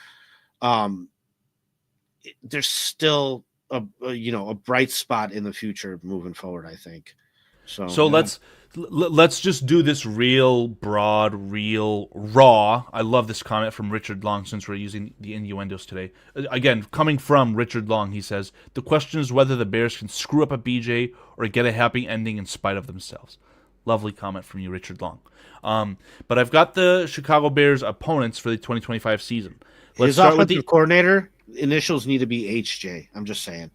There's still a bright spot in the future moving forward, I think. So let's just do this real broad, real raw. I love this comment from Richard Long, since we're using the innuendos today. Again, coming from Richard Long, he says, the question is whether the Bears can screw up a BJ or get a happy ending in spite of themselves. Lovely comment from you, Richard Long. But I've got the Chicago Bears opponents for the 2025 season. Let's start with the coordinator. Initials need to be HJ. I'm just saying.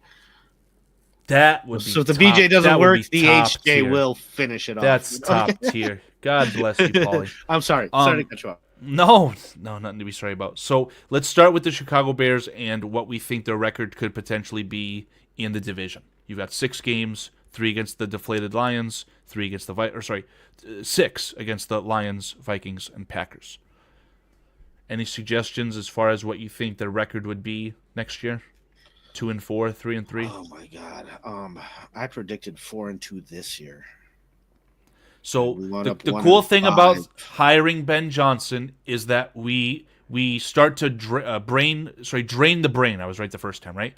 That would be so if the BJ doesn't work, the HJ tier. Will finish it off. That's top tier. God bless you, Paulie. I'm sorry. Sorry to cut you off. No, nothing to be sorry about. So let's start with the Chicago Bears and what we think their record could potentially be in the division. You've got 6 games, 3 against the deflated Lions, 3 against the 6 against the Lions, Vikings, and Packers. Any suggestions as far as what you think their record would be next year? 2-4, 3-3. Oh my God! I predicted 4-2 this year. So We wound up the 1 cool and thing 5. about hiring Ben Johnson is that we start to drain the brain. I was right the first time, right?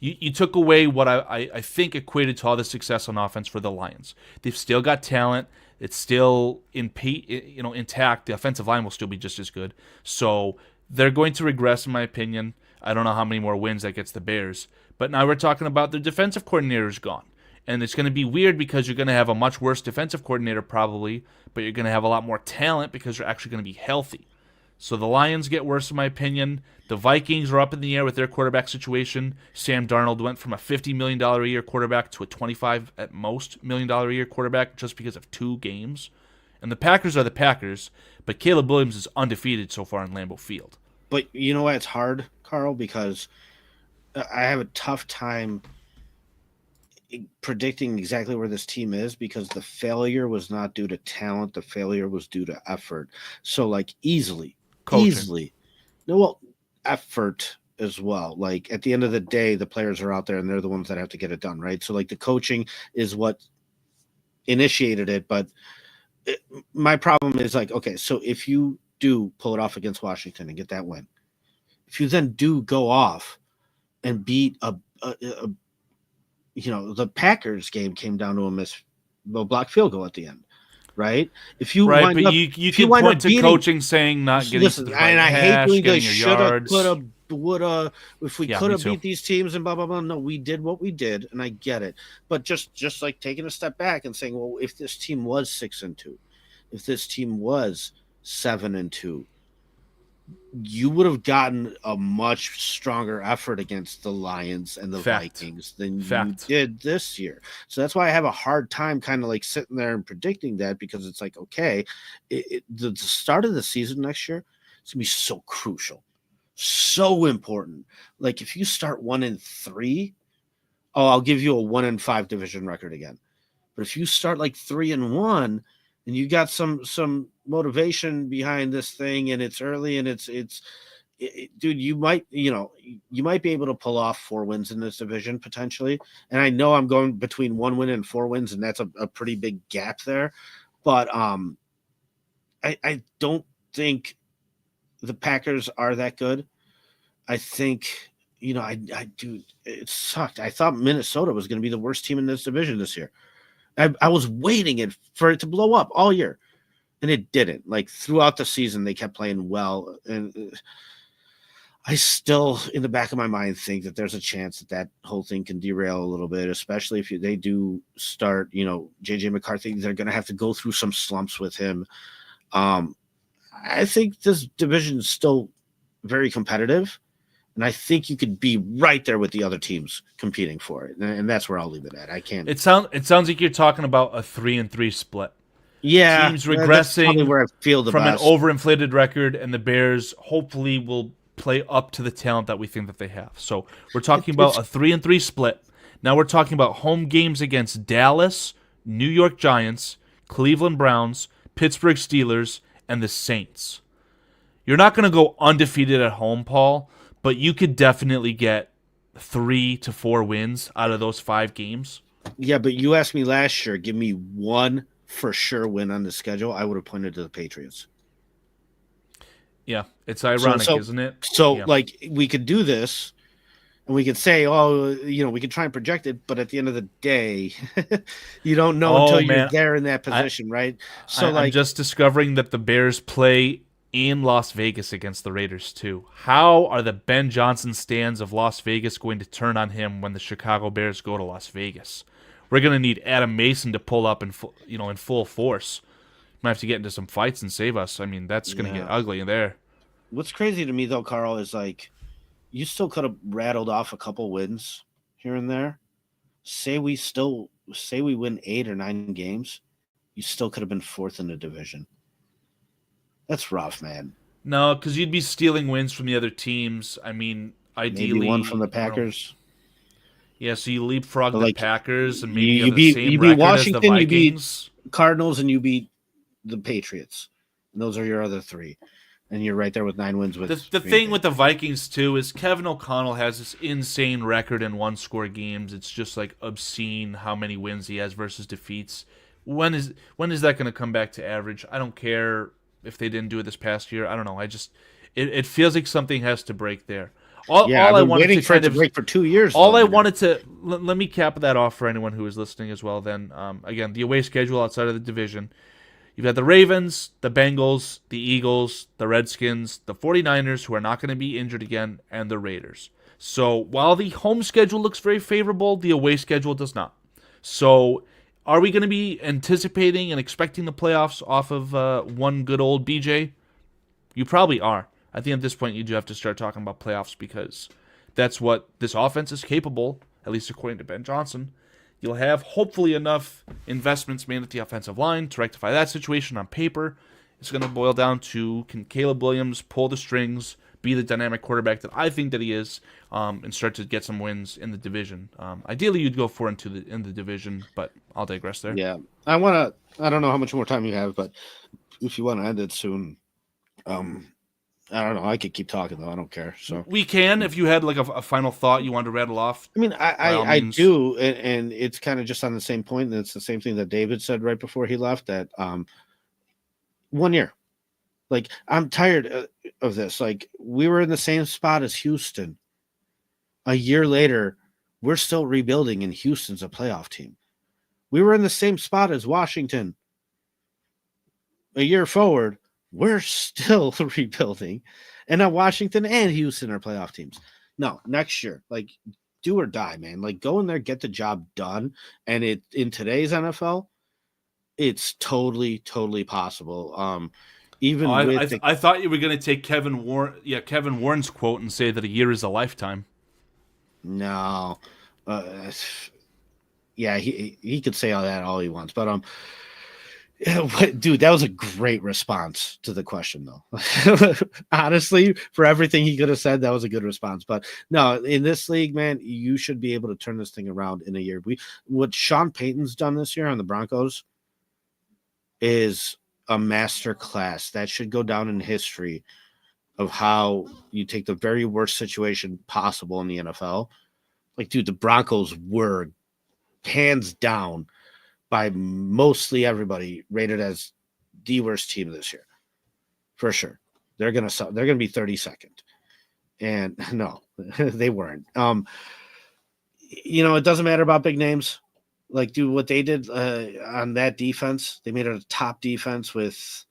You took away what I think equated to all the success on offense for the Lions. They've still got talent. It's still intact. The offensive line will still be just as good. So they're going to regress, in my opinion. I don't know how many more wins that gets the Bears. But now we're talking about their defensive coordinator's gone. And it's going to be weird because you're going to have a much worse defensive coordinator probably, but you're going to have a lot more talent because you're actually going to be healthy. So the Lions get worse, in my opinion. The Vikings are up in the air with their quarterback situation. Sam Darnold went from a $50 million a year quarterback to a $25 at most $million a year quarterback just because of 2 games. And the Packers are the Packers, but Caleb Williams is undefeated so far in Lambeau Field. But you know why it's hard, Carl? Because I have a tough time predicting exactly where this team is because the failure was not due to talent. The failure was due to effort. So, like, easily. No, well, effort as well. Like, at the end of the day, the players are out there and they're the ones that have to get it done, right? So, like, the coaching is what initiated it. But my problem is, like, okay, so if you do pull it off against Washington and get that win, if you then do go off and beat the Packers game came down to a blocked field goal at the end, right? If you right, wind but up, you can point to coaching saying not getting to the right and I hash, hate doing getting the your shoulda, yards. coulda, woulda. If we could me have too. beat these teams and blah blah blah. No, we did what we did, and I get it. But just like taking a step back and saying, well, if this team was 6-2, if this team was 7-2. You would have gotten a much stronger effort against the Lions and the Vikings than you did this year. So that's why I have a hard time kind of like sitting there and predicting that because it's like, okay, the start of the season next year is going to be so crucial, so important. Like if you start 1-3, I'll give you a 1-5 division record again. But if you start like 3-1 and you got some motivation behind this thing and it's early and dude, you might be able to pull off 4 wins in this division potentially. And I know I'm going between 1 win and 4 wins, and that's a pretty big gap there. But I don't think the Packers are that good. I think, dude, it sucked. I thought Minnesota was going to be the worst team in this division this year. I was waiting for it to blow up all year, and it didn't. Like throughout the season, they kept playing well, and I still, in the back of my mind, think that there's a chance that whole thing can derail a little bit, especially if they do start. JJ McCarthy, they're going to have to go through some slumps with him. I think this division is still very competitive. And I think you could be right there with the other teams competing for it, and that's where I'll leave it at. I can't. It sounds like you're talking about a 3-3 split. Yeah, teams regressing where I feel the from best. An overinflated record, and the Bears hopefully will play up to the talent that we think that they have. So we're talking about a 3-3 split. Now we're talking about home games against Dallas, New York Giants, Cleveland Browns, Pittsburgh Steelers, and the Saints. You're not going to go undefeated at home, Paul. But you could definitely get 3 to 4 wins out of those 5 games. Yeah, but you asked me last year, give me one for sure win on the schedule. I would have pointed to the Patriots. Yeah, it's ironic, isn't it? So, yeah. Like, we could do this, and we could say, we could try and project it, but at the end of the day, you don't know until you're there in that position, right? So, I'm just discovering that the Bears play in Las Vegas against the Raiders too. How are the Ben Johnson stands of Las Vegas going to turn on him when the Chicago Bears go to Las Vegas? We're going to need Adam Mason to pull up in full force. Might have to get into some fights and save us. I mean, that's going to get ugly in there. What's crazy to me though, Karl, is like you still could have rattled off a couple wins here and there. Say we win 8 or 9 games, you still could have been 4th in the division. That's rough, man. No, because you'd be stealing wins from the other teams. I mean, ideally, maybe one from the Packers. Yeah, so you leapfrog the Packers and maybe you beat Washington, as the you beat Vikings. Cardinals, and you beat the Patriots. And those are your other 3, and you're right there with 9 wins. With the thing with the Vikings too is Kevin O'Connell has this insane record in 1-score games. It's just like obscene how many wins he has versus defeats. when is that going to come back to average? I don't care if they didn't do it this past year. I don't know. It feels like something has to break there. All I've I been wanted waiting to for it kind to of break for 2 years. all though, I man. wanted to let me cap that off for anyone who is listening as well. Then again, the away schedule outside of the division. You've got the Ravens, the Bengals, the Eagles, the Redskins, the 49ers, who are not going to be injured again, and the Raiders. So while the home schedule looks very favorable, the away schedule does not. So are we going to be anticipating and expecting the playoffs off of one good old BJ? You probably are. I think at this point you do have to start talking about playoffs because that's what this offense is capable, at least according to Ben Johnson. You'll have hopefully enough investments made at the offensive line to rectify that situation on paper. It's going to boil down to, can Caleb Williams pull the strings, be the dynamic quarterback that I think that he is, and start to get some wins in the division. Ideally, you'd go for in the division, but I'll digress there. Yeah, I don't know how much more time you have, but if you want to end it soon, I don't know. I could keep talking though. I don't care. So we can. If you had like a final thought you wanted to rattle off. I mean, I do, and it's kind of just on the same point. And it's the same thing that David said right before he left. That 1 year, like I'm tired of this. Like we were in the same spot as Houston. A year later, we're still rebuilding, and Houston's a playoff team. We were in the same spot as Washington. A year forward, we're still rebuilding, and now Washington and Houston are playoff teams. No, next year, like do or die, man. Like go in there, get the job done. And in today's NFL, it's totally possible. Even I thought you were going to take Kevin Warren's quote and say that a year is a lifetime. No, yeah, he could say all he wants, but dude, that was a great response to the question, though. Honestly, for everything he could have said, that was a good response. But no, in this league, man, you should be able to turn this thing around in a year. What Sean Payton's done this year on the Broncos is a master class that should go down in history of how you take the very worst situation possible in the NFL. Like, dude, the Broncos were hands down by mostly everybody rated as the worst team this year, for sure. They're gonna be 32nd, and no, they weren't. It doesn't matter about big names. Like, dude, what they did on that defense, they made it a top defense with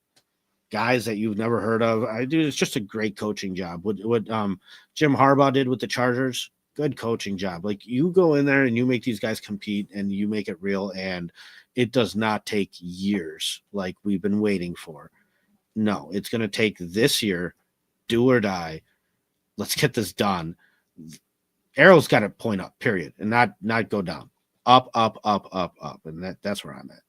guys that you've never heard of. It's just a great coaching job. What Jim Harbaugh did with the Chargers, good coaching job. Like you go in there and you make these guys compete and you make it real, and it does not take years like we've been waiting for. No, it's going to take this year, do or die. Let's get this done. Arrow's got to point up, period, and not go down. Up, and that's where I'm at.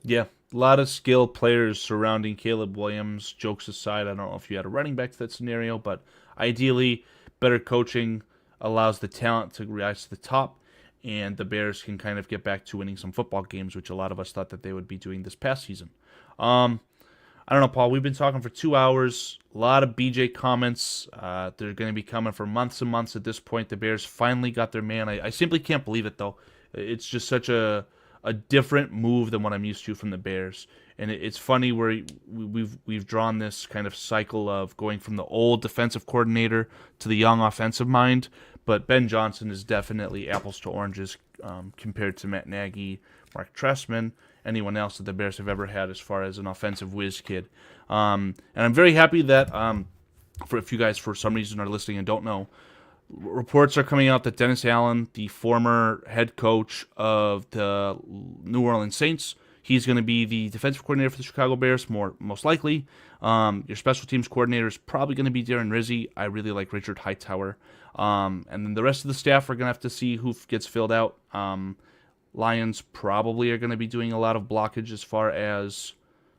Yeah, a lot of skilled players surrounding Caleb Williams. Jokes aside, I don't know if you had a running back to that scenario, but ideally, better coaching allows the talent to rise to the top, and the Bears can kind of get back to winning some football games, which a lot of us thought that they would be doing this past season. I don't know, Paul. We've been talking for 2 hours. A lot of BJ comments. They're going to be coming for months and months at this point. The Bears finally got their man. I simply can't believe it, though. It's just such a different move than what I'm used to from the Bears. And it's funny where we've drawn this kind of cycle of going from the old defensive coordinator to the young offensive mind. But Ben Johnson is definitely apples to oranges compared to Matt Nagy, Mark Trestman, anyone else that the Bears have ever had as far as an offensive whiz kid. And I'm very happy that, for if you guys for some reason are listening and don't know, reports are coming out that Dennis Allen, the former head coach of the New Orleans Saints, he's going to be the defensive coordinator for the Chicago Bears, most likely. Your special teams coordinator is probably going to be Darren Rizzi. I really like Richard Hightower. And then the rest of the staff are going to have to see who gets filled out. Lions probably are going to be doing a lot of blockage as far as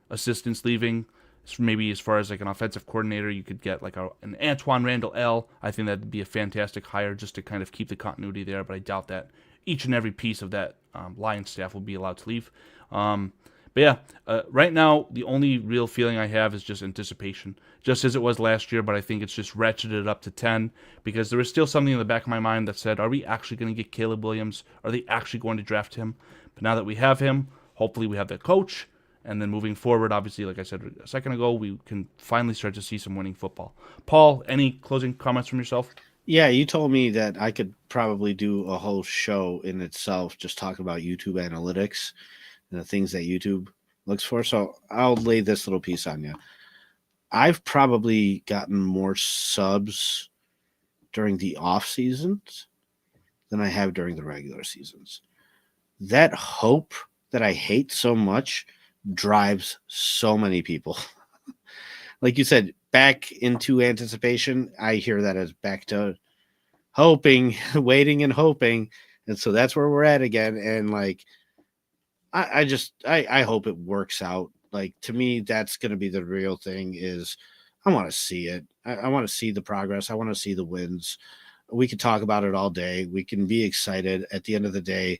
assistants leaving. So maybe as far as like an offensive coordinator, you could get like an Antoine Randall L. I think that'd be a fantastic hire just to kind of keep the continuity there, but I doubt that each and every piece of that Lions staff will be allowed to leave. But yeah, right now, the only real feeling I have is just anticipation, just as it was last year, but I think it's just ratcheted up to 10 because there is still something in the back of my mind that said, are we actually going to get Caleb Williams? Are they actually going to draft him? But now that we have him, hopefully we have that coach. And then moving forward, obviously, like I said a second ago, we can finally start to see some winning football. Paul, any closing comments from yourself? Yeah, you told me that I could probably do a whole show in itself just talking about YouTube analytics and the things that YouTube looks for. So I'll lay this little piece on you. I've probably gotten more subs during the off seasons than I have during the regular seasons. That hope that I hate so much drives so many people. Like you said, back into anticipation. I hear that as back to hoping, waiting and hoping. And so that's where we're at again. And like, I hope it works out. Like, to me, that's going to be the real thing is I want to see it. I want to see the progress. I want to see the wins. We could talk about it all day. We can be excited. At the end of the day,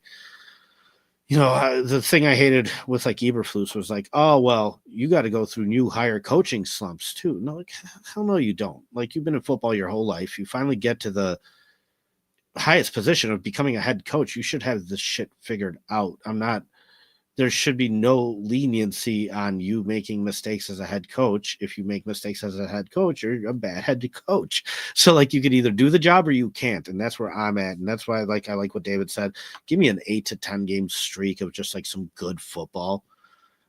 the thing I hated with like Eberflus was like, oh, well, you got to go through new hire coaching slumps too. No, like, hell no, you don't. Like, you've been in football your whole life. You finally get to the highest position of becoming a head coach. You should have this shit figured out. There should be no leniency on you making mistakes as a head coach. If you make mistakes as a head coach, you're a bad head coach. So like, you could either do the job or you can't. And that's where I'm at. And that's why I like what David said. Give me an 8 to 10 game streak of just like some good football.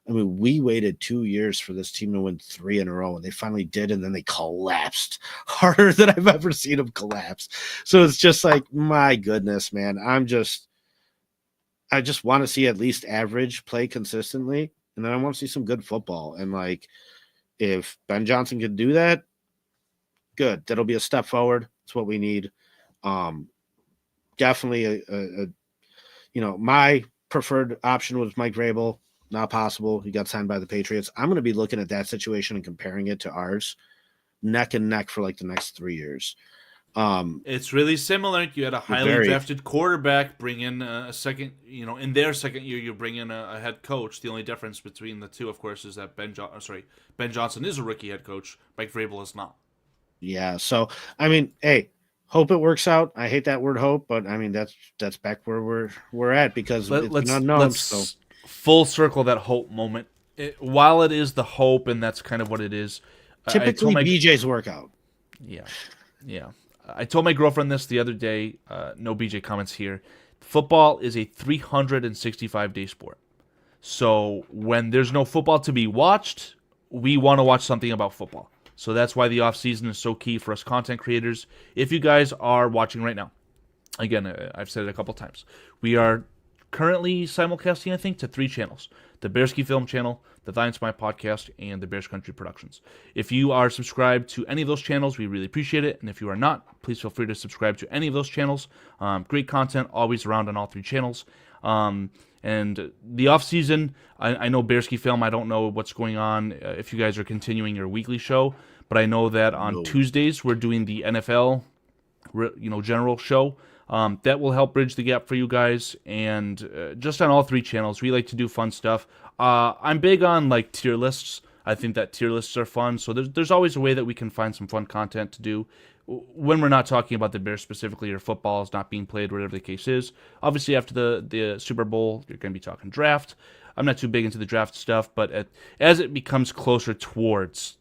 I mean, we waited 2 years for this team to win 3 in a row, and they finally did, and then they collapsed harder than I've ever seen them collapse. So it's just like, my goodness, man. I just want to see at least average play consistently, and then I want to see some good football. And like, if Ben Johnson can do that, good. That'll be a step forward. It's what we need. Definitely my preferred option was Mike Vrabel. Not possible. He got signed by the Patriots. I'm going to be looking at that situation and comparing it to ours, neck and neck for like the next 3 years. It's really similar. You had a highly drafted quarterback bring in a second, in their second year, you bring in a head coach. The only difference between the two, of course, is that Ben Johnson is a rookie head coach. Mike Vrabel is not. Yeah. So, I mean, hey, hope it works out. I hate that word hope, but I mean, that's back where we're at because it's an unknown. Let's full circle that hope moment. While it is the hope, and that's kind of what it is. Typically, BJ's workout. Yeah. I told my girlfriend this the other day. No BJ comments here. Football is a 365-day sport. So when there's no football to be watched, we want to watch something about football. So that's why the off season is so key for us content creators. If you guys are watching right now, again, I've said it a couple times. We are currently simulcasting, I think, to 3 channels. The Bearski Film channel, the Thine My podcast, and the Bears Country Productions. If you are subscribed to any of those channels, we really appreciate it. And if you are not, please feel free to subscribe to any of those channels. Great content, always around on all 3 channels. And the off season, I know Bearski Film, I don't know what's going on if you guys are continuing your weekly show, but I know that on Tuesdays we're doing the NFL general show. That will help bridge the gap for you guys, and just on all 3 channels, we like to do fun stuff. I'm big on like tier lists. I think that tier lists are fun, so there's always a way that we can find some fun content to do when we're not talking about the Bears specifically, or football is not being played, whatever the case is. Obviously, after the Super Bowl, you're going to be talking draft. I'm not too big into the draft stuff, but as it becomes closer towards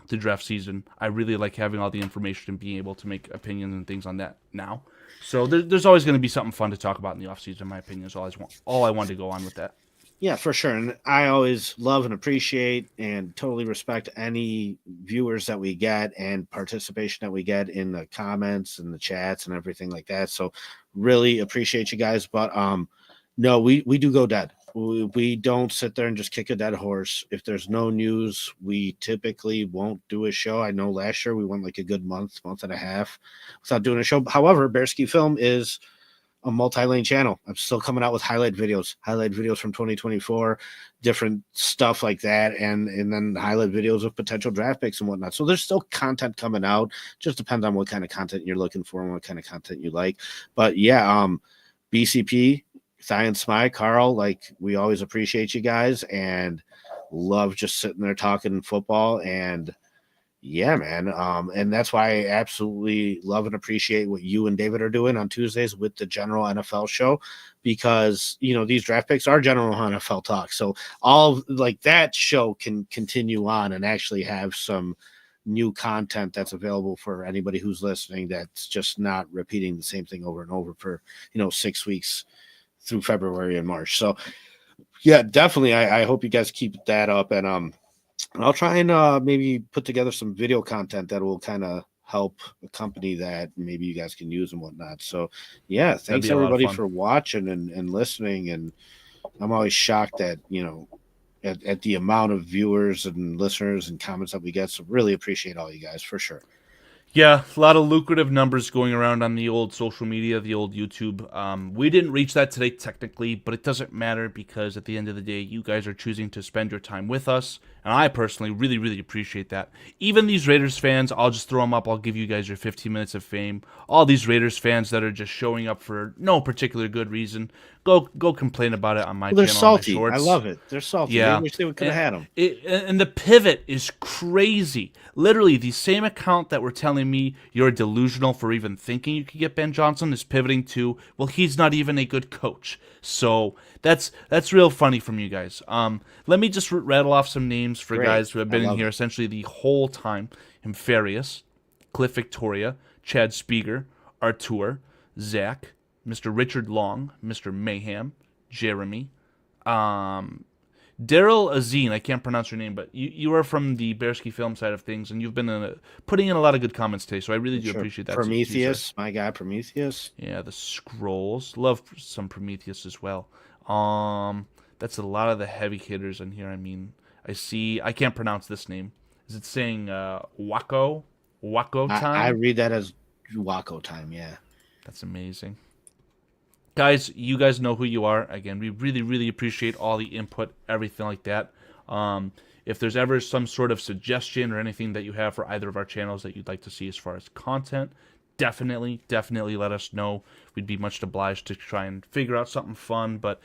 the draft season, I really like having all the information and being able to make opinions and things on that now. So there's always going to be something fun to talk about in the offseason, in my opinion, is all I wanted to go on with that. Yeah, for sure. And I always love and appreciate and totally respect any viewers that we get and participation that we get in the comments and the chats and everything like that. So really appreciate you guys. But no, we do go dead. We don't sit there and just kick a dead horse. If there's no news, we typically won't do a show. I know last year we went like a good month and a half without doing a show. However, Bearski Film is a multi-lane channel. I'm still coming out with highlight videos from 2024, different stuff like that, and then highlight videos of potential draft picks and whatnot. So there's still content coming out. Just depends on what kind of content you're looking for and what kind of content you like. But yeah, BCP, Thine Smy, Karl, like, we always appreciate you guys and love just sitting there talking football. And Yeah, man. And that's why I absolutely love and appreciate what you and David are doing on Tuesdays with the general NFL show, because these draft picks are general NFL talk. So all like that show can continue on and actually have some new content that's available for anybody who's listening, that's just not repeating the same thing over and over for 6 weeks through February and March. So yeah, definitely. I hope you guys keep that up, and I'll try and maybe put together some video content that will kind of help accompany that. Maybe you guys can use and whatnot. So, yeah, thanks be a lot of everybody fun. for watching and listening. And I'm always shocked at at the amount of viewers and listeners and comments that we get. So, really appreciate all you guys for sure. Yeah, a lot of lucrative numbers going around on the old social media, the old YouTube. We didn't reach that today technically, but it doesn't matter because at the end of the day, you guys are choosing to spend your time with us, and I personally really, really appreciate that. Even these Raiders fans, I'll just throw them up. I'll give you guys your 15 minutes of fame. All these Raiders fans that are just showing up for no particular good reason, go complain about it on my They're channel. salty. On my shorts. I love it. They're salty. Yeah. They wish they could have had them. And the pivot is crazy. Literally, the same account that were telling me you're delusional for even thinking you could get Ben Johnson is pivoting to, well, he's not even a good coach. So that's real funny from you guys. Let me just rattle off some names for Great. guys who have been I in love here it. essentially the whole time. Farius, Cliff Victoria, Chad Spieger, Artur, Zach, Mr. Richard Long, Mr. Mayhem, Jeremy, Daryl Azine, I can't pronounce your name, but you are from the Bearski Film side of things, and you've been putting in a lot of good comments today, so I really do Sure. appreciate that. Prometheus, my guy Prometheus. Yeah, the Scrolls. Love some Prometheus as well. That's a lot of the heavy hitters in here. I mean, I can't pronounce this name. Is it saying Wako time? I read that as Waco time, yeah. That's amazing. Guys, you guys know who you are. Again, we really, really appreciate all the input, everything like that. If there's ever some sort of suggestion or anything that you have for either of our channels that you'd like to see as far as content, definitely let us know. We'd be much obliged to try and figure out something fun. But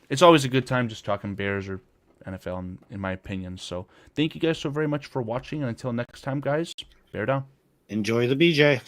it's always a good time just talking Bears or NFL, in my opinion. So thank you guys so very much for watching. And until next time, guys, bear down. Enjoy the BJ.